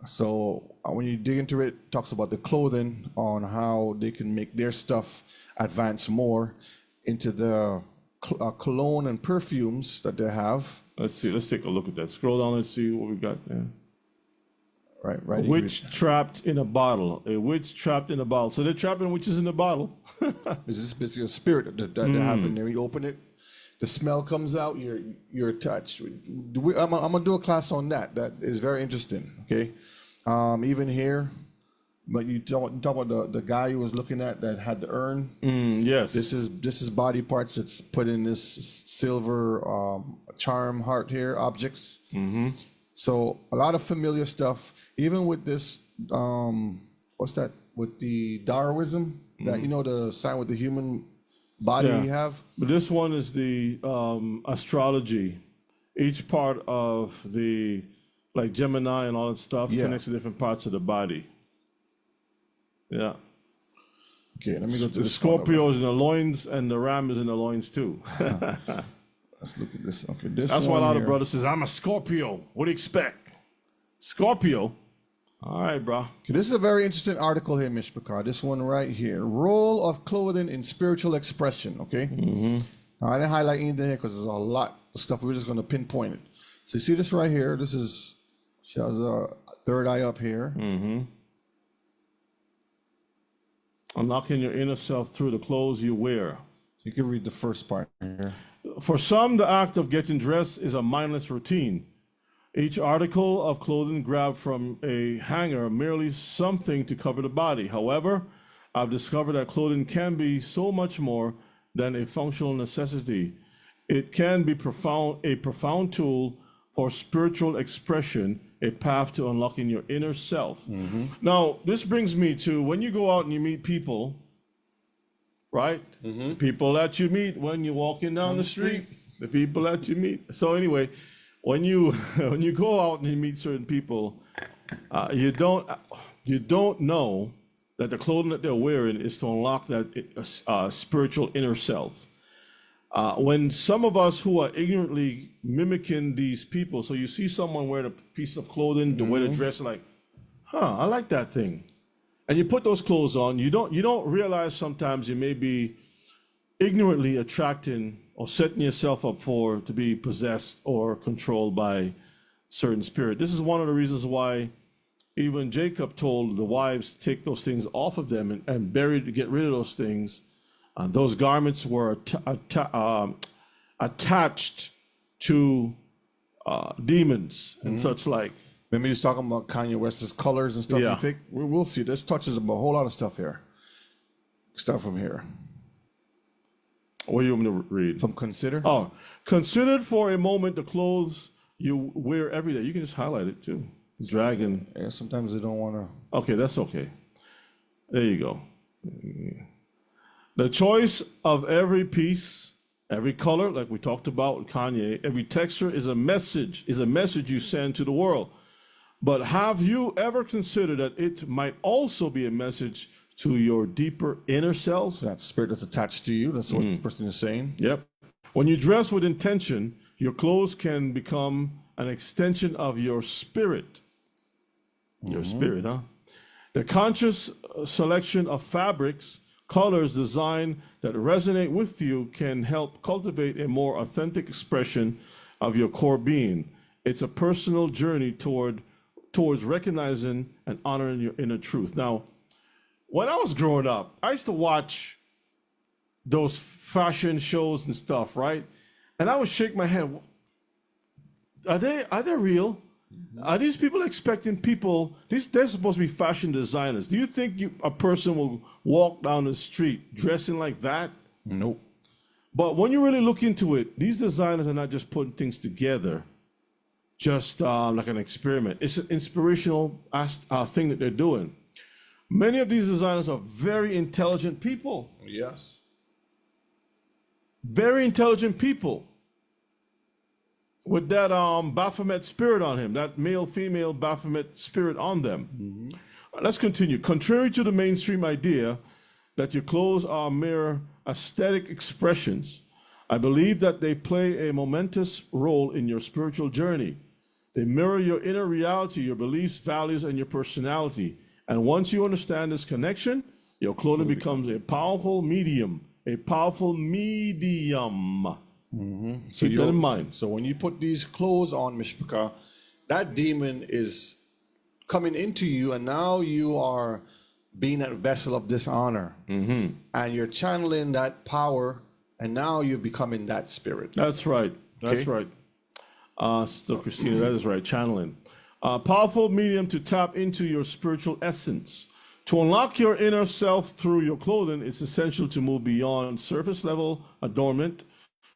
So when you dig into it, it talks about the clothing, on how they can make their stuff advance more into the cologne and perfumes that they have. Let's see. Let's take a look at that. Scroll down. Let's see what we got there. Right. A witch trapped in a bottle. A witch trapped in a bottle. So they're trapping witches in a bottle. This is basically a spirit that they have in there. You open it, the smell comes out. You're touched. I'm gonna do a class on that. That is very interesting. Okay, even here. But you talk about the guy you was looking at that had the urn. Yes. This is body parts that's put in this silver charm heart here objects. So a lot of familiar stuff. Even with this, what's that? With the Darwinism, that the sign with the human body you have. But this one is the astrology. Each part of the, like Gemini and all that stuff, connects to different parts of the body. Yeah. Okay, let me go to the Scorpio is in the loins, and the Ram is in the loins too. Let's look at this. Okay, that's why a lot of brothers says, "I'm a Scorpio." What do you expect? Scorpio. All right, bro. Okay, this is a very interesting article here, Mishpachar. This one right here: role of clothing in spiritual expression. Okay. Now, I didn't highlight anything here because there's a lot of stuff. We're just going to pinpoint it. So you see this right here. This is, she has a third eye up here. Unlocking your inner self through the clothes you wear. You can read the first part here. For some, the act of getting dressed is a mindless routine. Each article of clothing grabbed from a hanger merely something to cover the body. However, I've discovered that clothing can be so much more than a functional necessity. It can be a profound tool for spiritual expression, a path to unlocking your inner self. Now, this brings me to when you go out and you meet people, right? People that you meet when you're walking down the street. the people that you meet. So anyway, when you when you go out and you meet certain people, you don't know that the clothing that they're wearing is to unlock that spiritual inner self. When some of us who are ignorantly mimicking these people, so you see someone wearing a piece of clothing, the way they dress, like, I like that thing. And you put those clothes on, you don't realize sometimes you may be ignorantly attracting or setting yourself up to be possessed or controlled by certain spirit. This is one of the reasons why even Jacob told the wives to take those things off of them and get rid of those things. Those garments were attached to demons and such like. Remember he was talking about Kanye West's colors and stuff Yeah. he picked? We'll see. This touches a whole lot of stuff here. Stuff from here. What do you want me to read? From Consider? Oh, considered for a moment the clothes you wear every day. You can just highlight it too. Dragon. Yeah, sometimes they don't want to. Okay, that's okay. There you go. The choice of every piece, every color, like we talked about with Kanye, every texture is a message you send to the world. But have you ever considered that it might also be a message to your deeper inner self? That spirit that's attached to you. That's what the person is saying. Yep. When you dress with intention, your clothes can become an extension of your spirit. Your spirit, huh? The conscious selection of fabrics, colors, design that resonate with you can help cultivate a more authentic expression of your core being. It's a personal journey towards recognizing and honoring your inner truth. Now, when I was growing up, I used to watch those fashion shows and stuff, right? And I would shake my head. Are they real? Are these people expecting people? They're supposed to be fashion designers. Do you think a person will walk down the street dressing like that? Nope. But when you really look into it, these designers are not just putting things together, just like an experiment. It's an inspirational thing that they're doing. Many of these designers are very intelligent people. Yes. Very intelligent people. With that Baphomet spirit on him, that male-female Baphomet spirit on them. Let's continue. Contrary to the mainstream idea that your clothes are mere aesthetic expressions, I believe that they play a momentous role in your spiritual journey. They mirror your inner reality, your beliefs, values, and your personality. And once you understand this connection, your clothing becomes a powerful medium. A powerful medium. So Keep that in mind. So when you put these clothes on, Mishpaka, that demon is coming into you, and now you are being a vessel of dishonor. And you're channeling that power, and now you're becoming that spirit. That's right. That's right. Still, Christina, that is right. Channeling. Powerful medium to tap into your spiritual essence. To unlock your inner self through your clothing, it's essential to move beyond surface level adornment.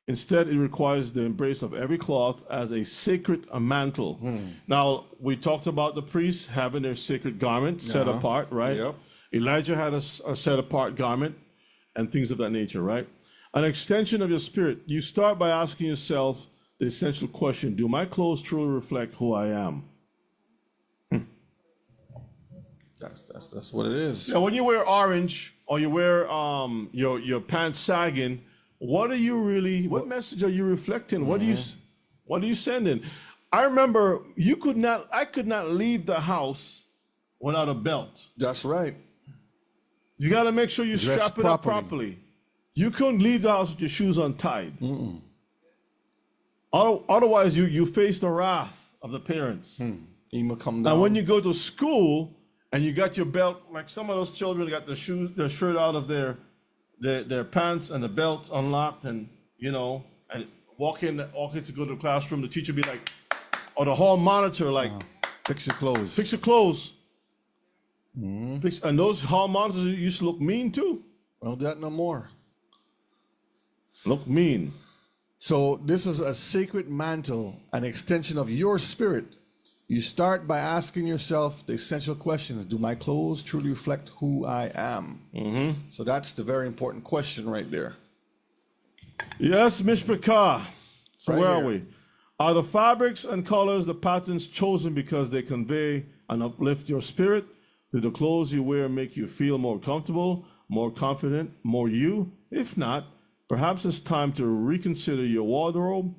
Instead, it requires the embrace of every cloth as a sacred mantle. Now, we talked about the priests having their sacred garment set apart, right? Yep. Elijah had a set apart garment and things of that nature, right? An extension of your spirit. You start by asking yourself the essential question, do my clothes truly reflect who I am? That's what it is. Now, when you wear orange or you wear your pants sagging, what message are you reflecting? What are you sending? I remember I could not leave the house without a belt. That's right. You got to make sure you Dress strap it up properly. You couldn't leave the house with your shoes untied. Otherwise, you face the wrath of the parents. Ema come down. Now, when you go to school and you got your belt, like some of those children got their shirt out of their pants and the belt unlocked, and and walk in to go to the classroom, the teacher be like, or the hall monitor like, fix your clothes. fix your clothes. And those hall monitors used to look mean too. Well, that no more. Look mean. So this is a sacred mantle, an extension of your spirit. You start by asking yourself the essential questions. Do my clothes truly reflect who I am? So that's the very important question right there. Yes, Mishpaka. So Right where are here. we? Are the fabrics and colors the patterns chosen because they convey and uplift your spirit? Do the clothes you wear make you feel more comfortable, more confident, more you? If not, perhaps it's time to reconsider your wardrobe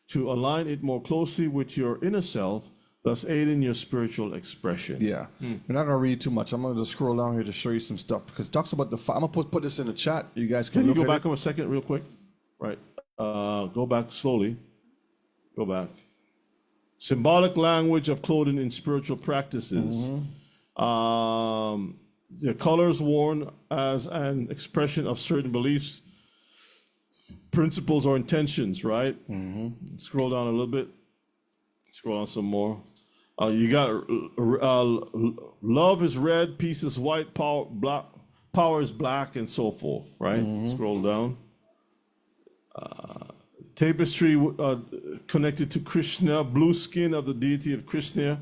to align it more closely with your inner self, thus aiding your spiritual expression. Yeah. We're not gonna read too much. I'm gonna just scroll down here to show you some stuff because it talks about I'm gonna put this in the chat. You guys can Can you look go at back it. up a second real quick? Right. Go back slowly. Go back. Symbolic language of clothing in spiritual practices. The colors worn as an expression of certain beliefs, principles, or intentions, right? Scroll down a little bit. Scroll down some more. You got love is red, peace is white, power is black, and so forth, right? Scroll down. Tapestry connected to Krishna, blue skin of the deity of Krishna,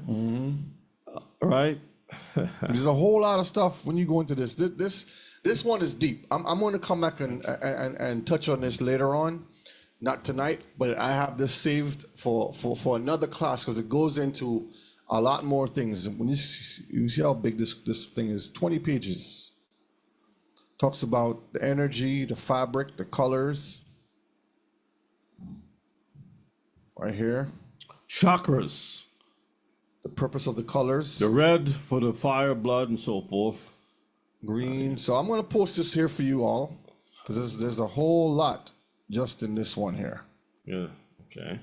right? There's a whole lot of stuff when you go into this. This one is deep. I'm going to come back and touch on this later on, not tonight, but I have this saved for another class because it goes into a lot more things. When you see how big this thing is, 20 pages. Talks about the energy, the fabric, the colors. Right here, Chakras. the purpose of the colors. The red for the fire, blood, and so forth. Green. So I'm going to post this here for you all because there's a whole lot just in this one here. Yeah, okay.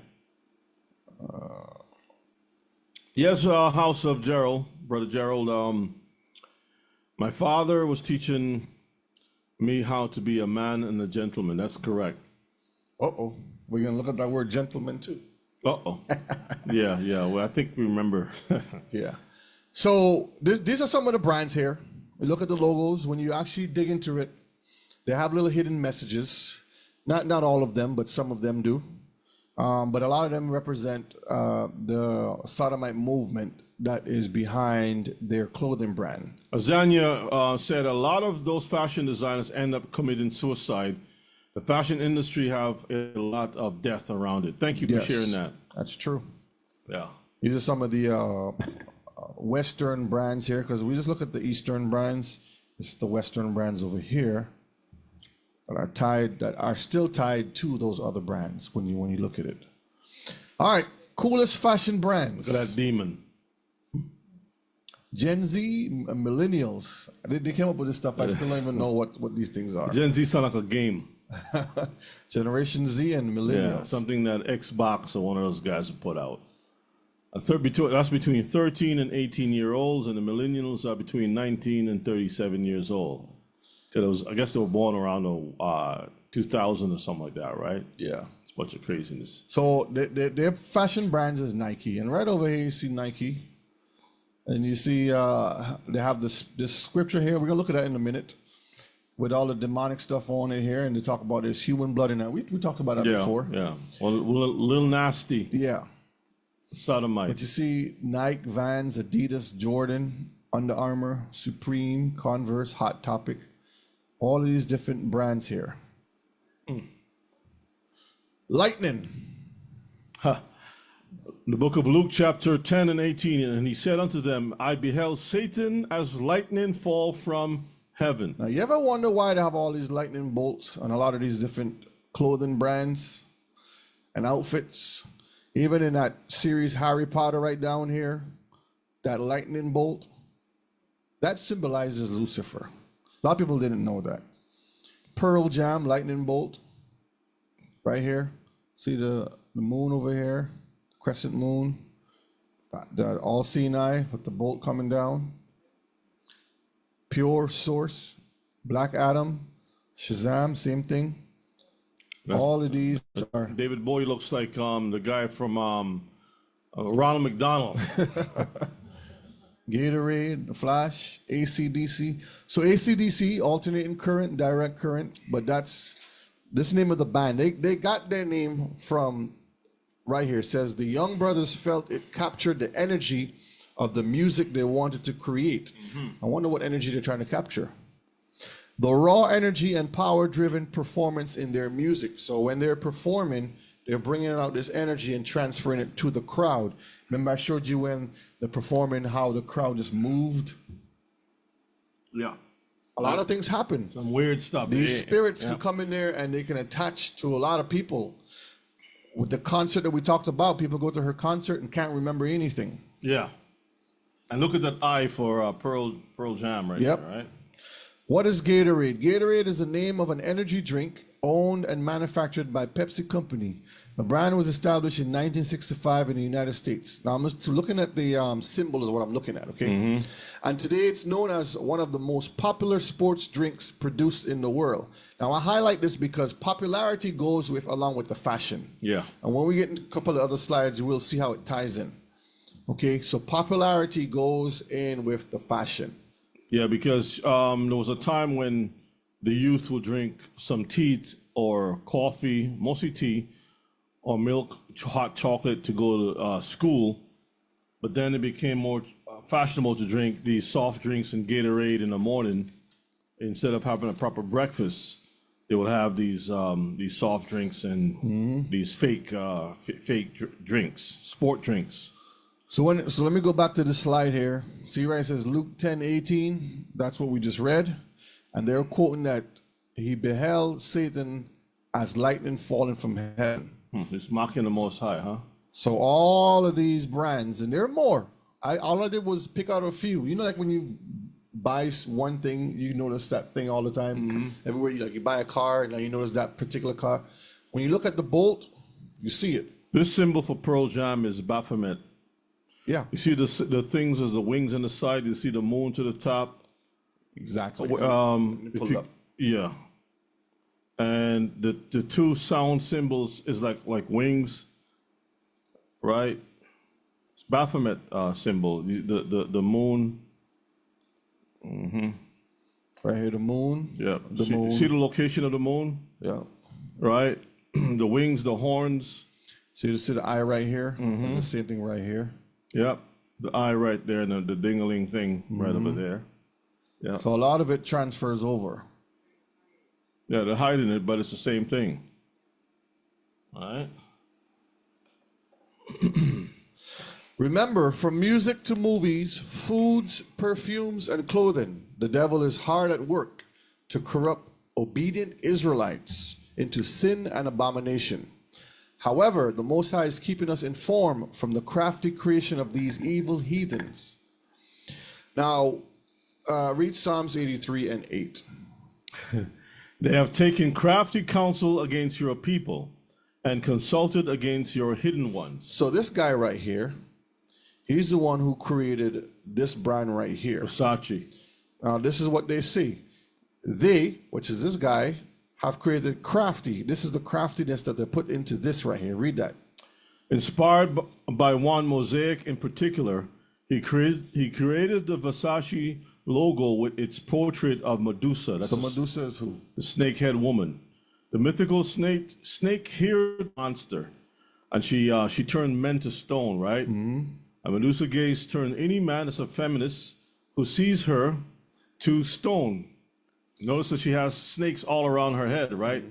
Yes, House of Gerald, Brother Gerald. My father was teaching me how to be a man and a gentleman. That's correct. Uh-oh. We're going to look at that word gentleman too. Uh-oh. Yeah. Well, I think we remember. Yeah. So these are some of the brands here. We look at the logos. When you actually dig into it, they have little hidden messages. Not all of them, but some of them do. But a lot of them represent the sodomite movement that is behind their clothing brand. Azania said a lot of those fashion designers end up committing suicide. The fashion industry have a lot of death around it. Thank you for Yes, sharing that. That's true. Yeah. These are some of the Western brands here, because we just look at the Eastern brands. It's the Western brands over here that are still tied to those other brands when you look at it. All right, coolest fashion brands. Look at that demon. Gen Z, millennials. They came up with this stuff. I still don't even know what these things are. Gen Z sound like a game. Generation Z and millennials. Yeah, something that Xbox or one of those guys would put out. That's between 13 and 18-year-olds, and the millennials are between 19 and 37 years old. So I guess they were born around 2000 or something like that, right? Yeah. It's a bunch of craziness. So their fashion brands is Nike, and right over here you see Nike, and you see they have this scripture here. We're gonna look at that in a minute, with all the demonic stuff on it here, and they talk about there's human blood in that. We talked about that before. Yeah. Well, little nasty. Yeah. Sodomite. But you see Nike, Vans, Adidas, Jordan, Under Armour, Supreme, Converse, Hot Topic, all of these different brands here. Lightning. The book of Luke, chapter 10 and 18, and he said unto them, I beheld Satan as lightning fall from heaven. Now, you ever wonder why they have all these lightning bolts on a lot of these different clothing brands and outfits? Even in that series Harry Potter right down here, that lightning bolt, that symbolizes Lucifer. A lot of people didn't know that. Pearl Jam, lightning bolt, right here. See the moon over here, crescent moon, the all-seeing eye with the bolt coming down. Pure Source, Black Adam, Shazam, same thing. All of these are... David Bowie looks like the guy from Ronald McDonald. Gatorade, The Flash, AC/DC. So AC/DC, alternating current, direct current, but that's this name of the band. They got their name from right here. It says the Young Brothers felt it captured the energy of the music they wanted to create. I wonder what energy they're trying to capture. The raw energy and power-driven performance in their music. So when they're performing, They're bringing out this energy and transferring it to the crowd. Remember I showed you when they're performing how the crowd just moved? Yeah. A lot of things happen. Some weird stuff. These spirits Yeah. can come in there and they can attach to a lot of people. With the concert that we talked about, people go to her concert and can't remember anything. Yeah. And look at that eye for Pearl Jam right Yep. there, right? What is Gatorade? Gatorade is the name of an energy drink owned and manufactured by Pepsi Company. The brand was established in 1965 in the United States. Now I'm just looking at the symbol is what I'm looking at, okay? And today it's known as one of the most popular sports drinks produced in the world. Now I highlight this because popularity goes along with the fashion. Yeah. And when we get into a couple of other slides, we'll see how it ties in. Okay, so popularity goes in with the fashion. Yeah, because there was a time when the youth would drink some tea or coffee, mostly tea, or milk, hot chocolate to go to school. But then it became more fashionable to drink these soft drinks and Gatorade in the morning. Instead of having a proper breakfast, they would have these soft drinks and these fake drinks, sport drinks. So let me go back to the slide here. See where it says Luke 10:18. That's what we just read. And they're quoting that he beheld Satan as lightning falling from heaven. It's mocking the Most High, huh? So all of these brands, and there are more. All I did was pick out a few. You know, like when you buy one thing, you notice that thing all the time. Everywhere you buy a car, and now you notice that particular car. When you look at the bolt, you see it. This symbol for Pearl Jam is Baphomet. Yeah, You see the things as the wings on the side. You see the moon to the top. exactly. If you- up. Yeah. And the two sound symbols is like wings, right? It's Baphomet symbol. The moon. Right here, the moon. Yeah. The moon. See the location of the moon, Yeah. right? The wings, the horns. So you see the eye right here? It's the same thing right here. Yep. The eye right there, and the ding-a-ling thing right over there. Yeah. So a lot of it transfers over. Yeah, they're hiding it, but it's the same thing. All right. Remember, from music to movies, foods, perfumes, and clothing, the devil is hard at work to corrupt obedient Israelites into sin and abomination. However, the Most High is keeping us informed from the crafty creation of these evil heathens. Now, read Psalms 83 and 8. They have taken crafty counsel against your people and consulted against your hidden ones. So this guy right here, he's the one who created this brand right here. Versace. Now, this is what they see. They, which is this guy, have created crafty. This is the craftiness that they put into this right here. Read that. Inspired by one Mosaic in particular, he created the Versace logo with its portrait of Medusa. That's So Medusa is who? the snakehead woman, the mythical snake-haired monster, and she turned men to stone, right? And Medusa gaze turned any man as a feminist who sees her to stone. Notice that she has snakes all around her head, right?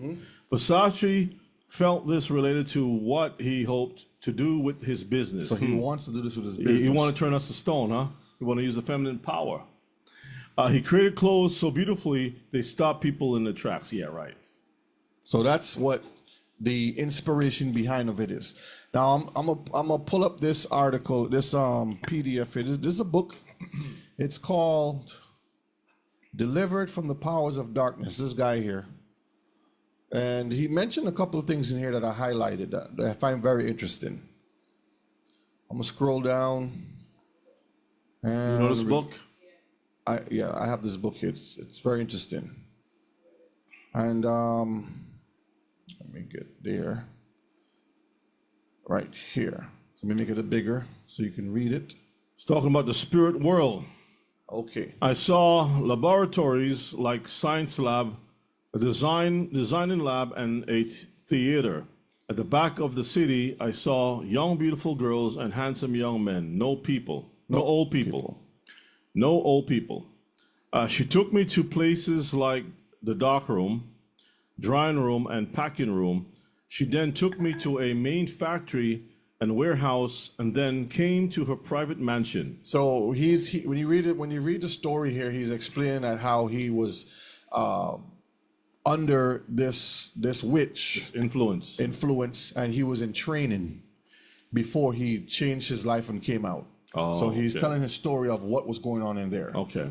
Versace felt this related to what he hoped to do with his business. So he wants to do this with his business. He want to turn us to stone, huh? He want to use the feminine power. He created clothes so beautifully they stop people in their tracks. Yeah, right. So that's what the inspiration behind of it is. Now I'm gonna pull up this article, this PDF. This is a book. It's called "Delivered from the Powers of Darkness." This guy here, and he mentioned a couple of things in here that I highlighted that I find very interesting. I'm gonna scroll down. And You know this book? I have this book here. It's very interesting. And let me get there. Right here. Let me make it a bigger so you can read it. It's talking about the spirit world. Okay. I saw laboratories like Science Lab, a designing lab, and a theater. At the back of the city, I saw young, beautiful girls and handsome young men. No people. No old people. No old people. She took me to places like the dock room, drying room, and packing room, She then took me to a main factory and warehouse, and then came to her private mansion. So when you read the story here, he's explaining that how he was under this witch Influence. and he was in training before he changed his life and came out. Oh, so he's okay. telling his story of what was going on in there. Okay.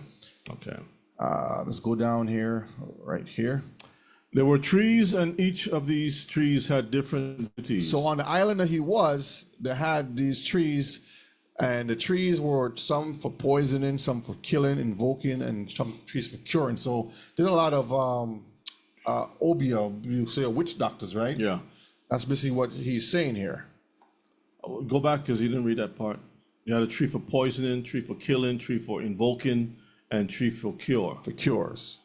Let's go down here, right here. There were trees, and each of these trees had different entities. So on the island that he was, they had these trees, and the trees were some for poisoning, some for killing, invoking, and some trees for curing. So there's a lot of obia, you say witch doctors, right? Yeah. That's basically what he's saying here. Go back because you didn't read that part. You had a tree for poisoning, tree for killing, tree for invoking, and tree for cure. For cures.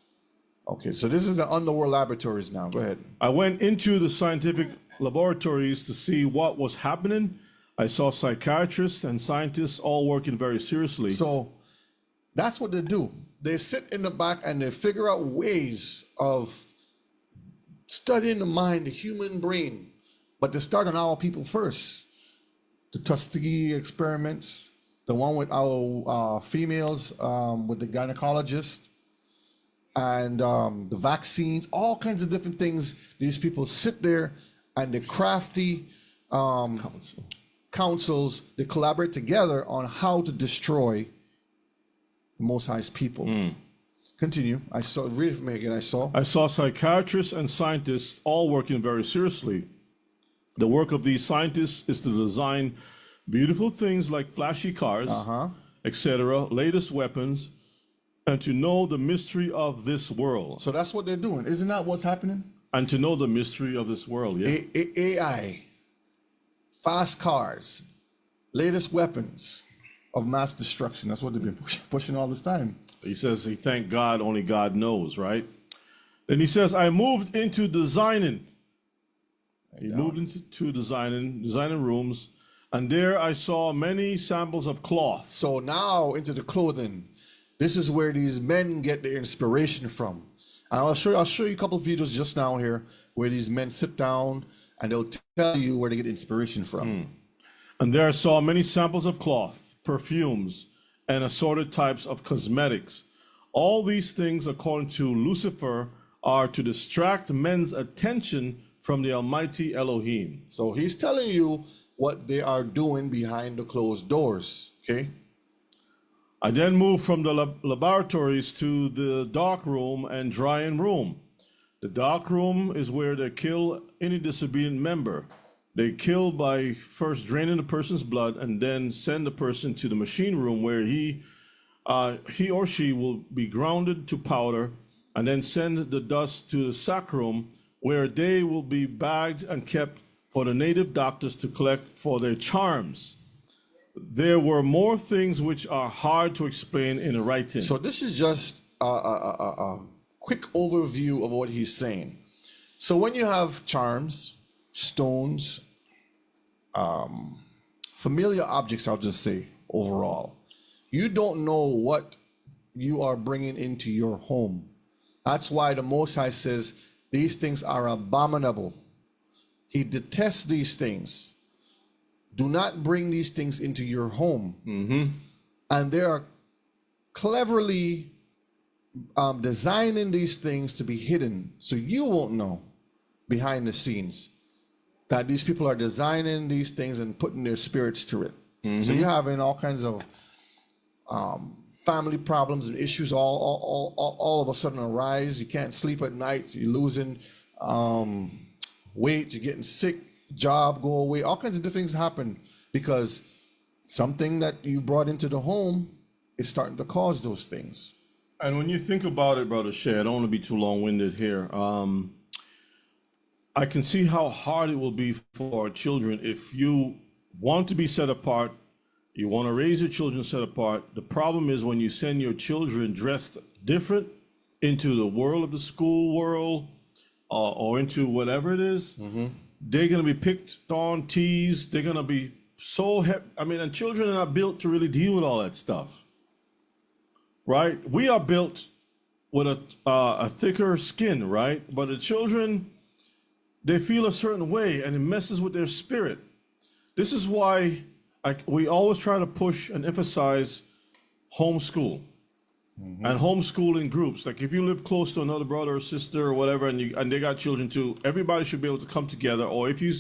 Okay, so this is the underworld laboratories now. Go ahead. I went into the scientific laboratories to see what was happening. I saw psychiatrists and scientists all working very seriously. So that's what they do. They sit in the back and they figure out ways of studying the mind, the human brain. But they start on our people first. The Tuskegee experiments, the one with our females, with the gynecologist, and the vaccines, all kinds of different things. These people sit there and the crafty councils, they collaborate together on how to destroy the Most High's people. Continue. Read it for me again. I saw psychiatrists and scientists all working very seriously. The work of these scientists is to design beautiful things like flashy cars, etc., latest weapons, and to know the mystery of this world. So that's what they're doing. Isn't that what's happening? And to know the mystery of this world, yeah. AI, fast cars, latest weapons of mass destruction. That's what they've been pushing all this time. He says he thank God, only God knows, right? Then he says, I moved into designing. He moved into designing rooms, and there I saw many samples of cloth. So now into the clothing. This is where these men get their inspiration from. And I'll show you a couple of videos just now here where these men sit down and they'll tell you where they get inspiration from. And there I saw many samples of cloth, perfumes, and assorted types of cosmetics. All these things, according to Lucifer, are to distract men's attention from the Almighty Elohim. So he's telling you what they are doing behind the closed doors, okay? I then moved from the laboratories to the dark room and drying room. The dark room is where they kill any disobedient member. They kill by first draining the person's blood and then send the person to the machine room where he or she will be grounded to powder, and then send the dust to the sack room where they will be bagged and kept for the native doctors to collect for their charms. There were more things which are hard to explain in a writing. So this is just a quick overview of what he's saying. So when you have charms, stones, familiar objects, I'll just say overall, you don't know what you are bringing into your home. That's why the Most High says these things are abominable. He detests these things. Do not bring these things into your home. And they are cleverly designing these things to be hidden, so you won't know behind the scenes that these people are designing these things and putting their spirits to it. So you're having all kinds of family problems and issues all of a sudden arise. You can't sleep at night. You're losing weight. You're getting sick. Job go away. All kinds of different things happen because something that you brought into the home is starting to cause those things. And when you think about it, Brother Shay, I don't want to be too long-winded here. I can see how hard it will be for our children if you want to be set apart, you want to raise your children set apart. The problem is when you send your children dressed different into the world of the school world or into whatever it is, they're going to be picked on, teased. They're going to be so and children are not built to really deal with all that stuff, right? We are built with a thicker skin, right? But the children, they feel a certain way and it messes with their spirit. This is why we always try to push and emphasize homeschool and homeschooling groups. Like if you live close to another brother or sister or whatever, and they got children too, everybody should be able to come together. Or if you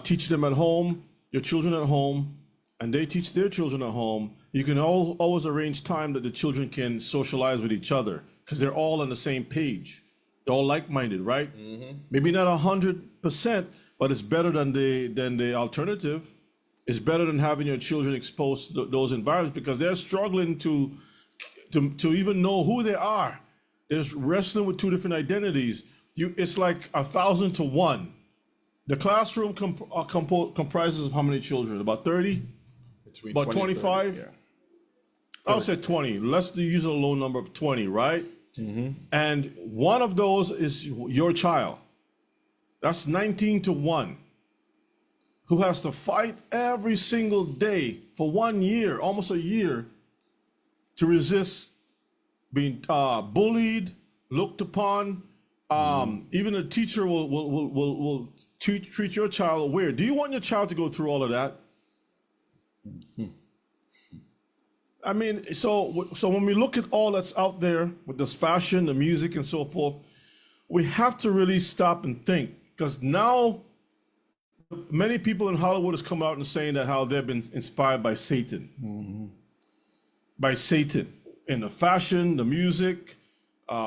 teach them at home, your children at home, and they teach their children at home, you can always arrange time that the children can socialize with each other because they're all on the same page. They're all like-minded, right? Maybe not 100%, but it's better than the alternative. It's better than having your children exposed to those environments because they're struggling to even know who they are. They're wrestling with two different identities. It's like 1,000 to 1. The classroom comprises of how many children? About 30? Between About 20 and 30, 25? yeah. I would say 20. Let's use a low number of 20, right? And one of those is your child. That's 19 to 1. Who has to fight every single day for 1 year, almost a year, to resist being bullied, looked upon. Even a teacher will treat your child weird. Do you want your child to go through all of that? I mean, so when we look at all that's out there with this fashion, the music, and so forth, we have to really stop and think, because now many people in Hollywood has come out and saying that how they've been inspired by Satan, by Satan in the fashion, the music,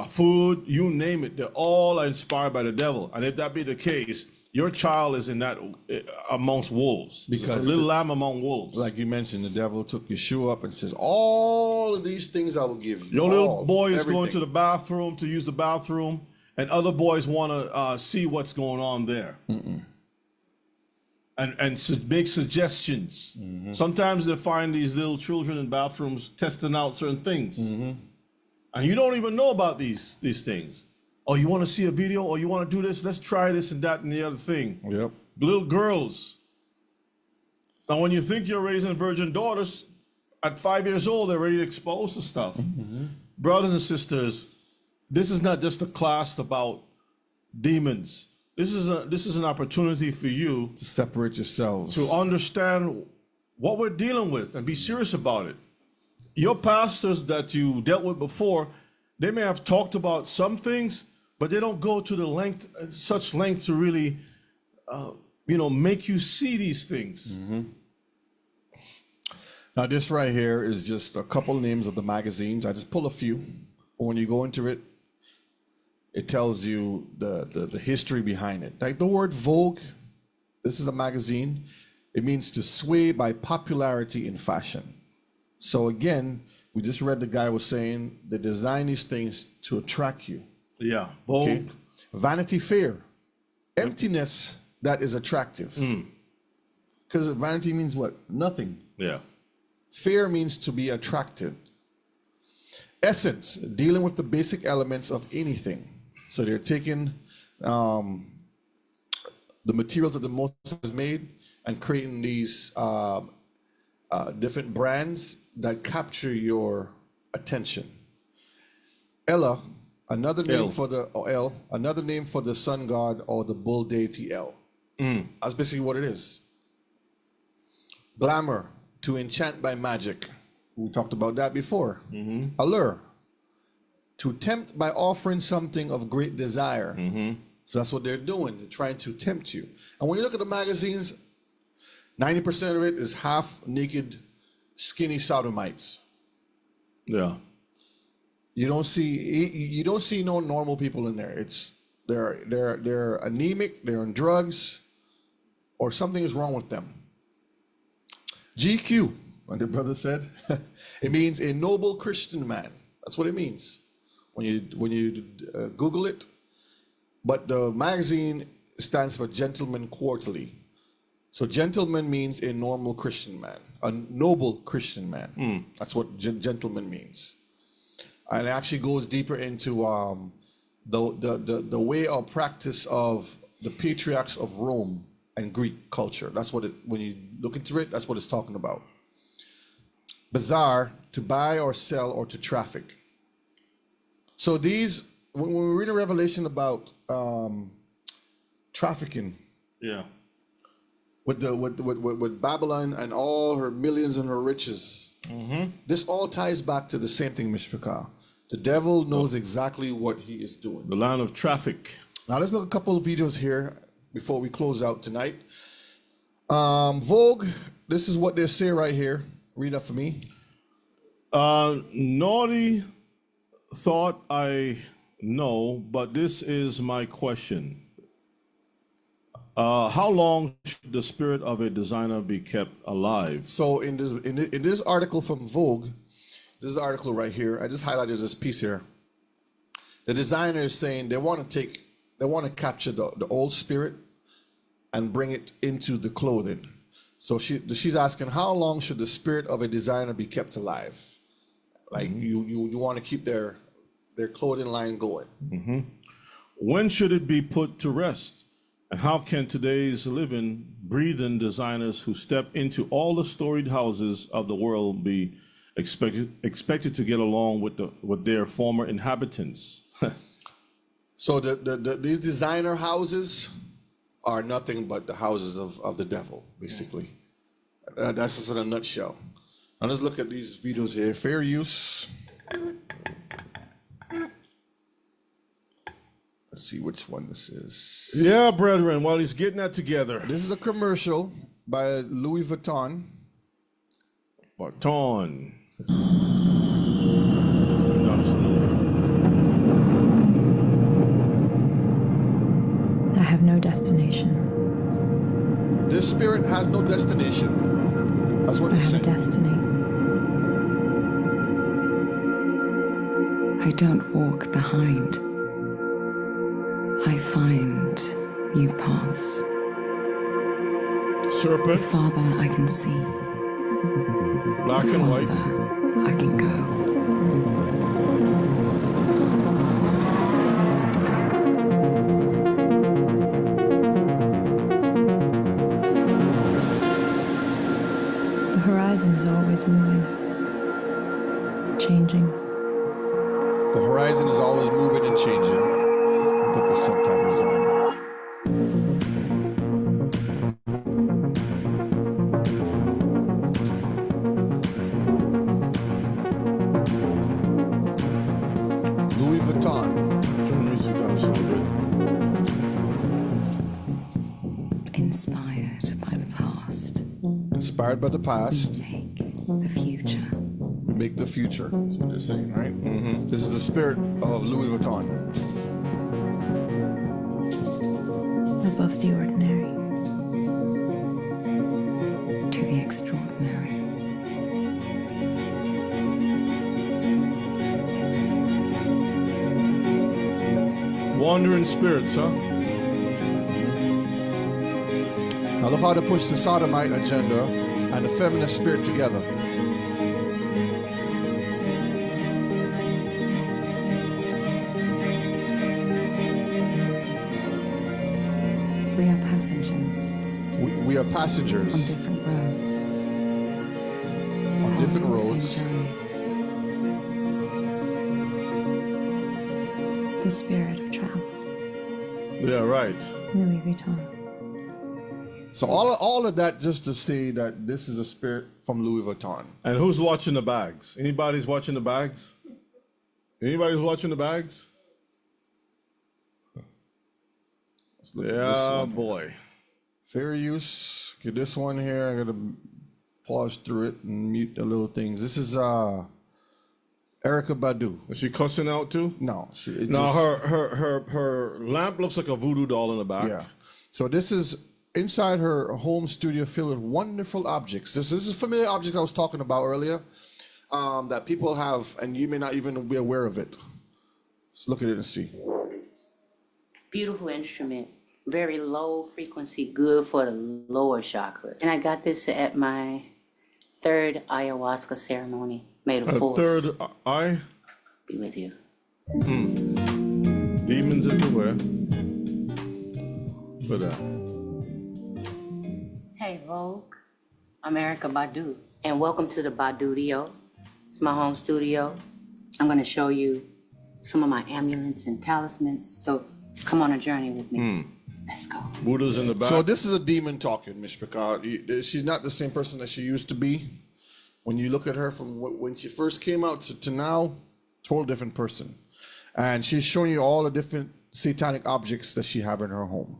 food, you name it. They're all inspired by the devil. And if that be the case, your child is in that amongst wolves, Because a little lamb among wolves. Like you mentioned, the devil took Yeshua up and says, all of these things I will give you. Your little boy is everything. going to the bathroom to use the bathroom, and other boys want to see what's going on there. And make suggestions. Sometimes they find these little children in bathrooms testing out certain things. And you don't even know about these things. Oh, you want to see a video? Or you want to do this? Let's try this and that and the other thing. Yep. Little girls. Now, when you think you're raising virgin daughters, at 5 years old, they're ready to expose to stuff. Brothers and sisters, this is not just a class about demons. This is an opportunity for you To separate yourselves. to understand what we're dealing with and be serious about it. Your pastors that you dealt with before, they may have talked about some things, but they don't go to the such length to really, make you see these things. Now, this right here is just a couple names of the magazines. I just pull a few. When you go into it, it tells you the history behind it. Like the word Vogue, this is a magazine. It means to sway by popularity in fashion. So again, we just read the guy was saying they design these things to attract you. Yeah. Vogue. Okay? Vanity Fair, emptiness that is attractive. Because vanity means what? Nothing. Yeah. Fair means to be attracted. Essence, dealing with the basic elements of anything. So they're taking the materials that the Moses has made and creating these different brands that capture your attention. Ella, another name for the sun god or the bull deity El. That's basically what it is. Glamour, to enchant by magic. We talked about that before. Allure, to tempt by offering something of great desire. So that's what they're doing. They're trying to tempt you. And when you look at the magazines, 90% of it is half naked, skinny sodomites. Yeah. You don't see no normal people in there. They're anemic, they're on drugs, or something is wrong with them. GQ, what the brother said, it means a noble Christian man. That's what it means when you Google it. But the magazine stands for Gentleman Quarterly. So gentleman means a normal Christian man, a noble Christian man. That's what gentleman means. And it actually goes deeper into the way or practice of the patriarchs of Rome and Greek culture. That's what when you look into it, that's what it's talking about. Bazaar, to buy or sell or to traffic. So these, when we read a revelation about trafficking Yeah. with Babylon and all her millions and her riches. This all ties back to the same thing, Mishpachah. The devil knows exactly what he is doing. The land of traffic. Now let's look at a couple of videos here before we close out tonight. Vogue, this is what they say right here. Read that for me. Naughty thought I know, but this is my question. How long should the spirit of a designer be kept alive? So in this article from Vogue, this is the article right here. I just highlighted this piece here. The designer is saying they want to capture the old spirit and bring it into the clothing. So she's asking, how long should the spirit of a designer be kept alive? Like you want to keep their clothing line going. When should it be put to rest? And how can today's living, breathing designers who step into all the storied houses of the world be expected to get along with their former inhabitants? So these designer houses are nothing but the houses of the devil, basically. That's just in a nutshell. Now let's look at these videos here. Fair use. Let's see which one this is. Yeah, brethren, while he's getting that together. This is a commercial by Louis Vuitton. Vuitton. I have no destination. This spirit has no destination. That's what I it's have a saying. destiny. I don't walk behind. I find new paths. Serpent, Farther I can see, black and white. farther I can go. The horizon is always moving, changing. The horizon is always moving and changing. Put the subtitles on. Louis Vuitton. Turn the music down so good. Inspired by the past, Inspired by the past, make the future. we make the future. That's what they're saying, right? This is the spirit of Louis Vuitton. Above the ordinary. To the extraordinary. Wandering spirits, huh? Now look how to push the sodomite agenda and the feminist spirit together. We are passengers We are on passengers different roads. on different on the same roads. journey. The spirit of travel. Yeah, right. Louis Vuitton. So all of that just to say that this is a spirit from Louis Vuitton. And who's watching the bags? Anybody's watching the bags? Anybody's watching the bags? Let's look at this Yeah, one. boy. Fair use. Okay, this one here, I gotta pause through it and mute the little things. This is Erica Badu. Is she cussing out too? No, No, her lamp looks like a voodoo doll in the back. Yeah. So this is inside her home studio filled with wonderful objects. This is familiar objects I was talking about earlier that people have, and you may not even be aware of it. Let's look at it and see. Beautiful instrument, very low frequency, good for the lower chakra. And I got this at my third ayahuasca ceremony. Made of A force third eye, be with you. demons everywhere. Look at that. Hey Vogue, I'm Erica Badu, and welcome to the Badudio. It's my home studio. I'm gonna show you some of my amulets and talismans. So Come on a journey with me. Let's go. Buddha's in the back. So this is a demon talking, Mishpaka. She's not the same person that she used to be. When you look at her from when she first came out to now, total different person. And she's showing you all the different satanic objects that she have in her home.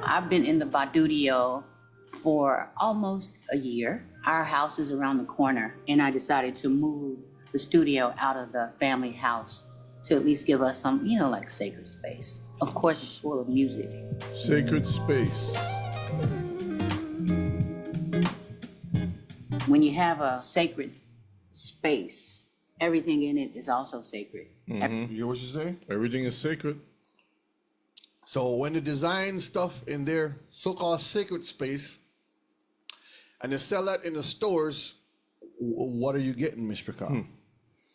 I've been in the Badudio for almost a year. Our house is around the corner, and I decided to move the studio out of the family house to at least give us some, like sacred space. Of course, it's full of music. Sacred space. When you have a sacred space, everything in it is also sacred. You hear what she's saying? Everything is sacred. So when they design stuff in their so-called sacred space, and they sell that in the stores, what are you getting, Mishpaka?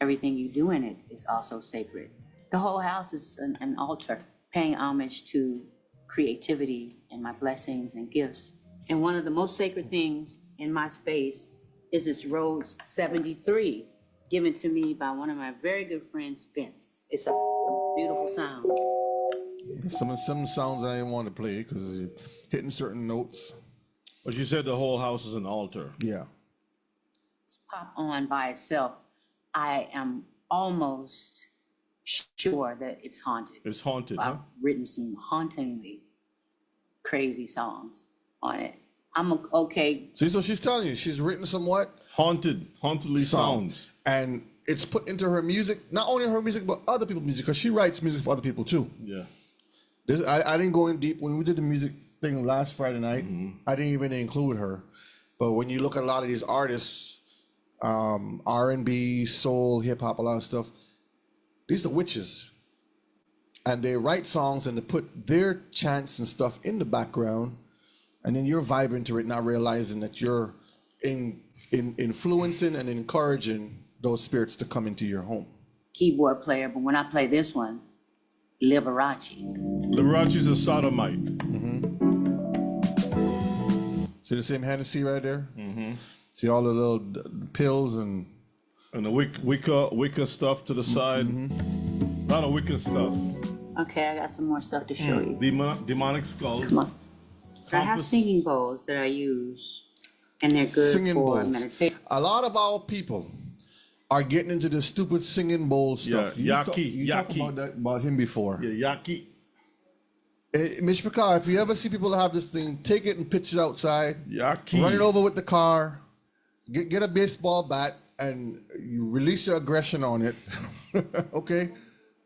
Everything you do in it is also sacred. The whole house is an altar, paying homage to creativity and my blessings and gifts. And one of the most sacred things in my space is this Rhodes 73, given to me by one of my very good friends, Vince. It's a beautiful sound. Some sounds I didn't want to play because you're hitting certain notes. But you said the whole house is an altar. Yeah. It's pop on by itself. I am almost sure that it's haunted. It's haunted, huh? I've written some hauntingly crazy songs on it. I'm okay. See, so she's telling you, she's written some what? Hauntedly sounds. And it's put into her music, not only her music, but other people's music, because she writes music for other people too. Yeah. I didn't go in deep. When we did the music thing last Friday night, I didn't even include her. But when you look at a lot of these artists, R&B, soul, hip-hop, a lot of stuff, these are witches. And they write songs and they put their chants and stuff in the background, and then you're vibing to it, not realizing that you're influencing and encouraging those spirits to come into your home. Keyboard player, but when I play this one, Liberace. Liberace's a sodomite. See the same Hennessy right there? See all the little pills and the Wicca stuff to the side. A lot of Wicca stuff. Okay, I got some more stuff to show you. Demonic skulls. Come on. I have singing bowls that I use, and they're good singing for bowls. meditation. A lot of our people are getting into the stupid singing bowl stuff. Yeah, you talked about him before. Yeah, yaki. Mishpaka, if you ever see people that have this thing, take it and pitch it outside. Yaki. Run it over with the car. Get a baseball bat and you release your aggression on it. Okay?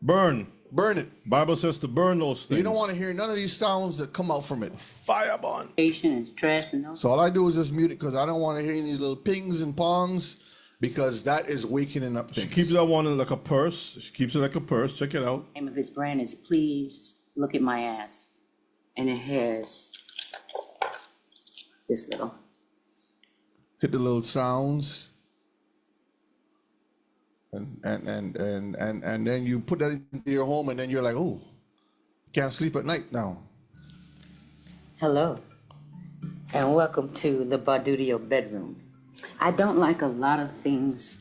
Burn it. Bible says to burn those things. You don't want to hear none of these sounds that come out from it. Firebomb. And stress and those. So all I do is just mute it because I don't want to hear these little pings and pongs, because that is wakening up things. She keeps that one like a purse. She keeps it like a purse. Check it out. The name of his brand is Please Look at My Ass. And it has this little. Hit the little sounds. And then you put that into your home, and then you're like, oh, can't sleep at night now. Hello, and welcome to the Badudio bedroom. I don't like a lot of things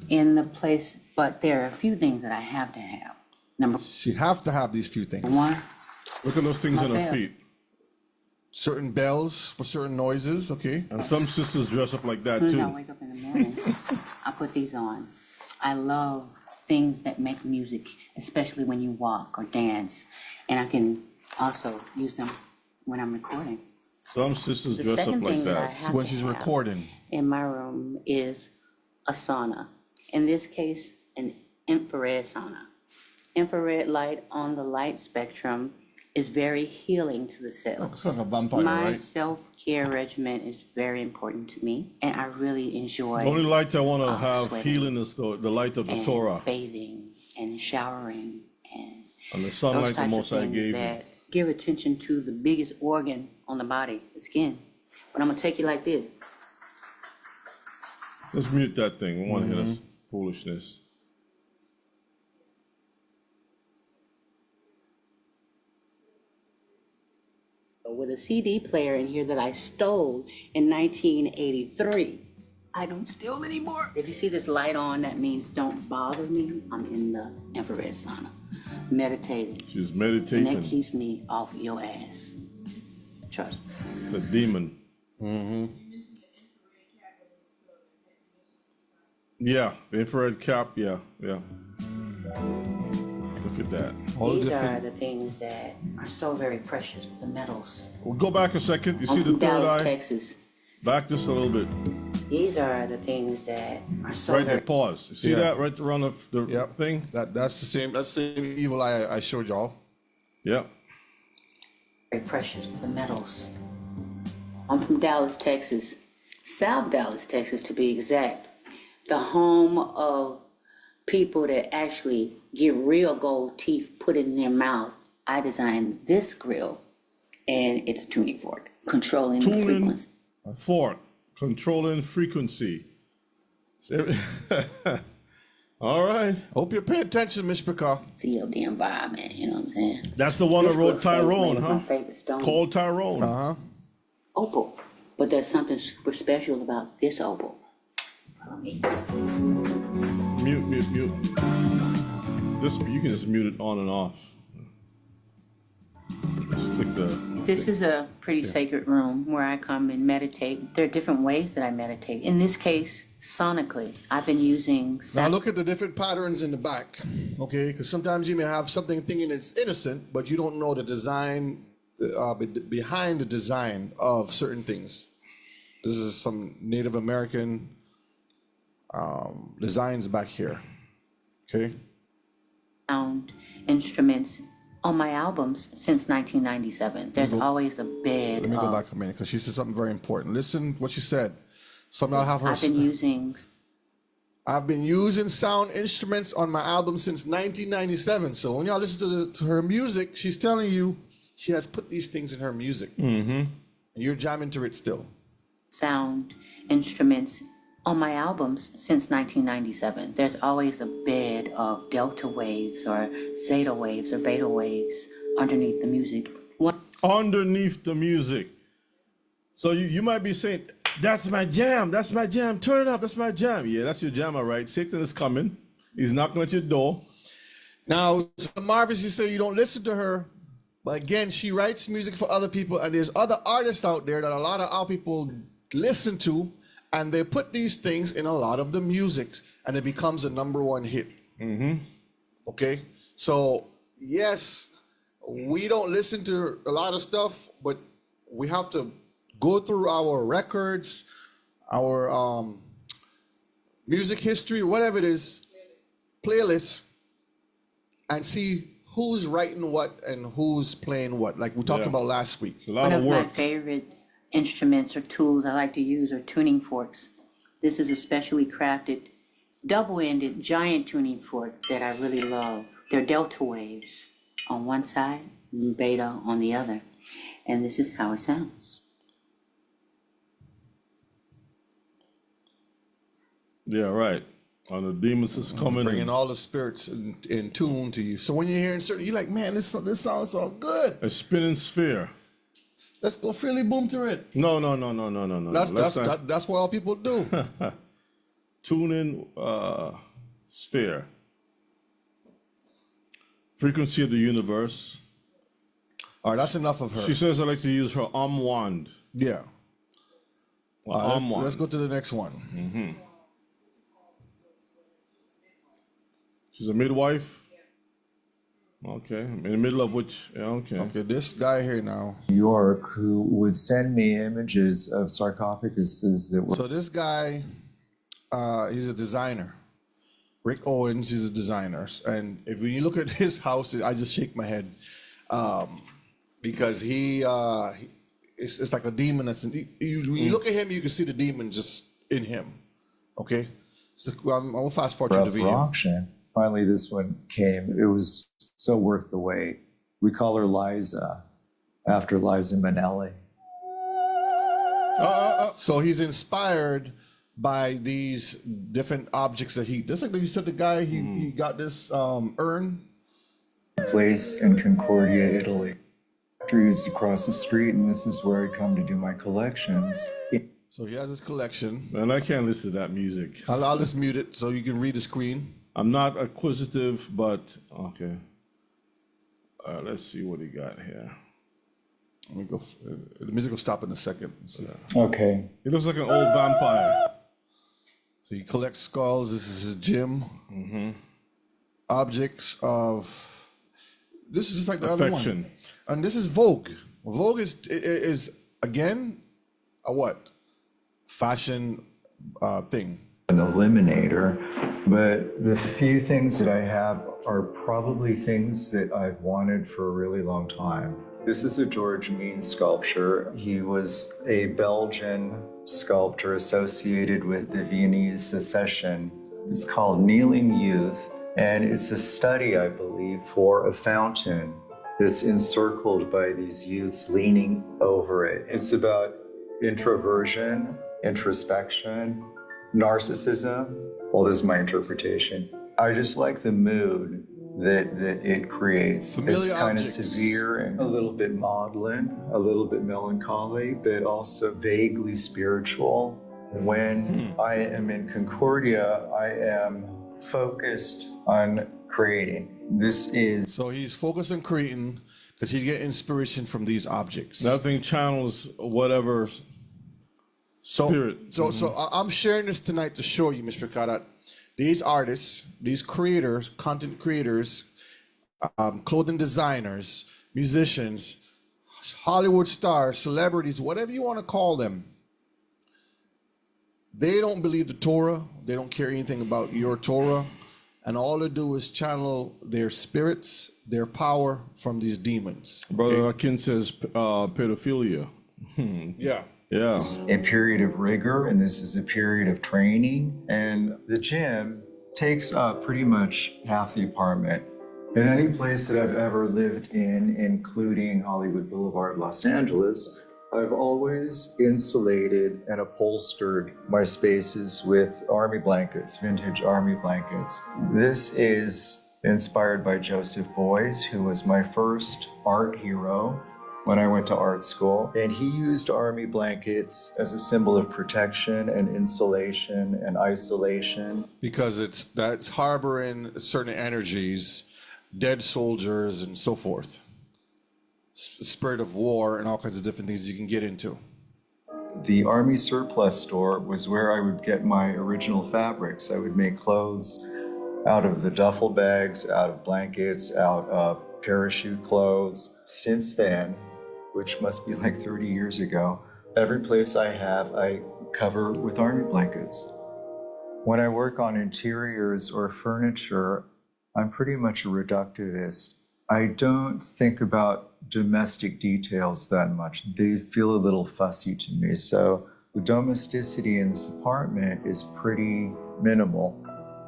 in the place, but there are a few things that I have to have. She have to have these few things. One. Look at those things on her bell. feet. Certain bells for certain noises, okay? And some sisters dress up like that As soon as I too. wake up in the morning, I put these on. I love things that make music, especially when you walk or dance. And I can also use them when I'm recording. Some sisters The dress up second like thing that I that. have When to she's have recording. in my room is a sauna. In this case, an infrared sauna. Infrared light on the light spectrum is very healing to the cells. It's like a vampire, My right? self-care regimen is very important to me, and I really enjoy The only lights I want to have sweating healing is the light of the and Torah. bathing and showering and And the those sunlight the types of Most High things gave you. that give attention to the biggest organ on the body, the skin. But I'm gonna take you like this. Let's mute that thing. We want to hear this foolishness. With a CD player in here that I stole in 1983. I don't steal anymore. If you see this light on, that means don't bother me. I'm in the infrared sauna, meditating. She's And meditating. that keeps me off your ass. Trust me. The demon. Yeah, the infrared cap. Yeah. Look at that. These are the things that are so very precious, the metals. We'll go back a second. You I'm see the from third Dallas, eye? Texas. Back just a little bit. These are the things that are so Right there, very pause. See Yeah. that right around the Yep. thing? That's the same evil eye I showed y'all. Yeah. very precious, the metals. I'm from Dallas, Texas. South Dallas, Texas, to be exact. The home of people that actually get real gold teeth put in their mouth. I designed this grill, and it's a tuning fork, controlling the Tuning frequency. fork, controlling frequency. All right. Hope you're paying attention, Miss Picard. See of the environment, you know what I'm saying? That's the one that This wrote grill flavor is Tyrone, made of huh? My favorite stone, Called Tyrone. opal. But there's something super special about this opal. Follow me. Mute. This you can just mute it on and off. Just click the. This is a pretty sacred room where I come and meditate. There are different ways that I meditate. In this case, sonically, I've been using Now look at the different patterns in the back, okay? Because sometimes you may have something thinking it's innocent, but you don't know the design behind the design of certain things. This is some Native American designs back here, okay? sound instruments on my albums since 1997. There's always a bed Let me go of. back a minute because she said something very important. Listen what she said. Something I'll have her. I've been using I've been using sound instruments on my album since 1997. So when y'all listen to her music, she's telling you she has put these things in her music. And you're jamming to it still. sound instruments on my albums since 1997. There's always a bed of delta waves or zeta waves or beta waves underneath the music. One Underneath the music. So you might be saying, that's my jam. Turn it up. That's my jam. Yeah, that's your jam, all right. Satan is coming. He's knocking at your door. Now, Marvis, you say you don't listen to her, but again, she writes music for other people, and there's other artists out there that a lot of our people listen to, and they put these things in a lot of the music, and it becomes a #1 hit. Okay? So, yes, we don't listen to a lot of stuff, but we have to go through our records, our music history, whatever it is, playlists, and see who's writing what and who's playing what, like we talked Yeah. about last week. It's a lot One of of my work. favorite instruments or tools I like to use are tuning forks. This is a specially crafted, double-ended, giant tuning fork that I really love. They're delta waves on one side and beta on the other. And this is how it sounds. Yeah, right. And the demons is coming Bringing in. all the spirits in tune to you. So when you're hearing certain, you're like, man, this sounds so good. A spinning sphere. Let's go freely boom through it. No. That's what all people do. Tuning sphere. Frequency of the universe. All right, that's enough of her. She says I like to use her wand. Yeah. All right, Wand. let's go to the next one. She's a midwife. Okay, in the middle of which? Yeah, okay. Okay, this guy here now. York who would send me images of sarcophaguses that were So this guy, he's a designer. Rick Owens is a designer, and if you look at his house, I just shake my head because it's like a demon. When you look at him, you can see the demon just in him. Okay, so I'll fast forward to the up for video. auction. Finally, this one came. It was so worth the wait. We call her Liza, after Liza Minnelli. So he's inspired by these different objects that just like you said, the guy he got this urn. Place in Concordia, Italy. Factory is across the street, and this is where I come to do my collections. So he has his collection. And I can't listen to that music. I'll just mute it so you can read the screen. I'm not acquisitive, but okay. Let's see what he got here. Let me go. The music will stop in a second. So Okay. He looks like an old vampire. he collects skulls. This is his gym. Objects of. This is just like the other Affection. one. And this is Vogue. Vogue is again a what? Fashion thing. An eliminator, but the few things that I have are probably things that I've wanted for a really long time. This is a George Means sculpture. He was a Belgian sculptor associated with the Viennese Secession. It's called Kneeling Youth, and it's a study, I believe, for a fountain that's encircled by these youths leaning over it. It's about introversion, introspection, narcissism. Well, this is my interpretation. I just like the mood that it creates. Familiar It's kind objects. of severe and a little bit maudlin, a little bit melancholy, but also vaguely spiritual. When I am in Concordia, I am focused on creating. This is So he's focused on creating because he get inspiration from these objects. That thing channels whatever spirit. So I'm sharing this tonight to show you, Mr. Karat, these artists, these creators, content creators, clothing designers, musicians, Hollywood stars, celebrities, whatever you want to call them, they don't believe the Torah. They don't care anything about your Torah. And all they do is channel their spirits, their power from these demons. Brother Akin says pedophilia. Yeah. Yeah. a period of rigor, and this is a period of training. And the gym takes up pretty much half the apartment. In any place that I've ever lived in, including Hollywood Boulevard, Los Angeles, I've always insulated and upholstered my spaces with army blankets, vintage army blankets. This is inspired by Joseph Beuys, who was my first art hero when I went to art school. And he used army blankets as a symbol of protection and insulation and isolation. Because that's harboring certain energies, dead soldiers and so forth. Spirit of war and all kinds of different things you can get into. The Army surplus store was where I would get my original fabrics. I would make clothes out of the duffel bags, out of blankets, out of parachute clothes. Since then, which must be like 30 years ago, every place I have, I cover with army blankets. When I work on interiors or furniture, I'm pretty much a reductivist. I don't think about domestic details that much. They feel a little fussy to me. So the domesticity in this apartment is pretty minimal.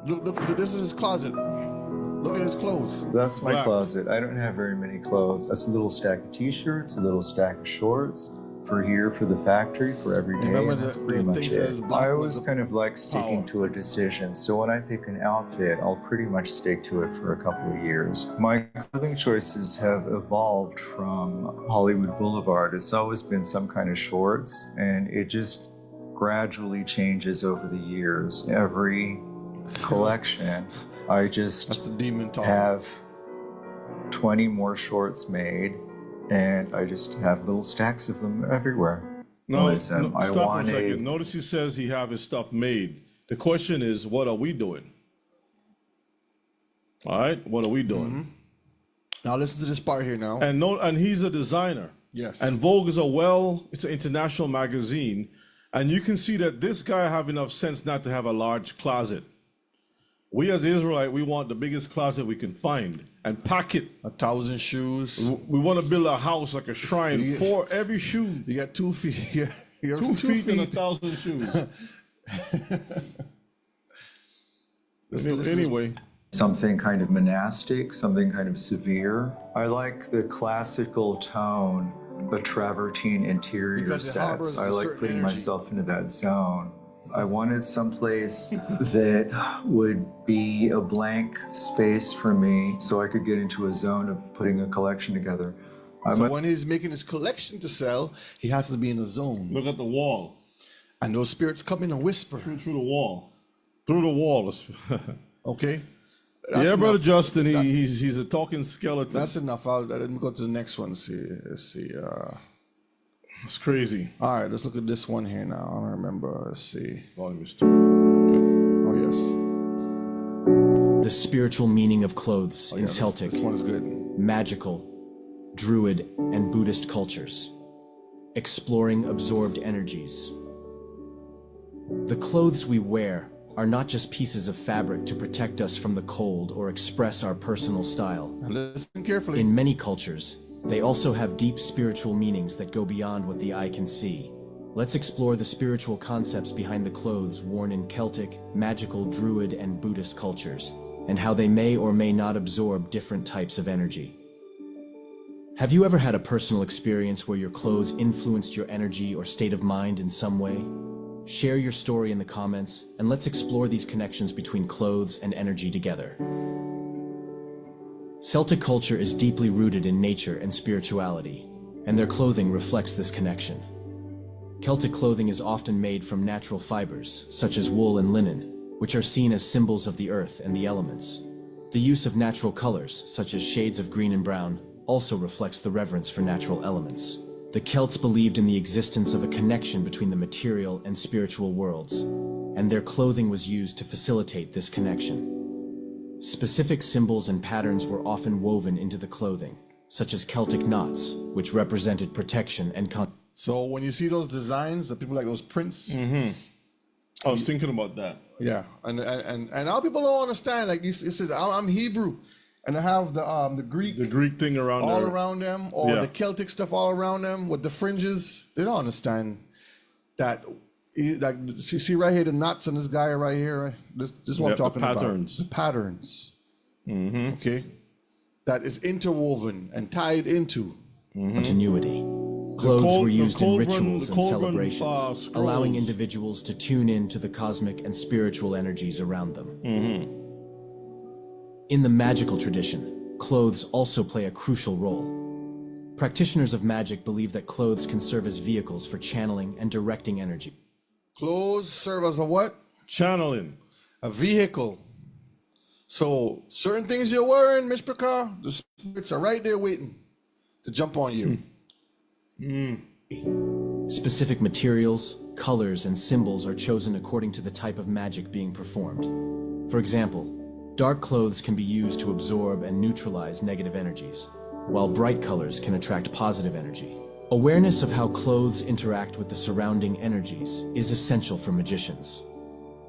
Look, this is his closet. Look at his clothes. That's my Black. closet. I don't have very many clothes. That's a little stack of t-shirts, a little stack of shorts for here, for the factory, for every day. Remember and that's the pretty much thing says it. black I was always the kind of like sticking power. to a decision. So when I pick an outfit, I'll pretty much stick to it for a couple of years. My clothing choices have evolved from Hollywood Boulevard. It's always been some kind of shorts, and it just gradually changes over the years. Every collection, I just That's the demon talking. have 20 more shorts made, and I just have little stacks of them everywhere. No, Listen, I stop for a want second. Notice he says he have his stuff made. The question is, what are we doing? All right, what are we doing? Now listen to this part here now. And he's a designer. Yes. And Vogue is it's an international magazine, and you can see that this guy have enough sense not to have a large closet. We as Israelite, we want the biggest closet we can find and pack it. 1,000 shoes. We want to build a house like a shrine Yeah. for every shoe. You got 2 feet. You have 2 feet and 1,000 shoes. Anyway, something kind of monastic, something kind of severe. I like the classical tone, the travertine interior Because it harbors sets. I a like certain putting energy. myself into that zone. I wanted someplace that would be a blank space for me so I could get into a zone of putting a collection together. So when he's making his collection to sell, he has to be in a zone. look at the wall. And those spirits come in and whisper. Through the wall. Through the wall. Okay? Yeah, Brother enough. Justin, he's a talking skeleton. That's enough. Let me go to the next one. Let's see. It's crazy. All right, let's look at this one here now. I don't remember. Let's see. Volume is Oh, yes. The spiritual meaning of clothes in Yeah, Celtic, This one is good. magical, Druid, and Buddhist cultures. Exploring absorbed energies. The clothes we wear are not just pieces of fabric to protect us from the cold or express our personal style. And listen carefully. In many cultures, they also have deep spiritual meanings that go beyond what the eye can see. Let's explore the spiritual concepts behind the clothes worn in Celtic, magical, Druid, and Buddhist cultures, and how they may or may not absorb different types of energy. Have you ever had a personal experience where your clothes influenced your energy or state of mind in some way? Share your story in the comments, and let's explore these connections between clothes and energy together. Celtic culture is deeply rooted in nature and spirituality, and their clothing reflects this connection. Celtic clothing is often made from natural fibers, such as wool and linen, which are seen as symbols of the earth and the elements. The use of natural colors, such as shades of green and brown, also reflects the reverence for natural elements. The Celts believed in the existence of a connection between the material and spiritual worlds, and their clothing was used to facilitate this connection. Specific symbols and patterns were often woven into the clothing, such as Celtic knots, which represented protection and So when you see those designs, the people like those prints, I was thinking about that. yeah, and a lot of people don't understand. Like it says, I'm Hebrew, and I have the Greek, The Greek thing around all there. around them, or Yeah. the Celtic stuff all around them with the fringes. They don't understand that. Like, see right here, the knots on this guy right here. Right? This is what Yeah, I'm talking the patterns. about. The patterns. Okay, that is interwoven and tied into. continuity. Clothes were used in Cauldron- rituals the and Cauldron, celebrations, allowing scrolls. individuals to tune in to the cosmic and spiritual energies around them. In the magical tradition, clothes also play a crucial role. Practitioners of magic believe that clothes can serve as vehicles for channeling and directing energy. Clothes serve as a what? Channeling. A vehicle. So certain things you're wearing, Mishpaka, the spirits are right there waiting to jump on you. Specific materials, colors, and symbols are chosen according to the type of magic being performed. For example, dark clothes can be used to absorb and neutralize negative energies, while bright colors can attract positive energy. Awareness of how clothes interact with the surrounding energies is essential for magicians.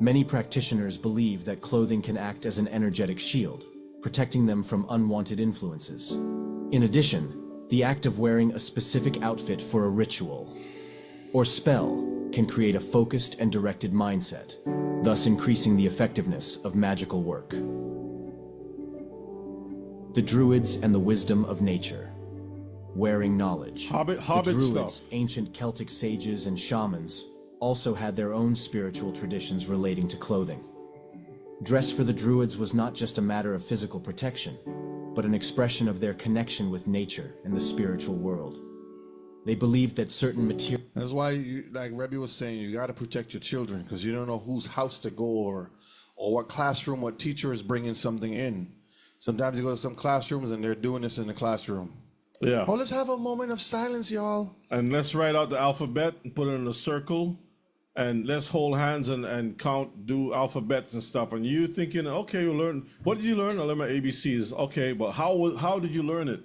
Many practitioners believe that clothing can act as an energetic shield, protecting them from unwanted influences. In addition, the act of wearing a specific outfit for a ritual or spell can create a focused and directed mindset, thus increasing the effectiveness of magical work. The Druids and the wisdom of nature. Wearing knowledge. Hobbit the Druids, stuff. ancient Celtic sages and shamans, also had their own spiritual traditions relating to clothing. Dress for the Druids was not just a matter of physical protection, but an expression of their connection with nature and the spiritual world. They believed that certain material That's why, like Rebbe was saying, you got to protect your children because you don't know whose house to go or what classroom, what teacher is bringing something in. Sometimes you go to some classrooms and they're doing this in the classroom. Yeah. Oh, let's have a moment of silence, y'all. And let's write out the alphabet and put it in a circle. And let's hold hands and count, do alphabets and stuff. And you thinking, okay, you learn. What did you learn? I learned my ABCs. Okay, but how did you learn it?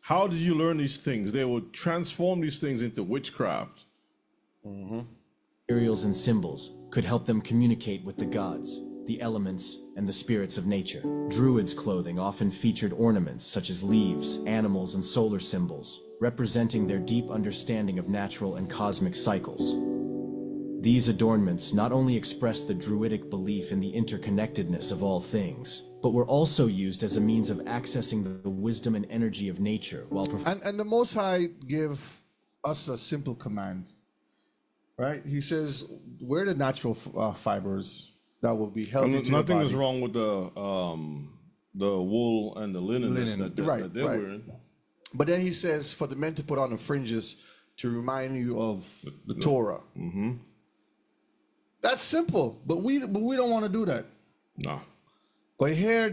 How did you learn these things? They would transform these things into witchcraft. materials and symbols could help them communicate with the gods, the elements, and the spirits of nature. Druids' clothing often featured ornaments such as leaves, animals, and solar symbols, representing their deep understanding of natural and cosmic cycles. These adornments not only expressed the Druidic belief in the interconnectedness of all things, but were also used as a means of accessing the wisdom and energy of nature while And the Most High give us a simple command, right? He says, wear the natural fibers that will be healthy to your Nothing body. is wrong with the wool and the linen, that they're right. wearing. But then he says for the men to put on the fringes to remind you of the Torah. That's simple, but we don't want to do that. No. But here,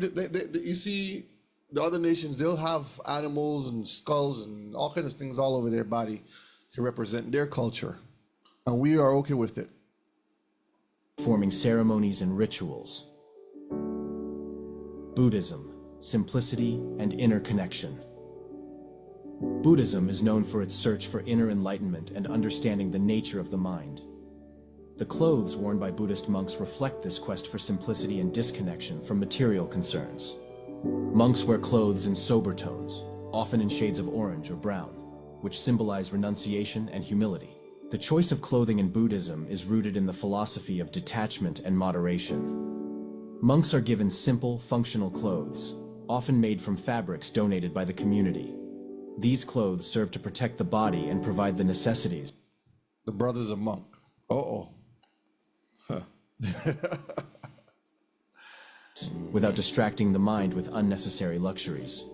you see, the other nations, they'll have animals and skulls and all kinds of things all over their body to represent their culture, and we are okay with it. Forming ceremonies and rituals. Buddhism, simplicity and inner connection. Buddhism is known for its search for inner enlightenment and understanding the nature of the mind. The clothes worn by Buddhist monks reflect this quest for simplicity and disconnection from material concerns. Monks wear clothes in sober tones, often in shades of orange or brown, which symbolize renunciation and humility. The choice of clothing in Buddhism is rooted in the philosophy of detachment and moderation. Monks are given simple, functional clothes, often made from fabrics donated by the community. These clothes serve to protect the body and provide the necessities. The brother's a monk. Uh-oh. Without distracting the mind with unnecessary luxuries.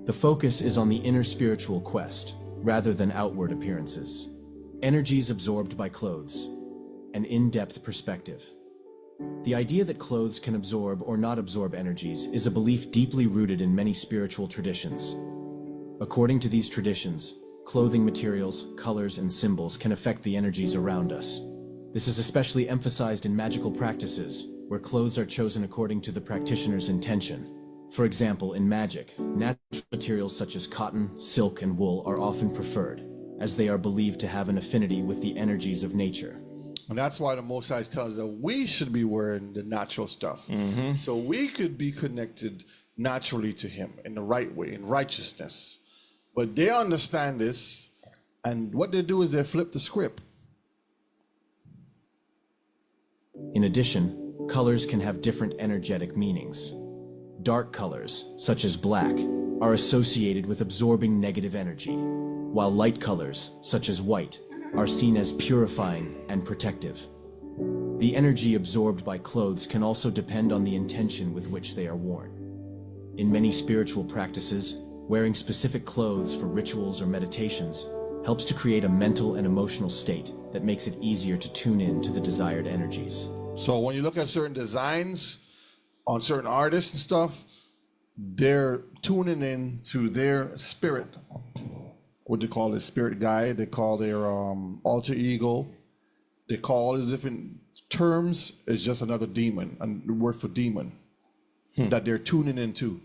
The focus is on the inner spiritual quest, rather than outward appearances. Energies absorbed by clothes. An in-depth perspective. The idea that clothes can absorb or not absorb energies is a belief deeply rooted in many spiritual traditions. According to these traditions, clothing materials, colors, and symbols can affect the energies around us. This is especially emphasized in magical practices, where clothes are chosen according to the practitioner's intention. For example, in magic, natural materials such as cotton, silk, and wool are often preferred, as they are believed to have an affinity with the energies of nature. And that's why the Most High tells us that we should be wearing the natural stuff. So we could be connected naturally to Him in the right way, in righteousness. But they understand this, and what they do is they flip the script. In addition, colors can have different energetic meanings. Dark colors, such as black, are associated with absorbing negative energy, while light colors, such as white, are seen as purifying and protective. The energy absorbed by clothes can also depend on the intention with which they are worn. In many spiritual practices, wearing specific clothes for rituals or meditations helps to create a mental and emotional state that makes it easier to tune in to the desired energies. So when you look at certain designs on certain artists and stuff, they're tuning in to their spirit. What they call it, spirit guide. They call their alter ego. They call all these different terms. It's just another demon, and the word for demon that they're tuning into.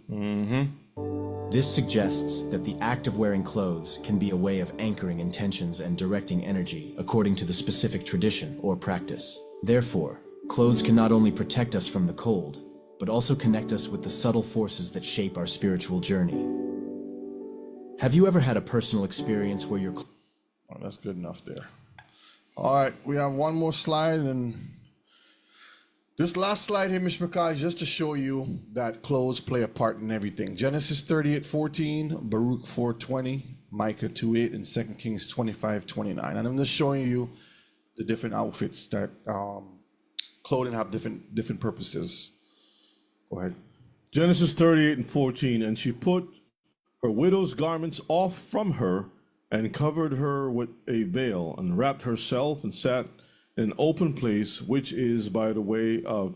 This suggests that the act of wearing clothes can be a way of anchoring intentions and directing energy according to the specific tradition or practice. Therefore, clothes can not only protect us from the cold, but also connect us with the subtle forces that shape our spiritual journey. Have you ever had a personal experience where your Oh, that's good enough there. All right, we have one more slide, and this last slide here, Mr. McKay, is just to show you that clothes play a part in everything. Genesis 38:14, Baruch 4:20, Micah 2:8, and 2 Kings 25:29. And I'm just showing you the different outfits that clothing have different purposes. Go ahead. Genesis 38:14, and she put her widow's garments off from her and covered her with a veil and wrapped herself and sat in an open place, which is by the way of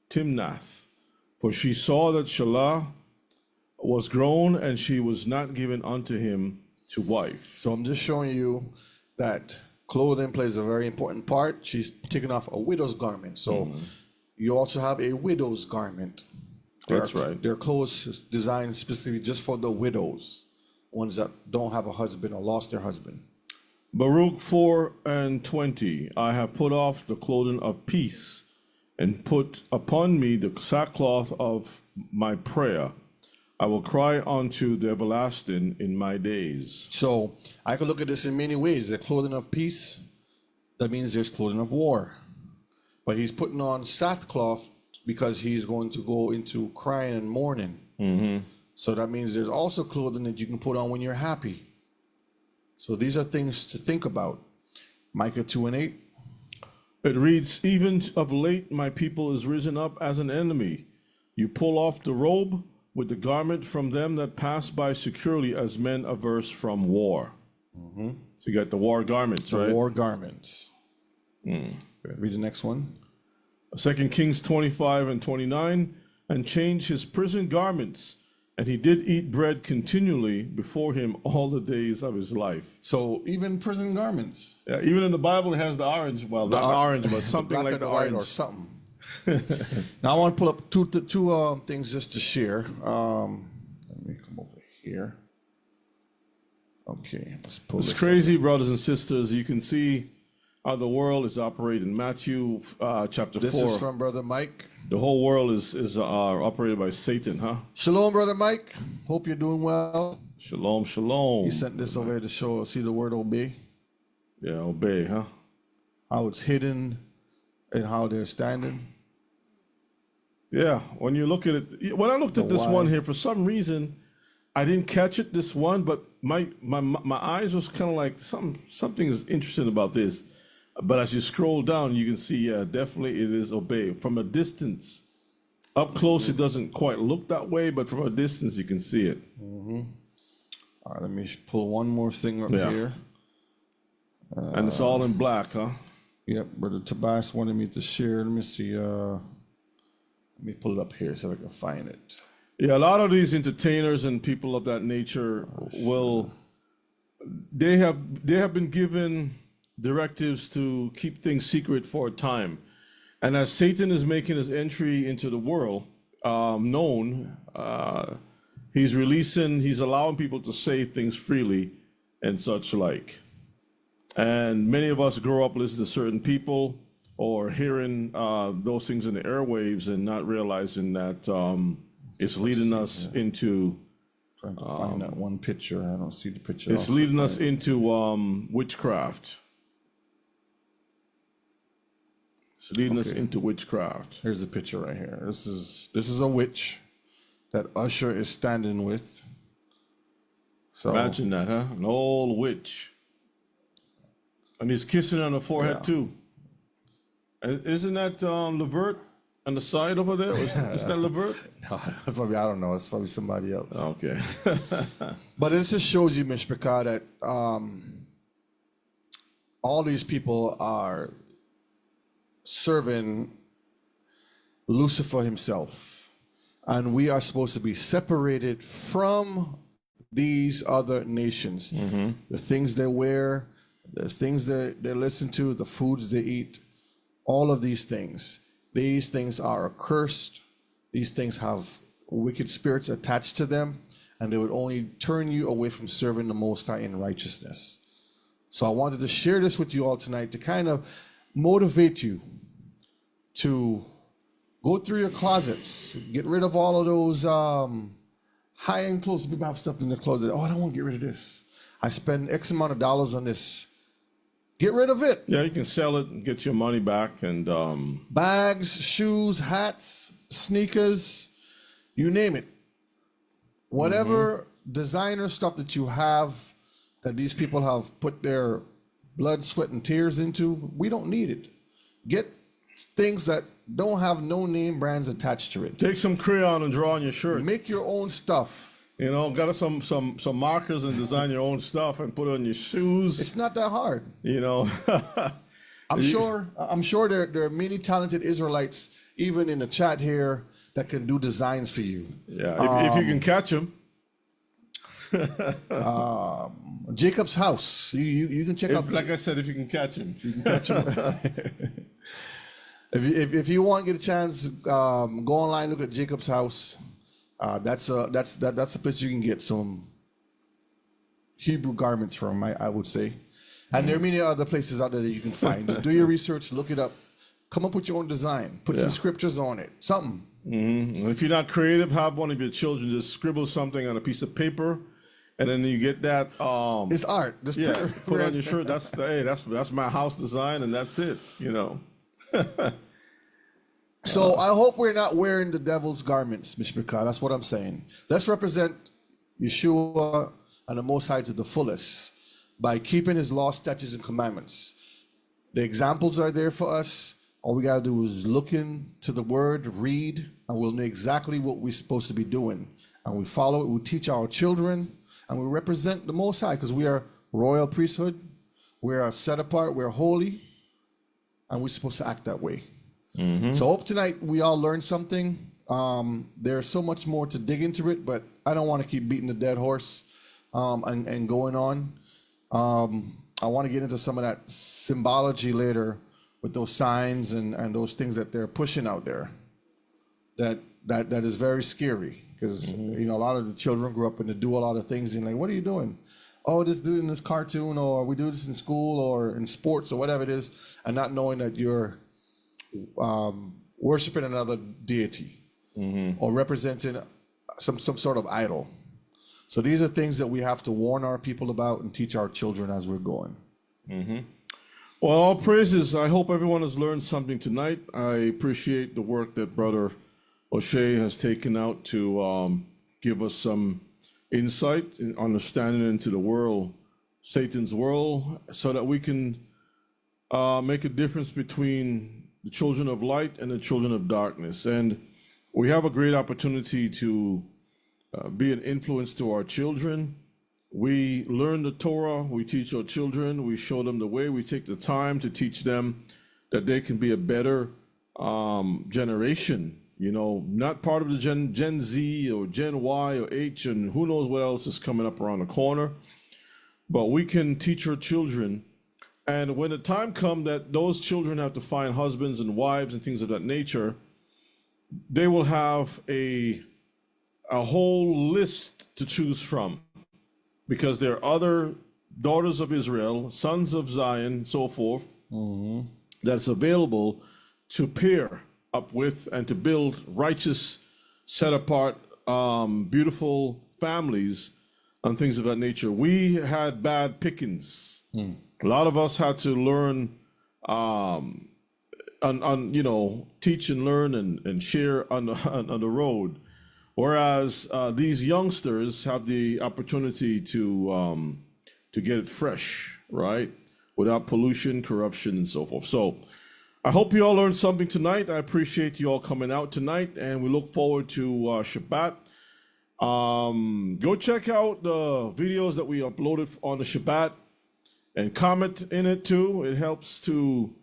Timnath. For she saw that Shelah was grown, and she was not given unto him to wife. So I'm just showing you that clothing plays a very important part. She's taking off a widow's garment. So you also have a widow's garment. That's right. Their clothes is designed specifically just for the widows, ones that don't have a husband or lost their husband. Baruch 4:20, I have put off the clothing of peace and put upon me the sackcloth of my prayer. I will cry unto the everlasting in my days. So I could look at this in many ways. The clothing of peace, that means there's clothing of war. But he's putting on sackcloth because he's going to go into crying and mourning. So that means there's also clothing that you can put on when you're happy. So these are things to think about. Micah 2:8. It reads, even of late my people is risen up as an enemy. You pull off the robe with the garment from them that pass by securely as men averse from war. So you got the war garments, right? The war garments. Read the next one. 2 Kings 25 and 29, and changed his prison garments, and he did eat bread continually before him all the days of his life. So even prison garments. Yeah, even in the Bible, it has the orange. Well, not orange, but something black like and the white orange. or something. Now I want to pull up two things just to share. Let me come over here. Okay, let's pull It's this crazy, brothers and sisters. You can see how the world is operating. Matthew chapter This 4. is from Brother Mike. The whole world is operated by Satan, huh? Shalom, Brother Mike. Hope you're doing well. Shalom, shalom. He sent this over here to see the word obey. Yeah, obey, huh? How it's hidden and how they're standing. Yeah, when you look at it, when I looked at this why. one here, for some reason, I didn't catch it, this one, but my eyes was kind of like something is interesting about this. But as you scroll down, you can see, yeah, definitely it is obey. From a distance, up close, it doesn't quite look that way, but from a distance, you can see it. All right, let me pull one more thing up Yeah. here. And it's all in black, huh? Yep, Brother Tobias wanted me to share. Let me see. Let me pull it up here so I can find it. Yeah, a lot of these entertainers and people of that nature they have been given directives to keep things secret for a time. And as Satan is making his entry into the world known, he's allowing people to say things freely and such like. And many of us grow up listening to certain people or hearing those things in the airwaves and not realizing that it's leading us into Trying to find that one picture. I don't see the picture. it's leading us into witchcraft. It's leading us into witchcraft. Here's the picture right here. This is a witch that Usher is standing with. So Imagine that, huh? An old witch. And he's kissing her on the forehead Yeah. too. And isn't that Levert on the side over there? Is that Levert? no, probably, I don't know. It's probably somebody else. Okay. But this just shows you, Mishpachah, that all these people are serving Lucifer himself. And we are supposed to be separated from these other nations. The things they wear, the things that they listen to, the foods they eat, all of these things. These things are accursed. These things have wicked spirits attached to them, and they would only turn you away from serving the Most High in righteousness. So I wanted to share this with you all tonight to kind of motivate you to go through your closets, get rid of all of those high-end clothes. People have stuff in their closet. Oh, I don't want to get rid of this. I spend X amount of dollars on this. Get rid of it. Yeah, you can sell it and get your money back. And Bags, shoes, hats, sneakers, you name it. Whatever designer stuff that you have that these people have put their blood, sweat, and tears into, we don't need it. Get things that don't have no name brands attached to it. take some crayon and draw on your shirt. Make your own stuff. You know, got some markers and design your own stuff and put it on your shoes. It's not that hard. You know. I'm sure there are many talented Israelites, even in the chat here, that can do designs for you. Yeah, if you can catch them. Jacob's house. You can check out. Like I said, if you can catch him. You can catch him. If you want to get a chance, go online, look at Jacob's house. That's a place you can get some Hebrew garments from, I would say. And there are many other places out there that you can find. Just do your research, look it up, come up with your own design, put some scriptures on it, something. If you're not creative, have one of your children just scribble something on a piece of paper, and then you get that. It's art. Just put it on your shirt. That's my house design, and that's it. You know. So I hope we're not wearing the devil's garments, Mishpachah. That's what I'm saying. Let's represent Yeshua and the Most High to the fullest by keeping his law, statutes, and commandments. The examples are there for us. All we got to do is look into the word, read, and we'll know exactly what we're supposed to be doing. And we follow it. We teach our children, and we represent the Most High because we are royal priesthood. We are set apart. We're holy, and we're supposed to act that way. So I hope tonight we all learned something. There's so much more to dig into it, but I don't want to keep beating the dead horse and going on. I want to get into some of that symbology later with those signs and those things that they're pushing out there. That is very scary because you know, a lot of the children grew up and they do a lot of things and like, what are you doing? Oh, this dude in this cartoon, or we do this in school or in sports or whatever it is, and not knowing that you're worshiping another deity or representing some sort of idol. So these are things that we have to warn our people about and teach our children as we're going. Well, all praises. I hope everyone has learned something tonight. I appreciate the work that Brother O'Shea has taken out to give us some insight and understanding into the world, Satan's world, so that we can make a difference between the children of light and the children of darkness. And we have a great opportunity to be an influence to our children. We learn the Torah, we teach our children, we show them the way, we take the time to teach them that they can be a better generation, you know, not part of the Gen Z or Gen Y or H and who knows what else is coming up around the corner. But we can teach our children. And when the time comes that those children have to find husbands and wives and things of that nature, they will have a whole list to choose from, because there are other daughters of Israel, sons of Zion, so forth, that's available to pair up with and to build righteous, set apart, beautiful families and things of that nature. We had bad pickings. A lot of us had to learn, you know, teach and learn and share on the road. Whereas these youngsters have the opportunity to get it fresh, right? Without pollution, corruption, and so forth. So I hope you all learned something tonight. I appreciate you all coming out tonight, and we look forward to Shabbat. Go check out the videos that we uploaded on the Shabbat and comment in it too. It helps to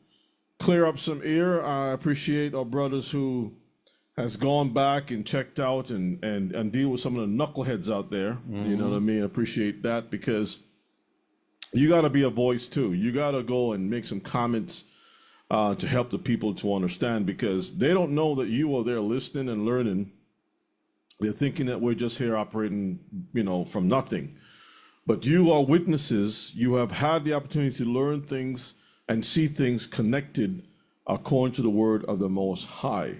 clear up some air. I appreciate our brothers who has gone back and checked out and deal with some of the knuckleheads out there. You know what I mean? I appreciate that, because you got to be a voice too. You got to go and make some comments to help the people to understand, because they don't know that you are there listening and learning. They're thinking that we're just here operating, you know, from nothing. But you are witnesses. You have had the opportunity to learn things and see things connected according to the word of the Most High.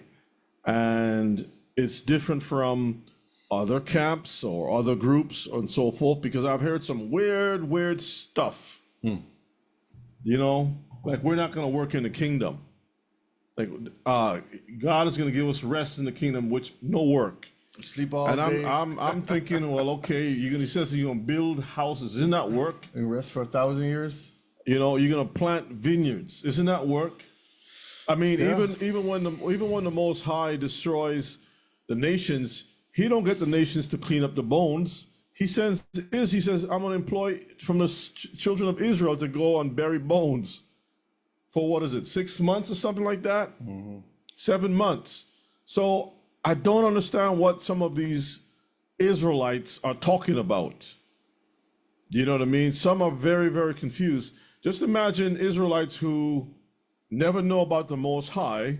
And it's different from other camps or other groups and so forth, because I've heard some weird stuff. You know, like we're not going to work in the kingdom. Like God is going to give us rest in the kingdom, which no work. Sleep all And day. I'm thinking, well, okay, he says you're going to build houses. Isn't that work? And rest for 1,000 years. You know, you're going to plant vineyards. Isn't that work? I mean, Yeah. even when the Most High destroys the nations, he don't get the nations to clean up the bones. He says, I'm going to employ from the children of Israel to go and bury bones for, what is it, 6 months or something like that? 7 months. So I don't understand what some of these Israelites are talking about. You know what I mean? Some are very, very confused. Just imagine Israelites who never know about the Most High,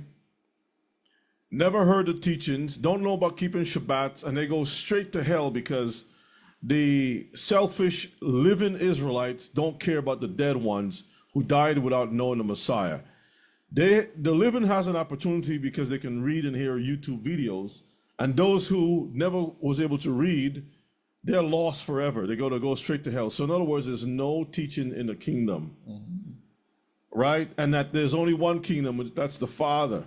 never heard the teachings, don't know about keeping Shabbats, and they go straight to hell because the selfish living Israelites don't care about the dead ones who died without knowing the Messiah. The living has an opportunity because they can read and hear YouTube videos, and those who never was able to read, they're lost forever. They're going to go straight to hell. So in other words, there's no teaching in the kingdom, right? And that there's only one kingdom, that's the Father.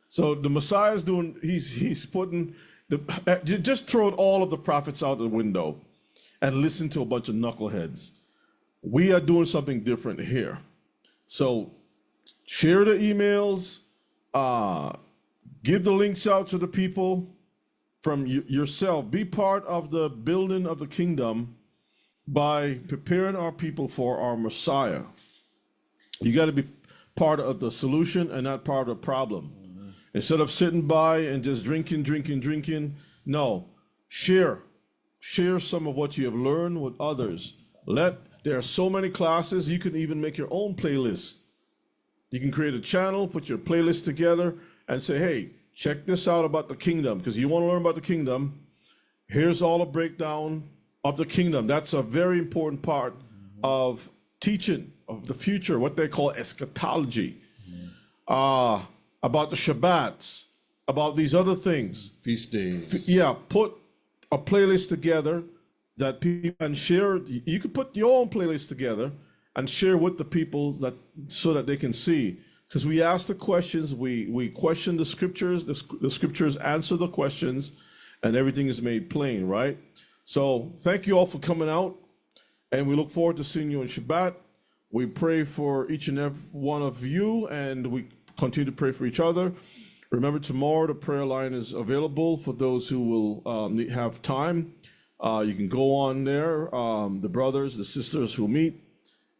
So the Messiah is doing, he's putting, just throw all of the prophets out the window and listen to a bunch of knuckleheads. We are doing something different here. So share the emails, give the links out to the people from yourself. Be part of the building of the kingdom by preparing our people for our Messiah. You got to be part of the solution and not part of the problem. Instead of sitting by and just drinking, no, share some of what you have learned with others. There are so many classes, you can even make your own playlist. You can create a channel, put your playlist together, and say, hey, check this out about the kingdom, because you want to learn about the kingdom. Here's all a breakdown of the kingdom. That's a very important part of teaching of the future, what they call eschatology. About the Shabbats, about these other things. Feast days. Yeah, put a playlist together that people can share. You could put your own playlist together and share with the people so that they can see. Because we ask the questions, we question the scriptures, the scriptures answer the questions, and everything is made plain, right? So thank you all for coming out, and we look forward to seeing you on Shabbat. We pray for each and every one of you, and we continue to pray for each other. Remember, tomorrow the prayer line is available for those who will have time. You can go on there, the brothers, the sisters who meet,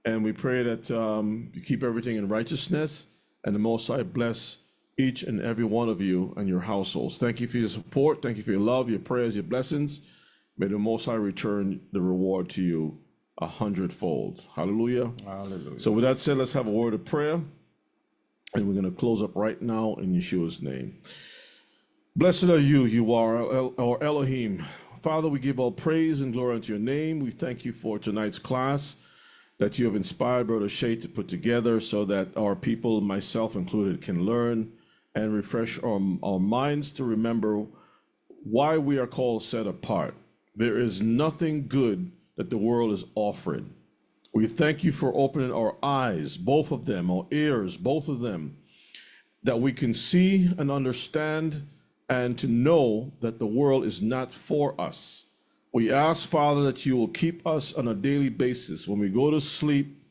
and we pray that you keep everything in righteousness, and the Most High bless each and every one of you and your households. Thank you for your support. Thank you for your love, your prayers, your blessings. May the Most High return the reward to you 100-fold. Hallelujah. Hallelujah. So with that said, let's have a word of prayer. And we're going to close up right now in Yeshua's name. Blessed are you, you are our Elohim. Father, we give all praise and glory unto your name. We thank you for tonight's class that you have inspired Brother Shay to put together so that our people, myself included, can learn and refresh our minds to remember why we are called set apart. There is nothing good that the world is offering. We thank you for opening our eyes, both of them, our ears, both of them, that we can see and understand and to know that the world is not for us. We ask, Father, that you will keep us on a daily basis. When we go to sleep,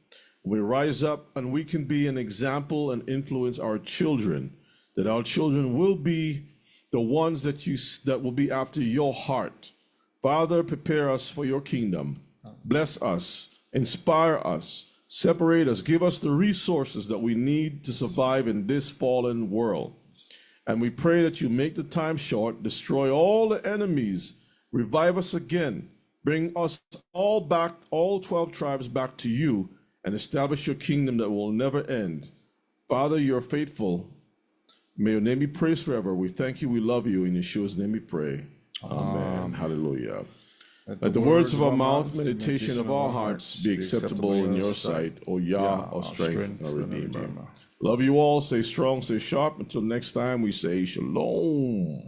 we rise up, and we can be an example and influence our children, that our children will be the ones that will be after your heart. Father, prepare us for your kingdom. Bless us. Inspire us, separate us, give us the resources that we need to survive in this fallen world. And we pray that you make the time short, destroy all the enemies, revive us again, bring us all back, all 12 tribes back to you, and establish your kingdom that will never end. Father, you're faithful. May your name be praised forever. We thank you, we love you. In Yeshua's name we pray. Amen. Hallelujah. Let the words of our mouth, meditation of our hearts be acceptable in your sight, O Yah, our strength, our Redeemer. Love you all. Stay strong, stay sharp. Until next time, we say shalom.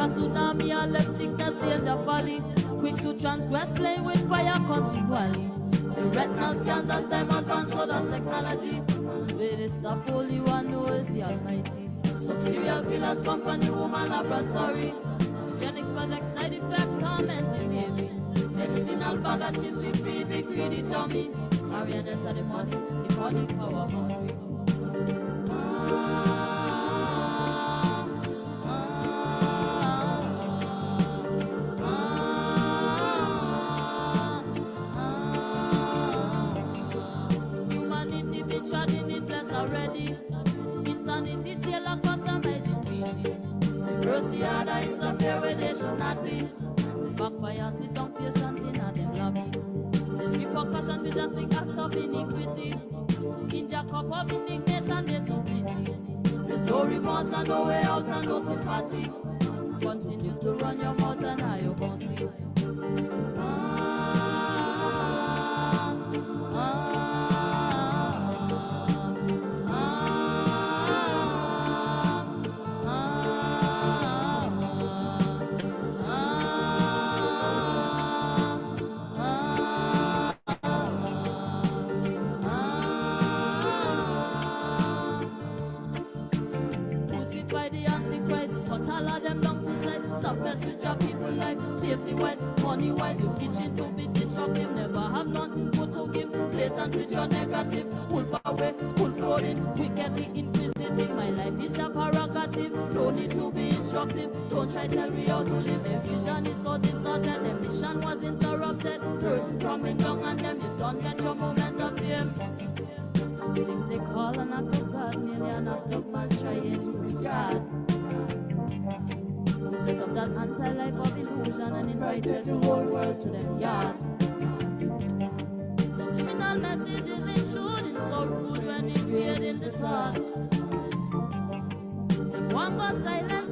Tsunami and left sickness, danger valley. Quick to transgress, playing with fire continually. The retinal scans as time advance, so that's technology. Where is the Holy One who is the Almighty? Some serial killers, company, woman, laboratory. Eugenics project, side effect, torment the baby. Medicinal bag of chips, we feed the greedy dummy. Marionettes of the money power hungry. Already, insanity tail a customizing species. First the other interfere where they should not be. Backfire, sit down patients in a them lobby. There's repercussions with just the acts of iniquity. In Jacob of indignation, there's no pity. There's no remorse and no way out and no sympathy. Continue to run your mouth and now you're gonna see. Safety-wise, money-wise, you itching to be destructive. Never have nothing good to give. Blatant with your negative. Pull away, pull forward, wickedly inquisitive. everything. My life is your prerogative. Don't need to be instructive. Don't try to tell me how to live. Their vision is so distorted. Their mission was interrupted. Curtain coming down on them. You don't get your moment of fame. Things they call an act of God, nearly an act of man trying to be God. Set up that anti-life of illusion and invited the whole world to them yard. Subliminal messages intruding so rude when invading the thoughts. Them one go silent